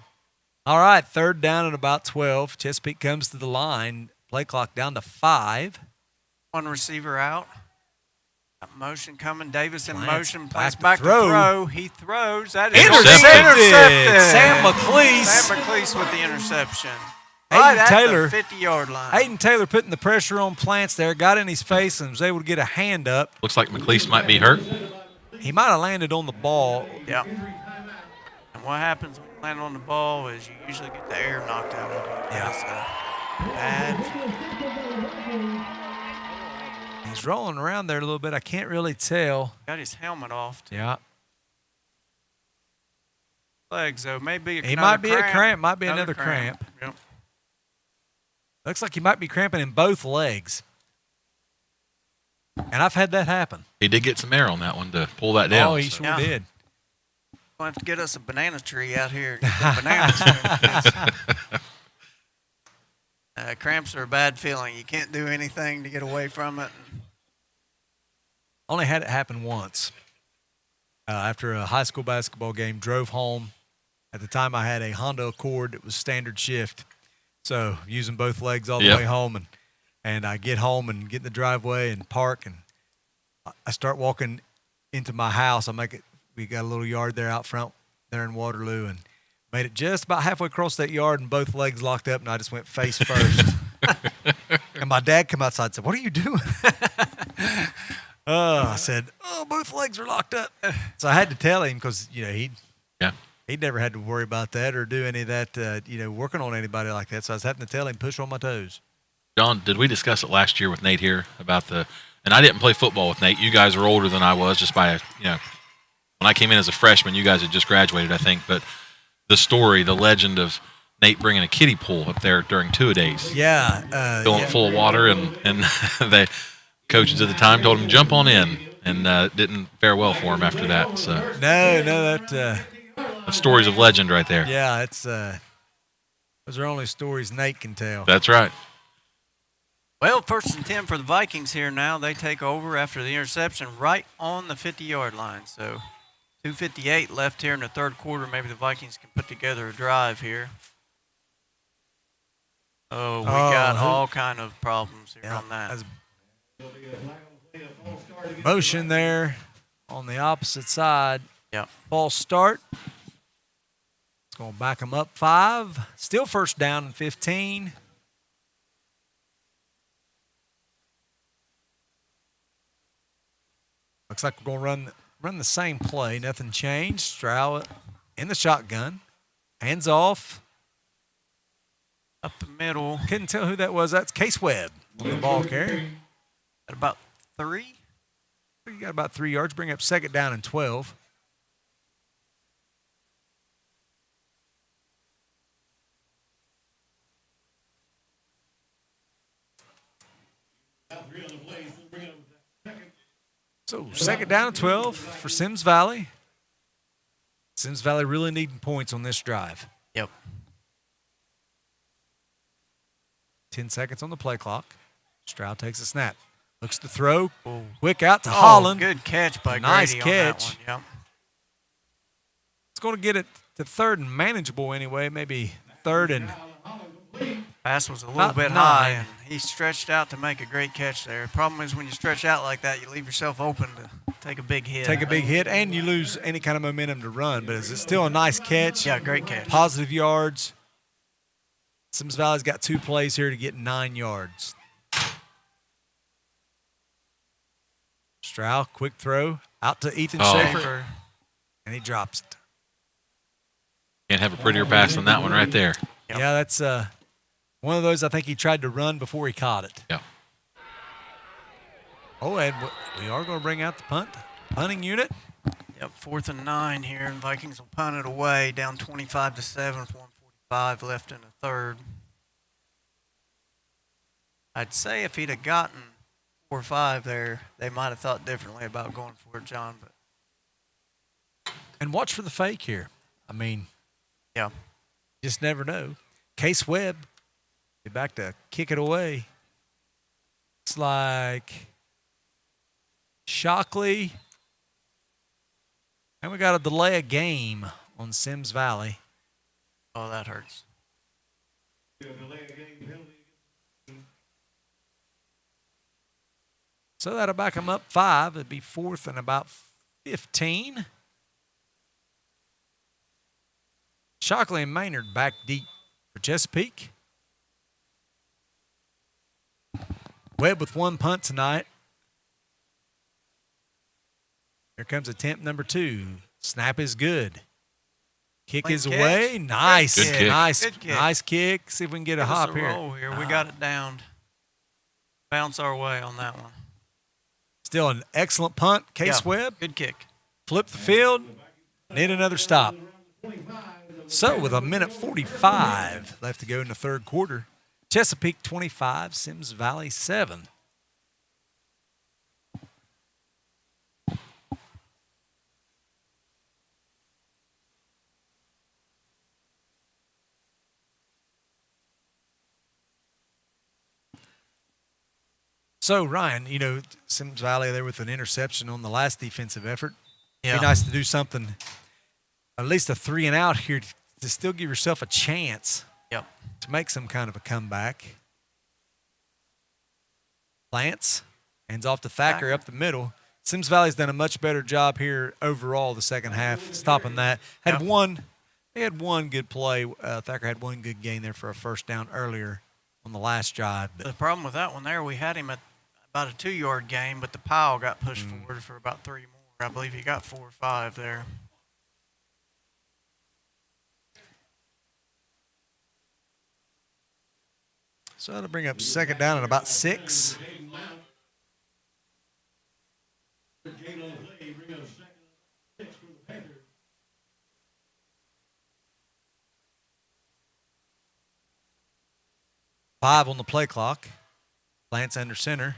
Speaker 1: All right, 3rd down at about 12. Chesapeake comes to the line. Play clock down to 5.
Speaker 3: One receiver out. Got motion coming. Davis in motion.
Speaker 1: Plants
Speaker 3: back to throw. He throws. That is
Speaker 1: intercepted. Sam McLeese.
Speaker 3: Sam McLeese with the interception.
Speaker 1: Aiden Taylor,
Speaker 3: the 50-yard line.
Speaker 1: Aiden Taylor putting the pressure on Plants there, got in his face and was able to get a hand up.
Speaker 2: Looks like McLeese might be hurt.
Speaker 1: He might have landed on the ball.
Speaker 3: Yeah. And what happens when you land on the ball is you usually get the air knocked out of you.
Speaker 1: Yeah.
Speaker 3: Bad.
Speaker 1: He's rolling around there a little bit. I can't really tell.
Speaker 3: Got his helmet off.
Speaker 1: Yeah.
Speaker 3: legs, though. Maybe
Speaker 1: He might be a cramp. Might be another
Speaker 3: cramp.
Speaker 1: cramp.
Speaker 3: Yep.
Speaker 1: Looks like he might be cramping in both legs. And I've had that happen.
Speaker 2: He did get some air on that one to pull that down.
Speaker 1: Oh, he sure did.
Speaker 3: We'll have to get us a banana tree out here. Bananas. Cramps are a bad feeling. You can't do anything to get away from it.
Speaker 1: Only had it happen once. After a high school basketball game, drove home. At the time, I had a Honda Accord that was standard shift. So using both legs all the way home. And I get home and get in the driveway and park. And I start walking into my house. We got a little yard there out front there in Waterloo. And made it just about halfway across that yard and both legs locked up. And I just went face first. And my dad come outside and said, "What are you doing?" I said, both legs are locked up. So I had to tell him because, he'd never had to worry about that or do any of that, working on anybody like that. So I was having to tell him, push on my toes.
Speaker 2: John, did we discuss it last year with Nate here about and I didn't play football with Nate. You guys were older than I was just by, when I came in as a freshman, you guys had just graduated, I think. But the story, the legend of Nate bringing a kiddie pool up there during two-a-days.
Speaker 1: Yeah.
Speaker 2: Filling it full of water, and the coaches at the time told him, jump on in, and didn't fare well for him after that. So
Speaker 1: No,
Speaker 2: that's stories of legend right there.
Speaker 1: Yeah, it's those are only stories Nate can tell.
Speaker 2: That's right.
Speaker 3: Well, 1st and 10 for the Vikings here now. They take over after the interception right on the 50-yard line. So 2:58 left here in the third quarter. Maybe the Vikings can put together a drive here. Oh, we got all kind of problems here on that.
Speaker 1: Motion there on the opposite side.
Speaker 3: Yeah.
Speaker 1: False start. It's going to back them up 5. Still first down and 15. Looks like we're going to run the same play. Nothing changed. Stroud in the shotgun. Hands off.
Speaker 3: Up the middle.
Speaker 1: Couldn't tell who that was. That's Case Webb on the ball carrier.
Speaker 3: At about 3.
Speaker 1: You got about 3 yards. Bring up 2nd down and 12. So 2nd down and 12 for Symmes Valley. Symmes Valley really needing points on this drive.
Speaker 3: Yep.
Speaker 1: 10 seconds on the play clock. Stroud takes a snap. Looks to throw.
Speaker 3: Ooh.
Speaker 1: Quick out to Holland.
Speaker 3: Good catch by
Speaker 1: nice
Speaker 3: Grady
Speaker 1: catch.
Speaker 3: on that one. Yep.
Speaker 1: It's going to get it to 3rd and manageable anyway. Maybe 3rd and.
Speaker 3: Pass was a little bit high, and he stretched out to make a great catch there. The problem is when you stretch out like that, you leave yourself open to take a big hit.
Speaker 1: Take a big hit, and you lose any kind of momentum to run. But it's still a nice catch.
Speaker 3: Yeah, great catch.
Speaker 1: Positive yards. Symmes Valley's got 2 plays here to get 9 yards. Stroud, quick throw out to Ethan Schaefer, and he drops it.
Speaker 2: Can't have a prettier pass than that one right there.
Speaker 3: Yep.
Speaker 1: Yeah, that's one of those I think he tried to run before he caught it.
Speaker 2: Yeah.
Speaker 1: Oh, and we are going to bring out the punting unit.
Speaker 3: Yep, 4th and 9 here, and Vikings will punt it away, down 25-7 with 1:45 left in the third. I'd say if he'd have gotten 4 or 5 there, they might have thought differently about going for it, John. But
Speaker 1: And watch for the fake here. I mean,
Speaker 3: yeah,
Speaker 1: just never know. Case Webb, be back to kick it away. It's like Shockley. And we got to delay a game on Symmes Valley.
Speaker 3: Oh, that hurts.
Speaker 1: So that'll back them up 5. It'd be 4th and about 15. Shockley and Maynard back deep for Chesapeake. Webb with 1 punt tonight. Here comes attempt number 2. Snap is good. Kick is away. Nice.
Speaker 2: Good kick.
Speaker 1: Nice kick. See if we can get a hop here.
Speaker 3: Roll here. We got it down. Bounce our way on that one.
Speaker 1: Still an excellent punt. Case Webb.
Speaker 3: Good kick.
Speaker 1: Flip the field. Need another stop. So with 1:45 left to go in the third quarter, Chesapeake 25, Symmes Valley 7. So, Ryan, you know, Symmes Valley there with an interception on the last defensive effort.
Speaker 3: Yeah.
Speaker 1: Be nice to do something, at least a 3-and-out here to still give yourself a chance to make some kind of a comeback. Lance hands off to Thacker up the middle. Symmes Valley's done a much better job here overall the second half, stopping that. They had one good play. Thacker had one good gain there for a first down earlier on the last drive.
Speaker 3: The problem with that one there, we had him at about a 2-yard gain, but the pile got pushed forward for about 3 more. I believe he got 4 or 5 there.
Speaker 1: So that'll bring up second down at about 6. Five on the play clock. Lance under center.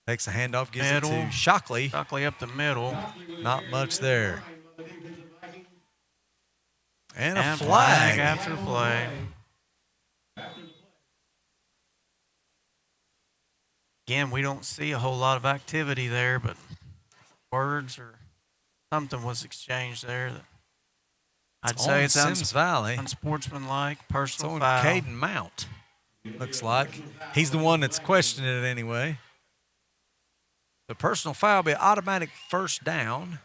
Speaker 1: Takes a handoff, gives it to Shockley.
Speaker 3: Shockley up the middle.
Speaker 1: Not much there. And a flag
Speaker 3: after the play. Again, we don't see a whole lot of activity there, but words or something was exchanged there. That I'd say it's
Speaker 1: Symmes Valley.
Speaker 3: Unsportsmanlike, personal
Speaker 1: it's on
Speaker 3: foul.
Speaker 1: Caden Mount, looks like. He's the one that's questioning it anyway. The personal foul will be an automatic first down.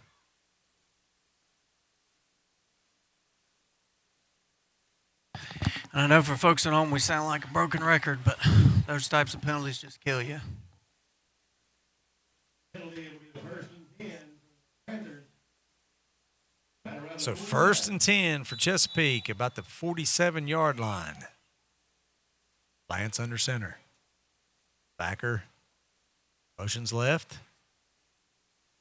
Speaker 3: And I know for folks at home we sound like a broken record, but those types of penalties just kill you.
Speaker 1: So 1st and 10 for Chesapeake, about the 47-yard line. Lance under center. Thacker motions left.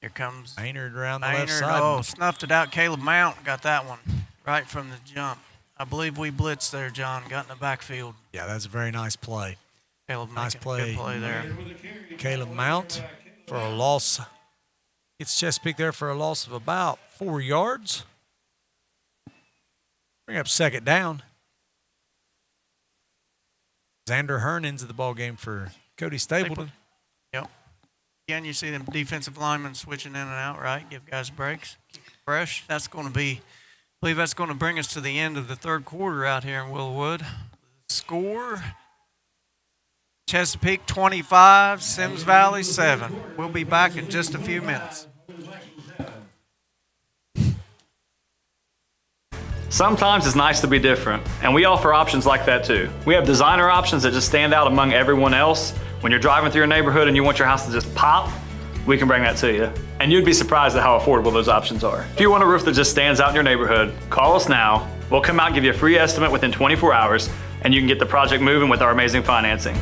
Speaker 3: Here comes
Speaker 1: Maynard around the left side.
Speaker 3: Oh, snuffed it out. Caleb Mount got that one right from the jump. I believe we blitzed there, John. Got in the backfield.
Speaker 1: Yeah, that's a very nice play.
Speaker 3: Caleb
Speaker 1: nice play.
Speaker 3: Good play there.
Speaker 1: Caleb Mount for a loss. Gets Chesapeake there for a loss of about 4 yards. Bring up second down. Xander Hearn into the ball game for Cody Stapleton.
Speaker 3: Yep. Again, you see them defensive linemen switching in and out, right? Give guys breaks. Keep it fresh. That's going to be, I believe that's going to bring us to the end of the third quarter out here in Willowwood. Score, Chesapeake 25, Symmes Valley 7. We'll be back in just a few minutes.
Speaker 5: Sometimes it's nice to be different, and we offer options like that too. We have designer options that just stand out among everyone else. When you're driving through your neighborhood and you want your house to just pop, we can bring that to you. And you'd be surprised at how affordable those options are. If you want a roof that just stands out in your neighborhood, call us now. We'll come out and give you a free estimate within 24 hours, and you can get the project moving with our amazing financing.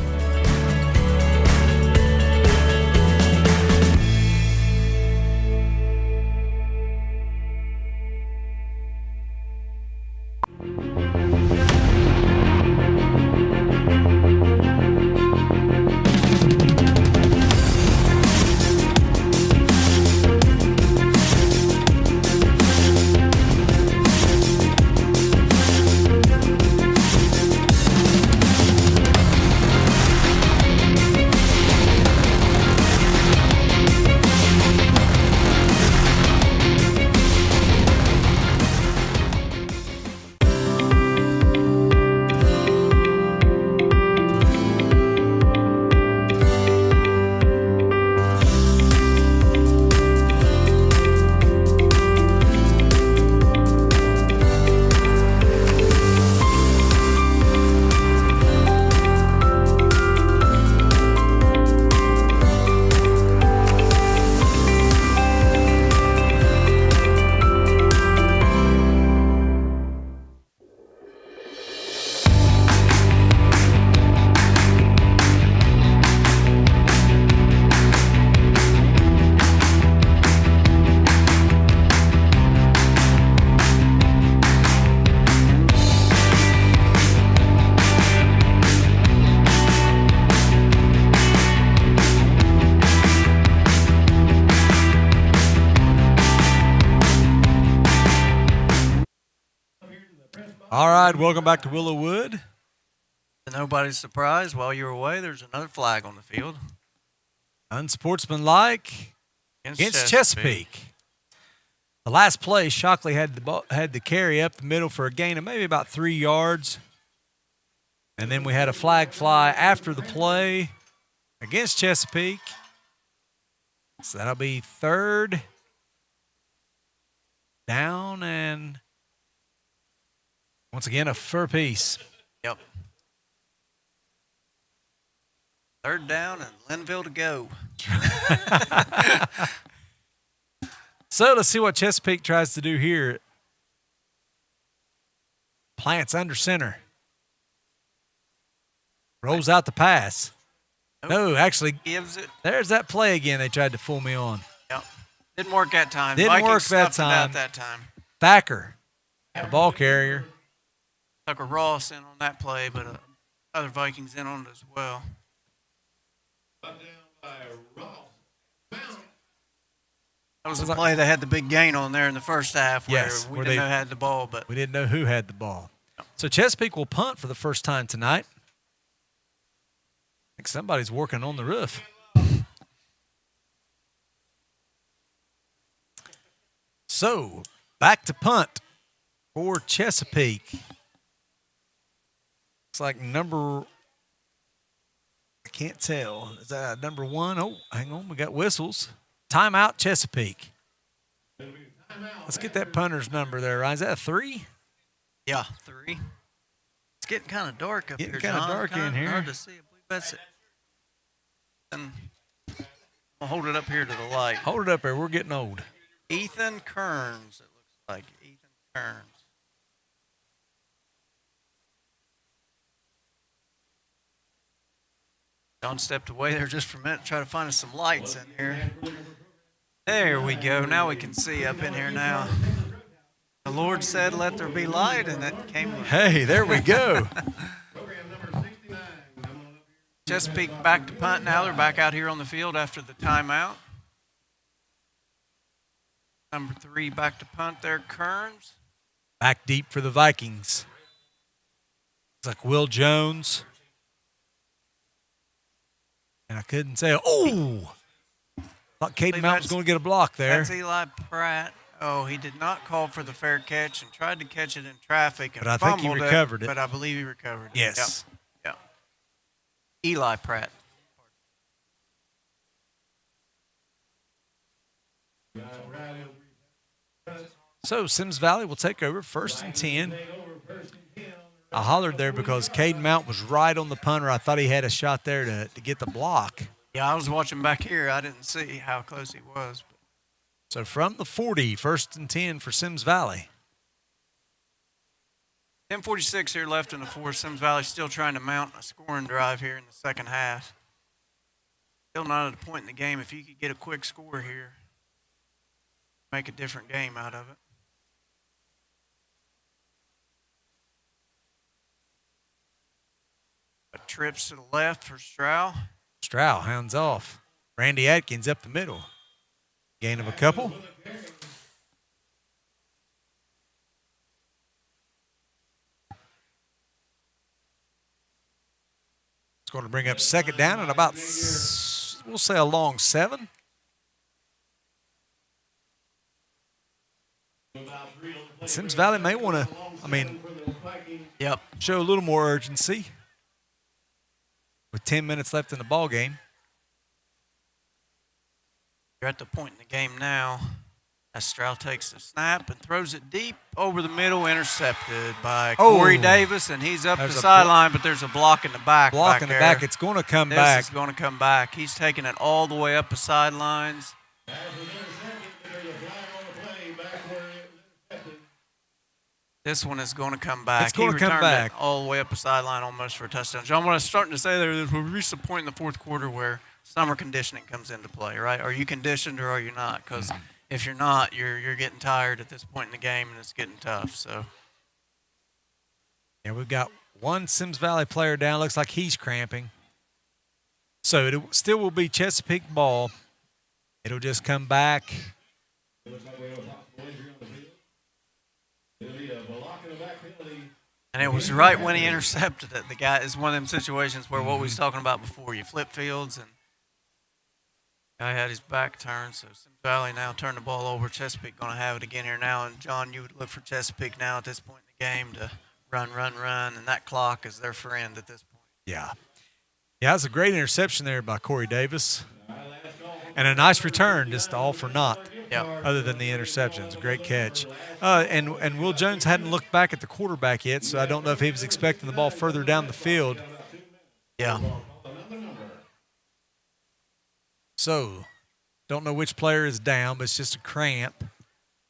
Speaker 1: All right, welcome back to Willowwood.
Speaker 3: To nobody's surprise, while you were away, there's another flag on the field.
Speaker 1: Unsportsmanlike against Chesapeake. The last play, Shockley had the carry up the middle for a gain of maybe about 3 yards. And then we had a flag fly after the play against Chesapeake. So that'll be third down and once again a fur piece.
Speaker 3: Yep. Third down and Linville to go.
Speaker 1: So let's see what Chesapeake tries to do here. Plants under center. Rolls out the pass.
Speaker 3: Nope.
Speaker 1: No, actually
Speaker 3: Gives it.
Speaker 1: there's that play again they tried to fool me on.
Speaker 3: Yep. Didn't work that time.
Speaker 1: Didn't
Speaker 3: Vikings
Speaker 1: work that
Speaker 3: snuffed it out
Speaker 1: time.
Speaker 3: that time.
Speaker 1: Thacker, the ball carrier.
Speaker 3: Tucker Ross in on that play, but other Vikings in on it as well. That was a play that had the big gain on there in the first half where
Speaker 1: Yes,
Speaker 3: we
Speaker 1: where
Speaker 3: didn't
Speaker 1: they-
Speaker 3: know who had the ball, but
Speaker 1: We didn't know who had the ball. So Chesapeake will punt for the first time tonight. I think somebody's working on the roof. So back to punt for Chesapeake. Looks like I can't tell. Is that number 1? Oh, hang on. We got whistles. Timeout, Chesapeake. Let's get that punter's number there, Ryan. Is that a 3?
Speaker 3: yeah, 3. It's getting kind of dark up
Speaker 1: Getting
Speaker 3: here,
Speaker 1: kinda
Speaker 3: John.
Speaker 1: dark in here.
Speaker 3: Hard to see. I believe that's it. And I'll hold it up here to the light.
Speaker 1: Hold it up there. We're getting old.
Speaker 3: Ethan Kearns, it looks like. Ethan Kearns. John stepped away there just for a minute to try to find us some lights in here. There we go. Now we can see up in here now. The Lord said, let there be light, and it came.
Speaker 1: Hey, there we go.
Speaker 3: Chesapeake back to punt now. They're back out here on the field after the timeout. Number 3 back to punt there, Kearns.
Speaker 1: Back deep for the Vikings. It's like Will Jones. And I couldn't say, oh! Thought Caden Mount was going to get a block there.
Speaker 3: That's Eli Pratt. Oh, he did not call for the fair catch and tried to catch it in traffic. And
Speaker 1: But I think he
Speaker 3: fumbled
Speaker 1: recovered it.
Speaker 3: But I believe he recovered it.
Speaker 1: Yes.
Speaker 3: Yep. Eli Pratt.
Speaker 1: So Symmes Valley will take over 1st and 10. I hollered there because Caden Mount was right on the punter. I thought he had a shot there to get the block.
Speaker 3: Yeah, I was watching back here. I didn't see how close he was.
Speaker 1: So from the 40, 1st and 10 for Symmes Valley.
Speaker 3: 10:46 here left in the fourth. Symmes Valley still trying to mount a scoring drive here in the second half. Still not at a point in the game. If you could get a quick score here, make a different game out of it. Trips to the left for Stroud.
Speaker 1: Stroud hands off. Randy Atkins up the middle. Gain of a couple. It's going to bring up 2nd down and about, we'll say, a long 7. Symmes Valley may want to, show a little more urgency with 10 minutes left in the ball game.
Speaker 3: You're at the point in the game now as Stroud takes the snap and throws it deep over the middle, intercepted by Corey Davis, and he's up the sideline, but there's a block in the back.
Speaker 1: Block in the back. It's going to come back.
Speaker 3: This is going to come back. He's taking it all the way up the sidelines. This one is going to come back.
Speaker 1: It's going to come back.
Speaker 3: It all the way up the sideline almost for a touchdown. John, what I was starting to say there is we reached the point in the fourth quarter where summer conditioning comes into play, right? Are you conditioned or are you not? Because if you're not, you're getting tired at this point in the game, and it's getting tough. So,
Speaker 1: yeah, we've got one Symmes Valley player down. Looks like he's cramping. So it still will be Chesapeake ball. It'll just come back.
Speaker 3: And it was right when he intercepted it. The guy is one of them situations where what we was talking about before, you flip fields and guy had his back turned. So Symmes Valley now turned the ball over. Chesapeake going to have it again here now. And John, you would look for Chesapeake now at this point in the game to run. And that clock is their friend at this point.
Speaker 1: Yeah. Yeah, that's a great interception there by Corey Davis. And a nice return, just all for naught.
Speaker 3: Yeah.
Speaker 1: Other than the interception. It's a great catch. And Will Jones hadn't looked back at the quarterback yet, so I don't know if he was expecting the ball further down the field.
Speaker 3: Yeah.
Speaker 1: So, don't know which player is down, but it's just a cramp.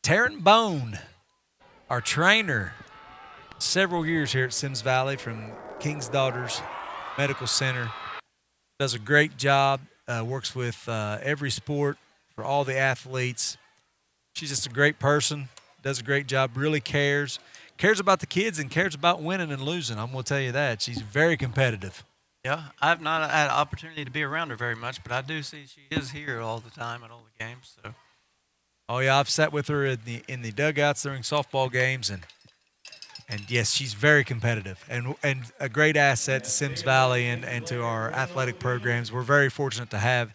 Speaker 1: Taryn Bone, our trainer, several years here at Symmes Valley from King's Daughters Medical Center, does a great job, works with every sport for all the athletes. She's just a great person, does a great job, really cares about the kids and cares about winning and losing. I'm going to tell you that. She's very competitive.
Speaker 3: Yeah, I've not had an opportunity to be around her very much, but I do see she is here all the time at all the games. So.
Speaker 1: Oh yeah, I've sat with her in the dugouts during softball games, and yes, she's very competitive and a great asset to Symmes Valley and to our athletic programs. We're very fortunate to have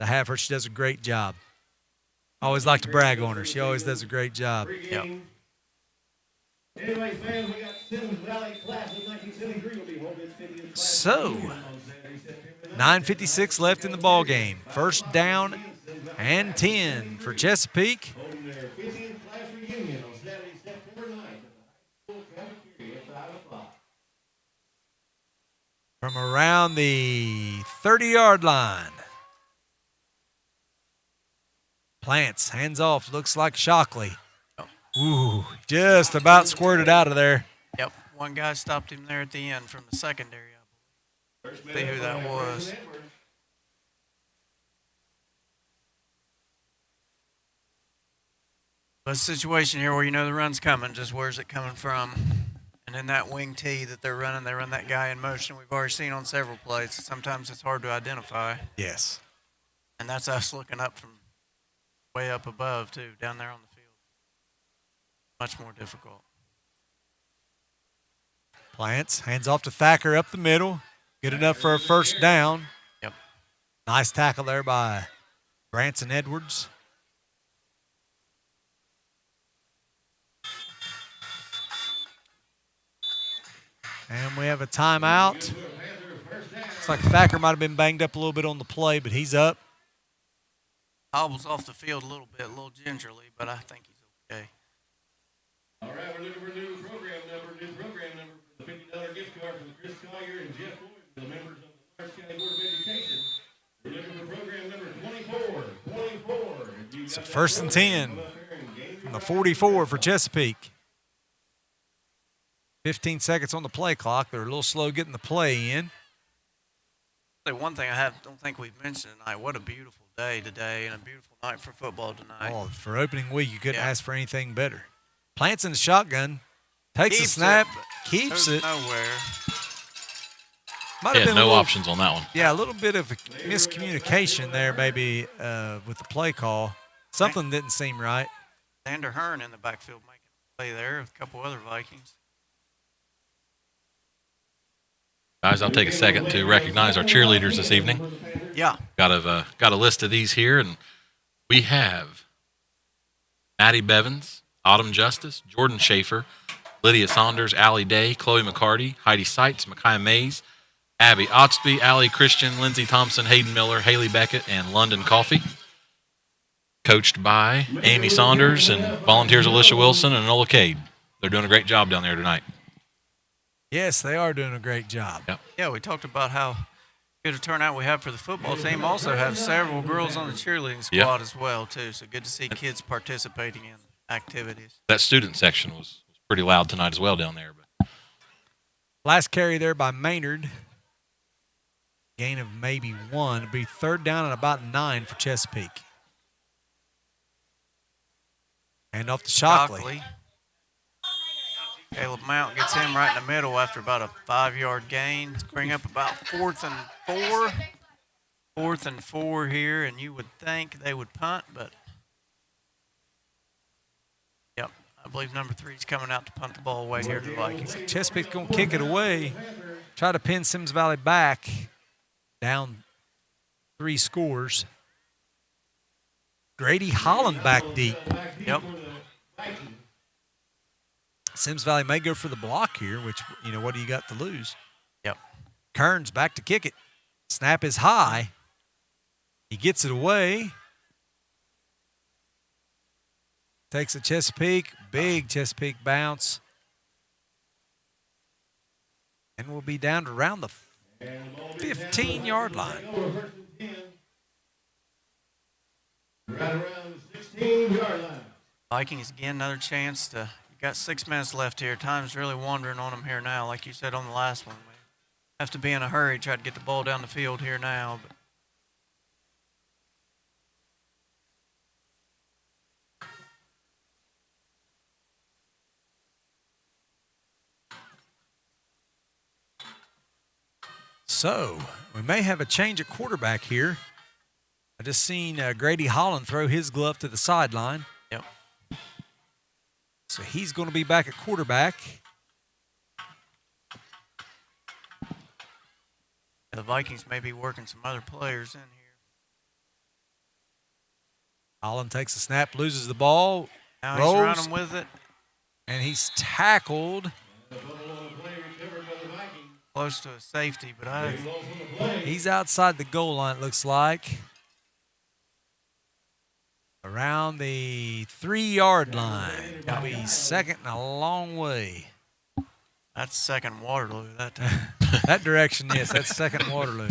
Speaker 1: her. She does a great job. I always like to brag on her. She always does a great job.
Speaker 3: Yep.
Speaker 7: Anyway, fans, we got Symmes Valley class of 1973 will be home this 50th class.
Speaker 1: So, 9:56 left in the ball game. First down and 10 for Chesapeake.
Speaker 7: Home their 50th class reunion on Saturday, September 9th at the high school cafeteria at 5 o'clock.
Speaker 1: From around the 30-yard line. Plants, hands off, looks like Shockley. Ooh, just about squirted out of there.
Speaker 3: Yep, one guy stopped him there at the end from the secondary, I believe. See who that was. But a situation here where you know the run's coming, just where's it coming from? And in that wing tee that they're running, they run that guy in motion. We've already seen on several plays. Sometimes it's hard to identify.
Speaker 1: Yes.
Speaker 3: And that's us looking up from way up above, too, down there on the field. Much more difficult.
Speaker 1: Plants, hands off to Thacker up the middle. Good enough for a first down.
Speaker 3: Yep.
Speaker 1: Nice tackle there by Branson Edwards. And we have a timeout. Looks like Thacker might have been banged up a little bit on the play, but he's up.
Speaker 3: Hobbles off the field a little bit, a little gingerly, but I think he's okay.
Speaker 7: All right, we're looking for a new program number for the $50 gift card from Chris Collier and Jeff Floyd, the members of the Lawrence County Board of Education. We're looking for program number 24.
Speaker 1: So first and 10 from the 44 for Chesapeake. 15 seconds on the play clock. They're a little slow getting the play in.
Speaker 3: One thing don't think we've mentioned tonight, what a beautiful day today and a beautiful night for football tonight.
Speaker 1: Oh, for opening week, you couldn't ask for anything better. Plants in the shotgun, takes a snap, keeps it.
Speaker 3: Nowhere.
Speaker 1: Might have been
Speaker 2: no options on that one.
Speaker 1: Yeah, a little bit of a miscommunication there maybe with the play call. Something didn't seem right.
Speaker 3: Xander Hearn in the backfield making a play there with a couple other Vikings.
Speaker 2: Guys, I'll take a second to recognize our cheerleaders this evening.
Speaker 3: Yeah.
Speaker 2: Got a list of these here, and we have Maddie Bevins, Autumn Justice, Jordan Schaefer, Lydia Saunders, Allie Day, Chloe McCarty, Heidi Seitz, Micaiah Mays, Abby Otsby, Allie Christian, Lindsey Thompson, Hayden Miller, Haley Beckett, and London Coffey. Coached by Amy Saunders and volunteers Alicia Wilson and Nola Cade. They're doing a great job down there tonight.
Speaker 1: Yes, they are doing a great job.
Speaker 2: Yep.
Speaker 3: Yeah, we talked about how good a turnout we have for the football team. Also have several girls on the cheerleading squad as well, too. So good to see kids participating in activities.
Speaker 2: That student section was pretty loud tonight as well down there. But
Speaker 1: last carry there by Maynard. Gain of maybe one. It'll be third down and about 9 for Chesapeake. Hand off to Shockley.
Speaker 3: Caleb Mount gets him right in the middle after about a 5-yard gain. Bring up about 4th and 4. 4th and 4 here, and you would think they would punt, but yep, I believe number 3 is coming out to punt the ball away here to the Vikings.
Speaker 1: Chesapeake's going to kick it away, try to pin Symmes Valley back, down 3 scores. Grady Holland back deep.
Speaker 3: Yep.
Speaker 1: Symmes Valley may go for the block here, which, what do you got to lose?
Speaker 3: Yep.
Speaker 1: Kearns back to kick it. Snap is high. He gets it away. Takes a Chesapeake, big Chesapeake bounce. And we'll be down to around the 15-yard line.
Speaker 7: Right around the 16-yard line.
Speaker 3: Vikings again, another chance to. You got 6 minutes left here. Time's really wandering on them here now, like you said on the last one. We have to be in a hurry, try to get the ball down the field here now. But
Speaker 1: so we may have a change at quarterback here. I just seen Grady Holland throw his glove to the sideline.
Speaker 3: Yep.
Speaker 1: So he's going to be back at quarterback.
Speaker 3: the Vikings may be working some other players in here.
Speaker 1: Holland takes a snap, loses the ball,
Speaker 3: Now
Speaker 1: rolls,
Speaker 3: he's running with it.
Speaker 1: and he's tackled.
Speaker 3: Close to a safety, but
Speaker 1: He's outside the goal line, it looks like. Around the 3-yard line. It'll be second and a long way.
Speaker 3: That's second Waterloo that time.
Speaker 1: That direction, yes, that's second Waterloo.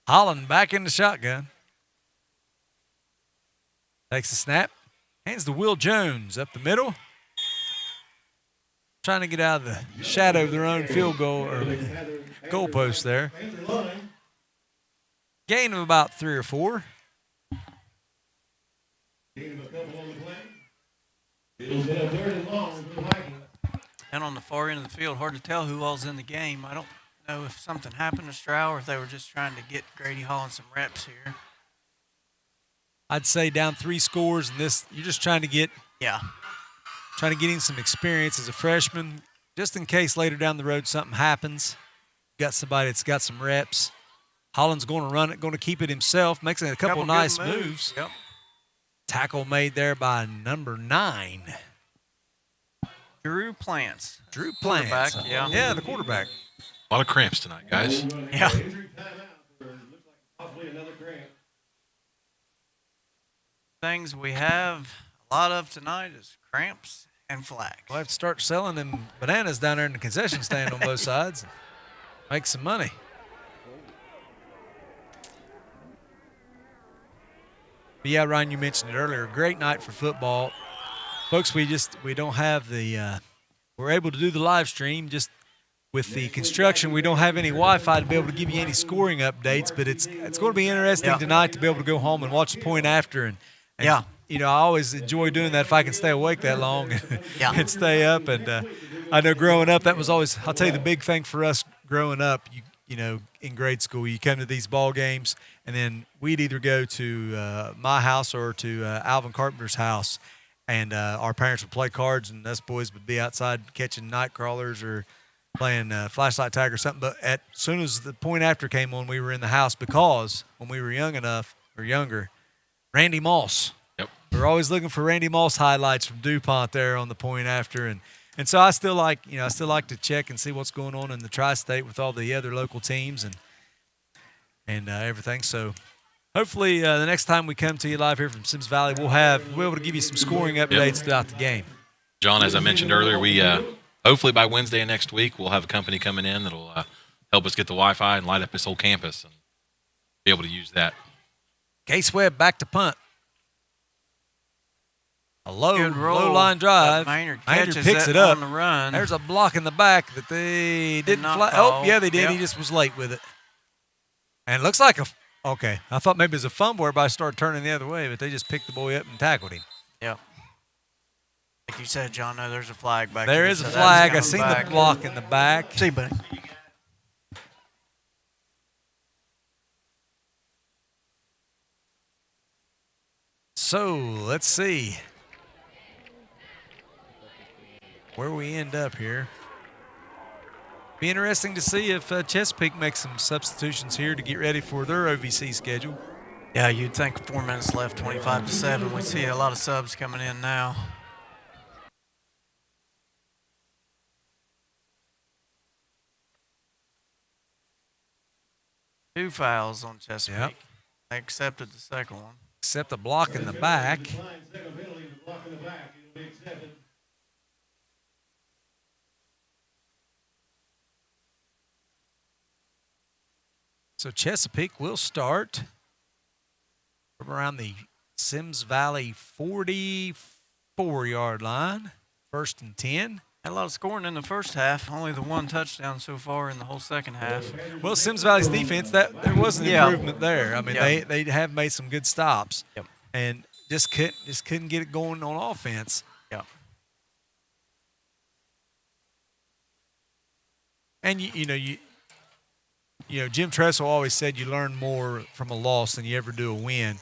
Speaker 1: Holland back in the shotgun. Takes the snap. Hands to Will Jones up the middle. Trying to get out of the shadow of their own field goal or goalpost there. Gain of about 3 or 4.
Speaker 3: And on the far end of the field, hard to tell who all's in the game. I don't know if something happened to Stroud or if they were just trying to get Grady Holland some reps here.
Speaker 1: I'd say down 3 scores, and this you're just trying to get him some experience as a freshman, just in case later down the road something happens. Got somebody that's got some reps. Holland's going to run it, going to keep it himself, makes a couple nice moves.
Speaker 3: Yep.
Speaker 1: Tackle made there by number 9.
Speaker 3: Drew Plants.
Speaker 1: Drew Plants.
Speaker 3: Quarterback, yeah.
Speaker 1: Yeah, the quarterback.
Speaker 2: A lot of cramps tonight, guys.
Speaker 3: Yeah. Things we have a lot of tonight is cramps and flags.
Speaker 1: We'll have to start selling them bananas down there in the concession stand on both sides and make some money. But yeah, Ryan, you mentioned it earlier. Great night for football. Folks, we don't have the we're able to do the live stream. Just with the construction, we don't have any Wi-Fi to be able to give you any scoring updates, but it's going to be interesting tonight to be able to go home and watch the point after. And you know, I always enjoy doing that if I can stay awake that long and stay up. And I know growing up, that was always, I'll tell you, the big thing for us growing up, you know, in grade school, you come to these ball games, and then we'd either go to my house or to Alvin Carpenter's house, and our parents would play cards, and us boys would be outside catching night crawlers or playing flashlight tag or something. But as soon as the point after came on, we were in the house, because when we were young enough or younger, Randy Moss.
Speaker 2: Yep.
Speaker 1: We're always looking for Randy Moss highlights from DuPont there on the point after, and so I still like to check and see what's going on in the tri-state with all the other local teams and everything. So hopefully the next time we come to you live here from Symmes Valley, we'll be able to give you some scoring updates throughout the game.
Speaker 2: John, as I mentioned earlier, we hopefully by Wednesday of next week we'll have a company coming in that'll help us get the Wi-Fi and light up this whole campus and be able to use that.
Speaker 1: Case Webb back to punt. A low line drive.
Speaker 3: Maynard
Speaker 1: picks it up
Speaker 3: on the run.
Speaker 1: There's a block in the back that they didn't flag.
Speaker 3: call.
Speaker 1: Oh, yeah, they did.
Speaker 3: Yep.
Speaker 1: He just was late with it. And it looks like okay. I thought maybe it was a fumble where everybody started turning the other way, but they just picked the boy up and tackled him.
Speaker 3: Yep. Like you said, John, no, there's a flag back
Speaker 1: There
Speaker 3: here.
Speaker 1: is a
Speaker 3: so that's
Speaker 1: flag. I
Speaker 3: coming
Speaker 1: seen
Speaker 3: back.
Speaker 1: the block in the back.
Speaker 3: See, buddy.
Speaker 1: So let's see where we end up here. Be interesting to see if Chesapeake makes some substitutions here to get ready for their OVC schedule.
Speaker 3: Yeah, you'd think 4 minutes left, 25-7. We see a lot of subs coming in now. Two fouls on Chesapeake.
Speaker 1: Yep.
Speaker 3: They accepted the second one.
Speaker 1: Except the block in the back. So Chesapeake will start from around the Symmes Valley 44-yard line, 1st and 10.
Speaker 3: Had a lot of scoring in the first half. Only the one touchdown so far in the whole second half.
Speaker 1: Well, Symmes Valley's defense, there was an improvement there. I mean, they have made some good stops, and just couldn't get it going on offense.
Speaker 3: Yep.
Speaker 1: And you know, Jim Tressel always said you learn more from a loss than you ever do a win.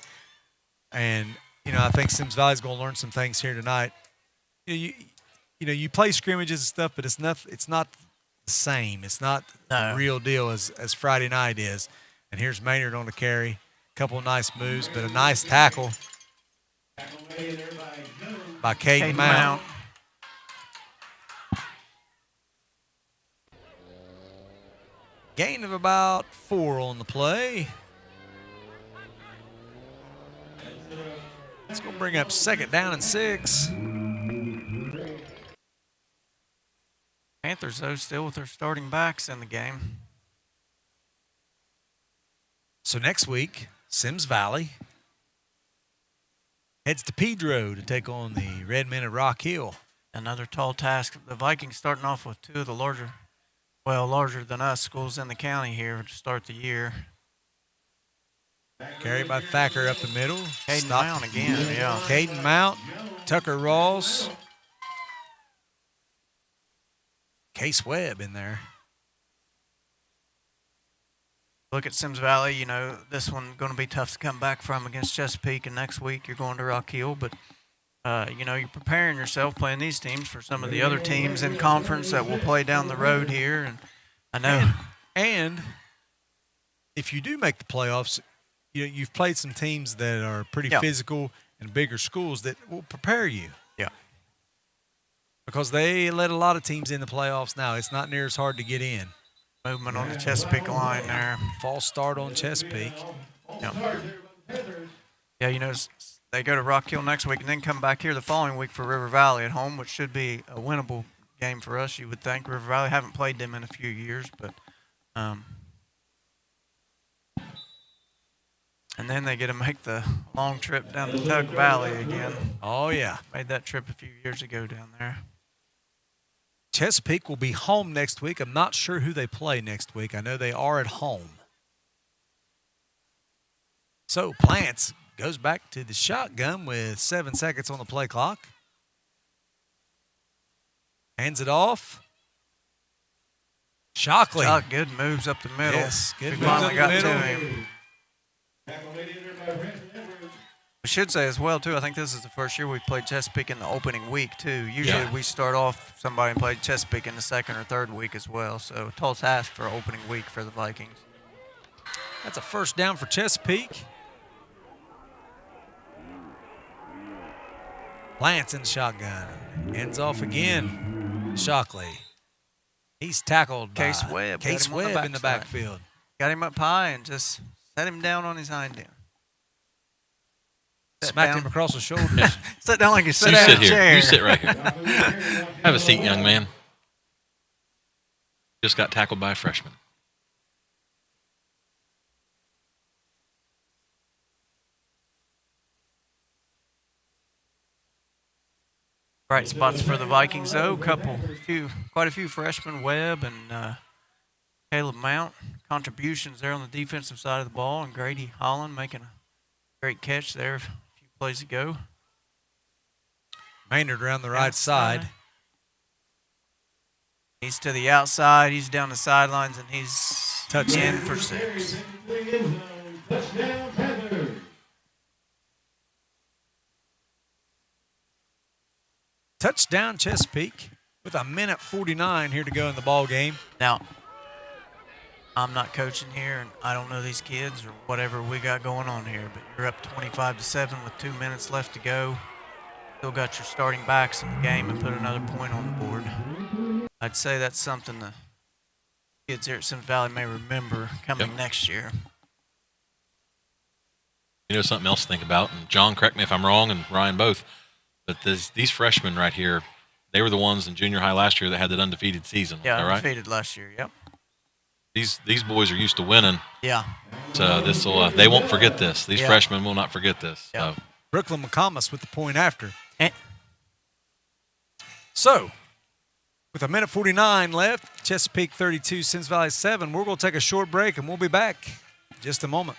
Speaker 1: And, I think Symmes Valley's going to learn some things here tonight. You play scrimmages and stuff, but it's not the same. It's not the real deal as Friday night is. And here's Maynard on the carry. A couple of nice moves, but a nice tackle by Caden Mount. Gain of about 4 on the play. It's going to bring up 2nd down and 6.
Speaker 3: Panthers, though, still with their starting backs in the game.
Speaker 1: So next week, Symmes Valley heads to Pedro to take on the Red Men of Rock Hill.
Speaker 3: Another tall task. The Vikings starting off with two of the larger than us schools in the county here to start the year.
Speaker 1: Carried by Thacker up the middle.
Speaker 3: Caden Mount again, yeah.
Speaker 1: Caden Mount, Tucker Rawls, Case Webb in there.
Speaker 3: Look at Symmes Valley, this one going to be tough to come back from against Chesapeake, and next week you're going to Rock Hill, but you're preparing yourself playing these teams for some of the other teams in conference that will play down the road here, and I know.
Speaker 1: And if you do make the playoffs, you've played some teams that are pretty physical and bigger schools that will prepare you.
Speaker 3: Yeah.
Speaker 1: Because they let a lot of teams in the playoffs now. It's not near as hard to get in.
Speaker 3: Movement on the Chesapeake line there.
Speaker 1: False start on Chesapeake.
Speaker 3: Yeah, they go to Rock Hill next week and then come back here the following week for River Valley at home, which should be a winnable game for us, you would think. River Valley haven't played them in a few years, but and then they get to make the long trip down to Tug Valley again.
Speaker 1: Oh, yeah.
Speaker 3: Made that trip a few years ago down there.
Speaker 1: Chesapeake will be home next week. I'm not sure who they play next week. I know they are at home. So Plants goes back to the shotgun with 7 seconds on the play clock. Hands it off. Shockley.
Speaker 3: Good moves up the middle.
Speaker 1: Yes, good moves
Speaker 3: finally
Speaker 1: up the
Speaker 3: got
Speaker 1: middle.
Speaker 3: to him. We should say as well, too, I think this is the first year we've played Chesapeake in the opening week, too. Usually we start off somebody and play Chesapeake in the second or third week as well. So a tall task for opening week for the Vikings.
Speaker 1: That's a 1st down for Chesapeake. Plants in the shotgun. Ends off again. Shockley. He's tackled by
Speaker 3: Case Webb.
Speaker 1: Case Webb in the backfield.
Speaker 3: Got him up high and just set him down on his hind end.
Speaker 1: Smacked him across the shoulders.
Speaker 3: Sit down like you sit
Speaker 2: You
Speaker 3: down
Speaker 2: sit
Speaker 3: in a
Speaker 2: here.
Speaker 3: chair.
Speaker 2: You sit right here. Have a seat, young man. Just got tackled by a freshman.
Speaker 3: Bright spots for the Vikings, though. Quite a few freshmen, Webb and Caleb Mount. Contributions there on the defensive side of the ball, and Grady Holland making a great catch there a few plays ago.
Speaker 1: Maynard around the right side.
Speaker 3: He's to the outside. He's down the sidelines, and he's in for 6.
Speaker 7: Touchdown, Panthers.
Speaker 1: Touchdown Chesapeake with 1:49 here to go in the ball game.
Speaker 3: Now, I'm not coaching here, and I don't know these kids or whatever we got going on here, but you're up 25-7 with 2 minutes left to go. Still got your starting backs in the game and put another point on the board. I'd say that's something the kids here at Symmes Valley may remember coming next year.
Speaker 2: You know, something else to think about, and John, correct me if I'm wrong, and Ryan both, but these freshmen right here, they were the ones in junior high last year that had that undefeated season.
Speaker 3: Yeah,
Speaker 2: right?
Speaker 3: undefeated last year, yep.
Speaker 2: These boys are used to winning.
Speaker 3: Yeah.
Speaker 2: So this will they won't forget this. These freshmen will not forget this.
Speaker 3: Yeah.
Speaker 2: So.
Speaker 1: Brooklyn McComas with the point after. So, with 1:49 left, Chesapeake 32, Symmes Valley 7. We're going to take a short break, and we'll be back in just a moment.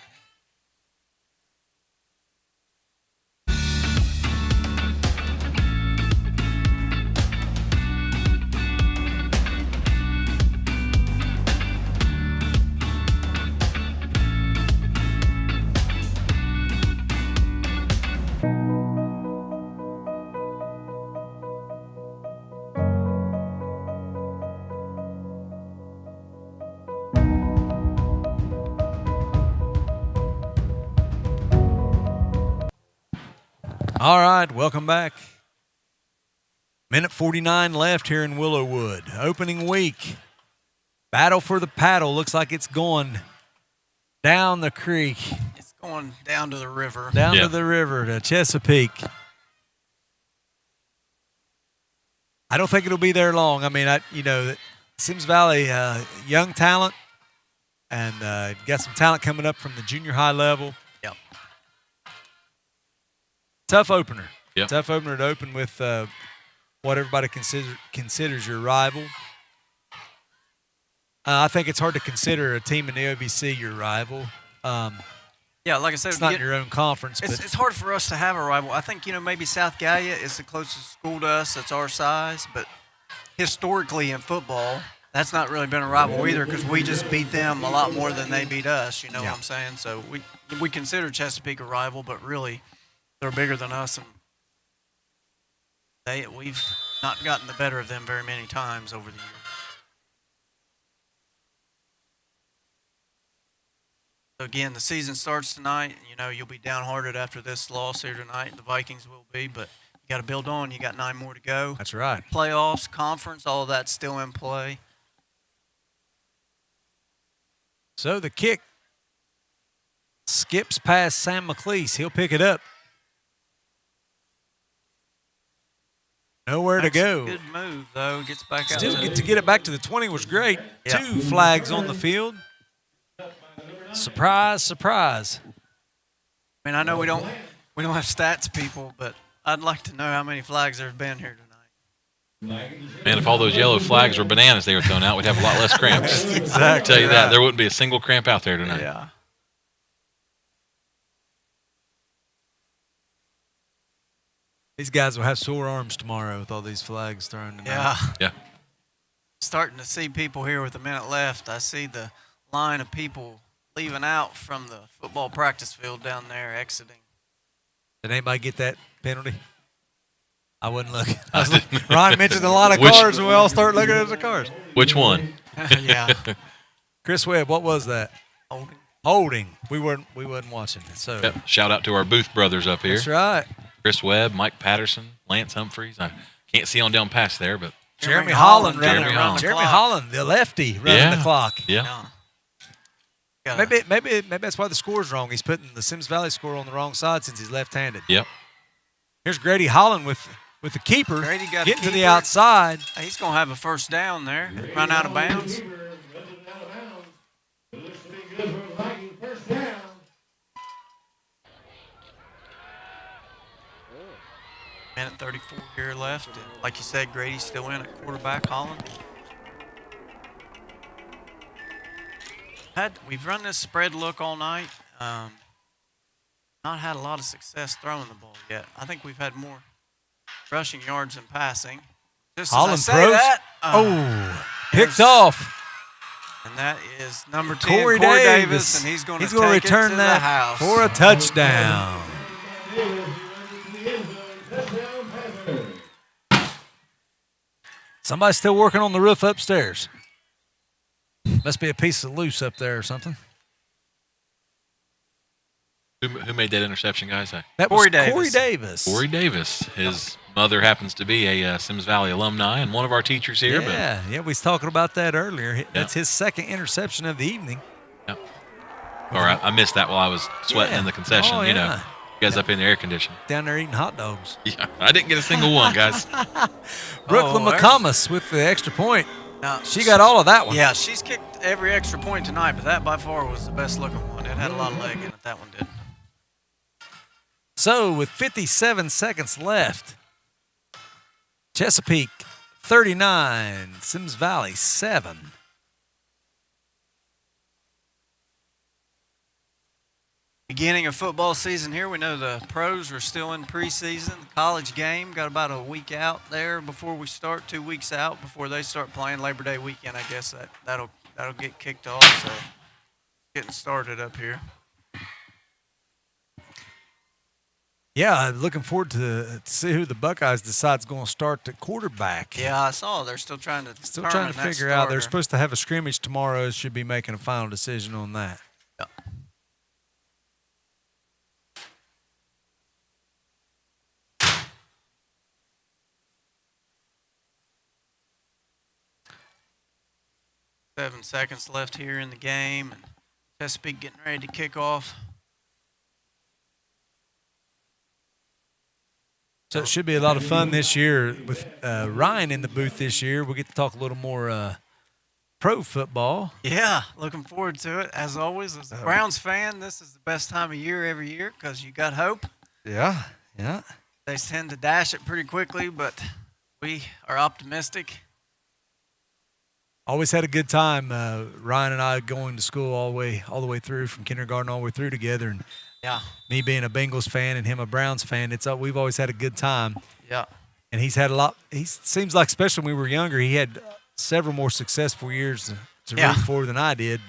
Speaker 1: All right, welcome back. 1:49 left here in Willowwood. Opening week. Battle for the paddle. Looks like it's going down the creek.
Speaker 3: It's going down to the river.
Speaker 1: Down to the river to Chesapeake. I don't think it'll be there long. I mean, Symmes Valley, young talent, and got some talent coming up from the junior high level.
Speaker 3: Yep.
Speaker 1: Tough opener.
Speaker 2: Yep.
Speaker 1: Tough opener to open with what everybody considers your rival. I think it's hard to consider a team in the OVC your rival.
Speaker 3: Yeah, like I said,
Speaker 1: it's not in your own conference.
Speaker 3: It's hard for us to have a rival. I think, maybe South Gallia is the closest school to us that's our size, but historically in football, that's not really been a rival either because we just beat them a lot more than they beat us, you know what I'm saying? So we consider Chesapeake a rival, but really they're bigger than us, and we've not gotten the better of them very many times over the years. So again, the season starts tonight. You'll be downhearted after this loss here tonight. The Vikings will be, but you got to build on. You got 9 more to go.
Speaker 1: That's right.
Speaker 3: Playoffs, conference, all of that's still in play.
Speaker 1: So the kick skips past Sam McLeese. He'll pick it up. Nowhere to go.
Speaker 3: Good move, though. Gets back out.
Speaker 1: Still to get it back to the 20 was great.
Speaker 3: Yep.
Speaker 1: 2 flags on the field. Surprise, surprise.
Speaker 3: I mean, I know we don't have stats people, but I'd like to know how many flags there's been here tonight.
Speaker 2: Man, if all those yellow flags were bananas they were thrown out, we'd have a lot less cramps.
Speaker 3: Exactly.
Speaker 2: I'll tell you that. There wouldn't be a single cramp out there tonight.
Speaker 3: Yeah.
Speaker 1: These guys will have sore arms tomorrow with all these flags thrown tonight.
Speaker 3: Yeah.
Speaker 2: Yeah.
Speaker 3: Starting to see people here with a minute left. I see the line of people leaving out from the football practice field down there, exiting.
Speaker 1: Did anybody get that penalty? I wasn't looking. Ryan mentioned a lot of cars, and we all start looking at the cars.
Speaker 2: Which one?
Speaker 3: Yeah.
Speaker 1: Chris Webb, what was that? Holding. We weren't watching it. So
Speaker 2: Yep. Shout out to our Booth brothers up here.
Speaker 1: That's right.
Speaker 2: Chris Webb, Mike Patterson, Lance Humphreys. I can't see on down past there, but
Speaker 1: Jeremy Holland running
Speaker 2: Jeremy
Speaker 1: around.
Speaker 2: Holland.
Speaker 1: Jeremy Holland, the lefty, running the clock.
Speaker 2: Yeah.
Speaker 1: Maybe that's why the score's wrong. He's putting the Symmes Valley score on the wrong side since he's left-handed.
Speaker 2: Yep.
Speaker 1: Here's Grady Holland with the keeper.
Speaker 3: Grady got
Speaker 1: getting
Speaker 3: a
Speaker 1: to the
Speaker 3: keeper.
Speaker 1: outside.
Speaker 3: He's going to have a first down there. Run out of bounds. Minute 34 here left. And like you said, Grady's still in at quarterback. Holland. We've run this spread look all night. Not had a lot of success throwing the ball yet. I think we've had more rushing yards and passing. Just
Speaker 1: Holland
Speaker 3: as I say
Speaker 1: throws.
Speaker 3: that,
Speaker 1: Picked off.
Speaker 3: And that is number 10,
Speaker 1: Corey
Speaker 3: Davis, and he's going to
Speaker 1: return
Speaker 3: it to
Speaker 1: that
Speaker 3: the house.
Speaker 1: for a touchdown. Somebody's still working on the roof upstairs. Must be a piece of loose up there or something.
Speaker 2: Who made that interception, guys?
Speaker 1: That was Corey Davis.
Speaker 2: Corey Davis. His mother happens to be a Symmes Valley alumni and one of our teachers here.
Speaker 1: Yeah, we was talking about that earlier. That's his second interception of the evening.
Speaker 2: Yep. All right, I missed that while I was sweating in the concession. You know, you guys up in the air conditioning.
Speaker 1: Down there eating hot dogs.
Speaker 2: Yeah, I didn't get a single one, guys.
Speaker 1: Brooklyn McComas with the extra point.
Speaker 3: Now,
Speaker 1: she got all of that one.
Speaker 3: Yeah, she's kicked every extra point tonight, but that by far was the best looking one. It had a lot of leg in it. That one did.
Speaker 1: So with 57 seconds left, Chesapeake 39, Symmes Valley 7.
Speaker 3: Beginning of football season here. We know the pros are still in preseason. The college game got about a week out there before we start, 2 weeks out before they start playing. Labor Day weekend, I guess that'll get kicked off. So getting started up here.
Speaker 1: Yeah, looking forward to see who the Buckeyes decides going to start at quarterback.
Speaker 3: Yeah, I saw they're still trying to
Speaker 1: figure out. They're supposed to have a scrimmage tomorrow. Should be making a final decision on that.
Speaker 3: Yeah. Seven seconds left here in the game, and Chesapeake getting ready to kick off.
Speaker 1: So it should be a lot of fun this year with Ryan in the booth this year. We'll get to talk a little more pro football.
Speaker 3: Yeah, looking forward to it. As always, as a Browns fan, this is the best time of year every year because you got hope.
Speaker 1: Yeah.
Speaker 3: They tend to dash it pretty quickly, but we are optimistic.
Speaker 1: Always had a good time. Ryan and I going to school all the way through, from kindergarten all the way through together, and me being a Bengals fan and him a Browns fan, we've always had a good time.
Speaker 3: Yeah,
Speaker 1: and he's had a lot. He seems like, especially when we were younger, he had several more successful years to root for than I did.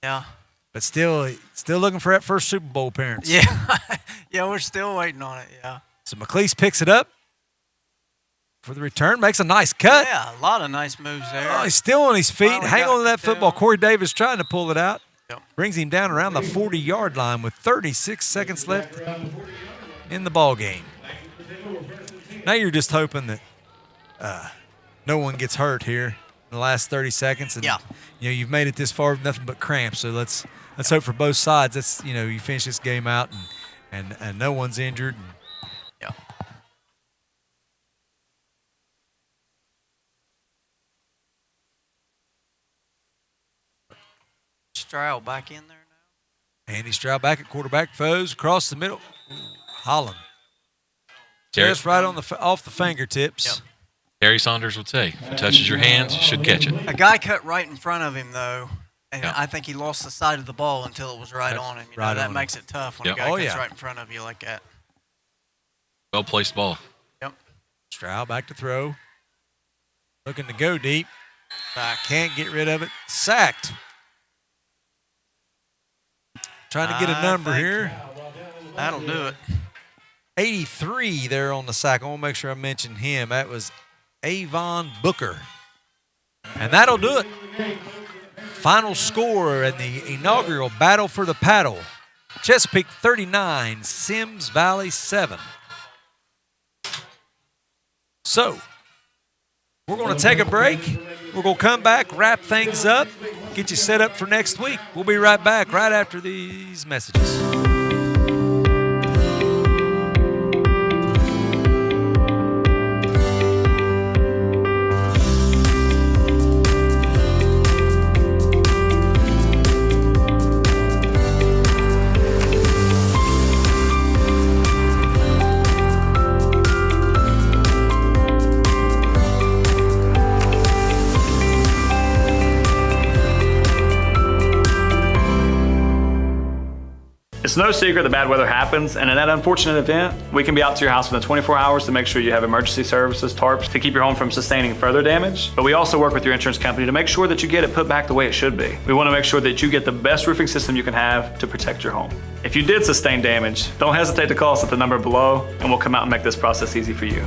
Speaker 1: But still looking for that first Super Bowl appearance.
Speaker 3: Yeah, we're still waiting on it. Yeah.
Speaker 1: So McLeese picks it up for the return, makes a nice cut.
Speaker 3: Yeah, a lot of nice moves there.
Speaker 1: Oh, he's still on his feet.
Speaker 3: Finally
Speaker 1: Hang on to that football.
Speaker 3: down.
Speaker 1: Corey Davis trying to pull it out.
Speaker 3: Yep.
Speaker 1: Brings him down around the 40-yard line with 36 seconds left in the ball game. Now you're just hoping that no one gets hurt here in the last 30 seconds. And, you've made it this far with nothing but cramps. So let's hope for both sides. That's you finish this game out and no one's injured.
Speaker 3: Stroud back in there now.
Speaker 1: Andy Stroud back at quarterback. Foes across the middle. Holland. Just right on off the fingertips.
Speaker 3: Yep.
Speaker 2: Terry Saunders would say, if it touches your hands, you should catch it.
Speaker 3: A guy cut right in front of him, though, and I think he lost the side of the ball until it was right on him. That makes it tough when a guy cuts right in front of you like that.
Speaker 2: Well-placed ball.
Speaker 3: Yep.
Speaker 1: Stroud back to throw. Looking to go deep. Can't get rid of it. Sacked. Trying to get a number here.
Speaker 3: That'll do it.
Speaker 1: 83 there on the sack. I want to make sure I mention him. That was Avon Booker. And that'll do it. Final score in the inaugural Battle for the Paddle. Chesapeake 39, Symmes Valley 7. So, we're going to take a break. We're going to come back, wrap things up, get you set up for next week. We'll be right back right after these messages.
Speaker 5: It's It's no secret that bad weather happens, and in that unfortunate event, we can be out to your house within 24 hours to make sure you have emergency services, tarps, to keep your home from sustaining further damage. But we also work with your insurance company to make sure that you get it put back the way it should be. We want to make sure that you get the best roofing system you can have to protect your home. If you did sustain damage, don't hesitate to call us at the number below, and we'll come out and make this process easy for you.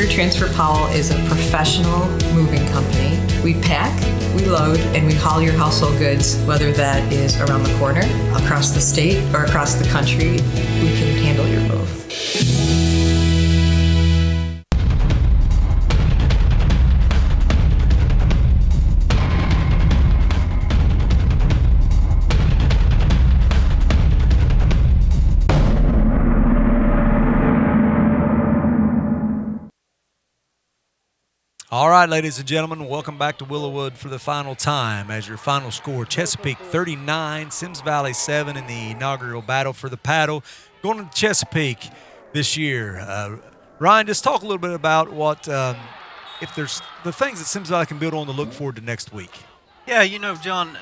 Speaker 6: Transfer Powell is a professional moving company. We pack, we load, and we haul your household goods, whether that is around the corner, across the state, or across the country. We can handle your move.
Speaker 1: All right, ladies and gentlemen, welcome back to Willowwood for the final time. As your final score, Chesapeake 39, Symmes Valley 7 in the inaugural battle for the paddle. Going to Chesapeake this year. Ryan, just talk a little bit about what, if there's the things that Symmes Valley can build on to look forward to next week.
Speaker 3: Yeah, you know, John,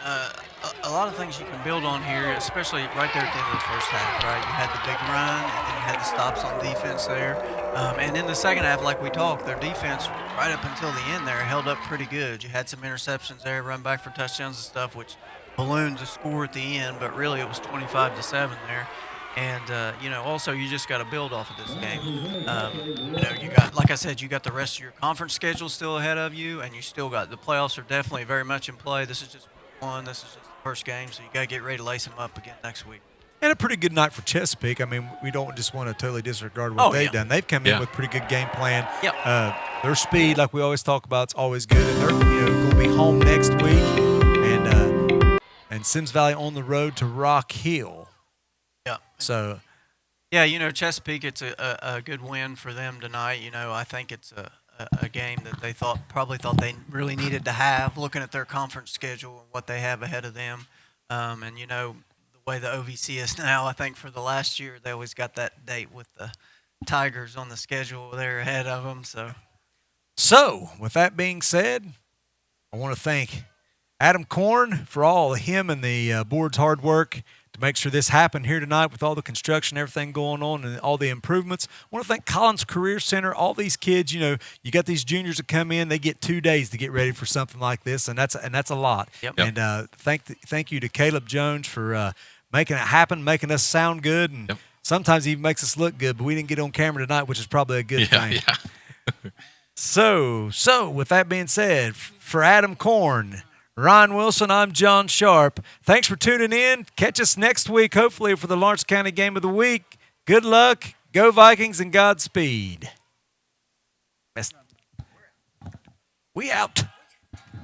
Speaker 3: a lot of things you can build on here, especially right there at the end of the first half, right? You had the big run, and then you had the stops on defense there. And in the second half, like we talked, their defense right up until the end there held up pretty good. You had some interceptions there, run back for touchdowns and stuff, which ballooned the score at the end, but really it was 25-7 there. And, you know, also you just got to build off of this game. You know, you got, like I said, you got the rest of your conference schedule still ahead of you, and you still got the playoffs are definitely very much in play. This is just one. This is just the first game, so you got to get ready to lace them up again next week.
Speaker 1: And a pretty good night for Chesapeake. I mean, we don't just want to totally disregard what they've done. They've come in with pretty good game plan. Their speed, like we always talk about, is always good. And they're going to be home next week. And Symmes Valley on the road to Rock Hill.
Speaker 3: Yeah.
Speaker 1: So,
Speaker 3: yeah, you know, Chesapeake, it's a good win for them tonight. You know, I think it's a game that they probably thought they really needed to have, looking at their conference schedule and what they have ahead of them. And, you know, the way the OVC is now, I think for the last year, they always got that date with the Tigers on the schedule there ahead of them.
Speaker 1: So with that being said, I want to thank Adam Korn for all of him and the board's hard work to make sure this happened here tonight with all the construction, everything going on, and all the improvements. I want to thank Collins Career Center, all these kids. You know, you got these juniors that come in, they get 2 days to get ready for something like this, and that's a lot. And thank you to Caleb Jones for making it happen, making us sound good, and sometimes he even makes us look good. But we didn't get on camera tonight, which is probably a good thing. So with that being said, for Adam Korn, Ryan Wilson, I'm John Sharp. Thanks for tuning in. Catch us next week, hopefully, for the Lawrence County Game of the Week. Good luck. Go Vikings and Godspeed. We out.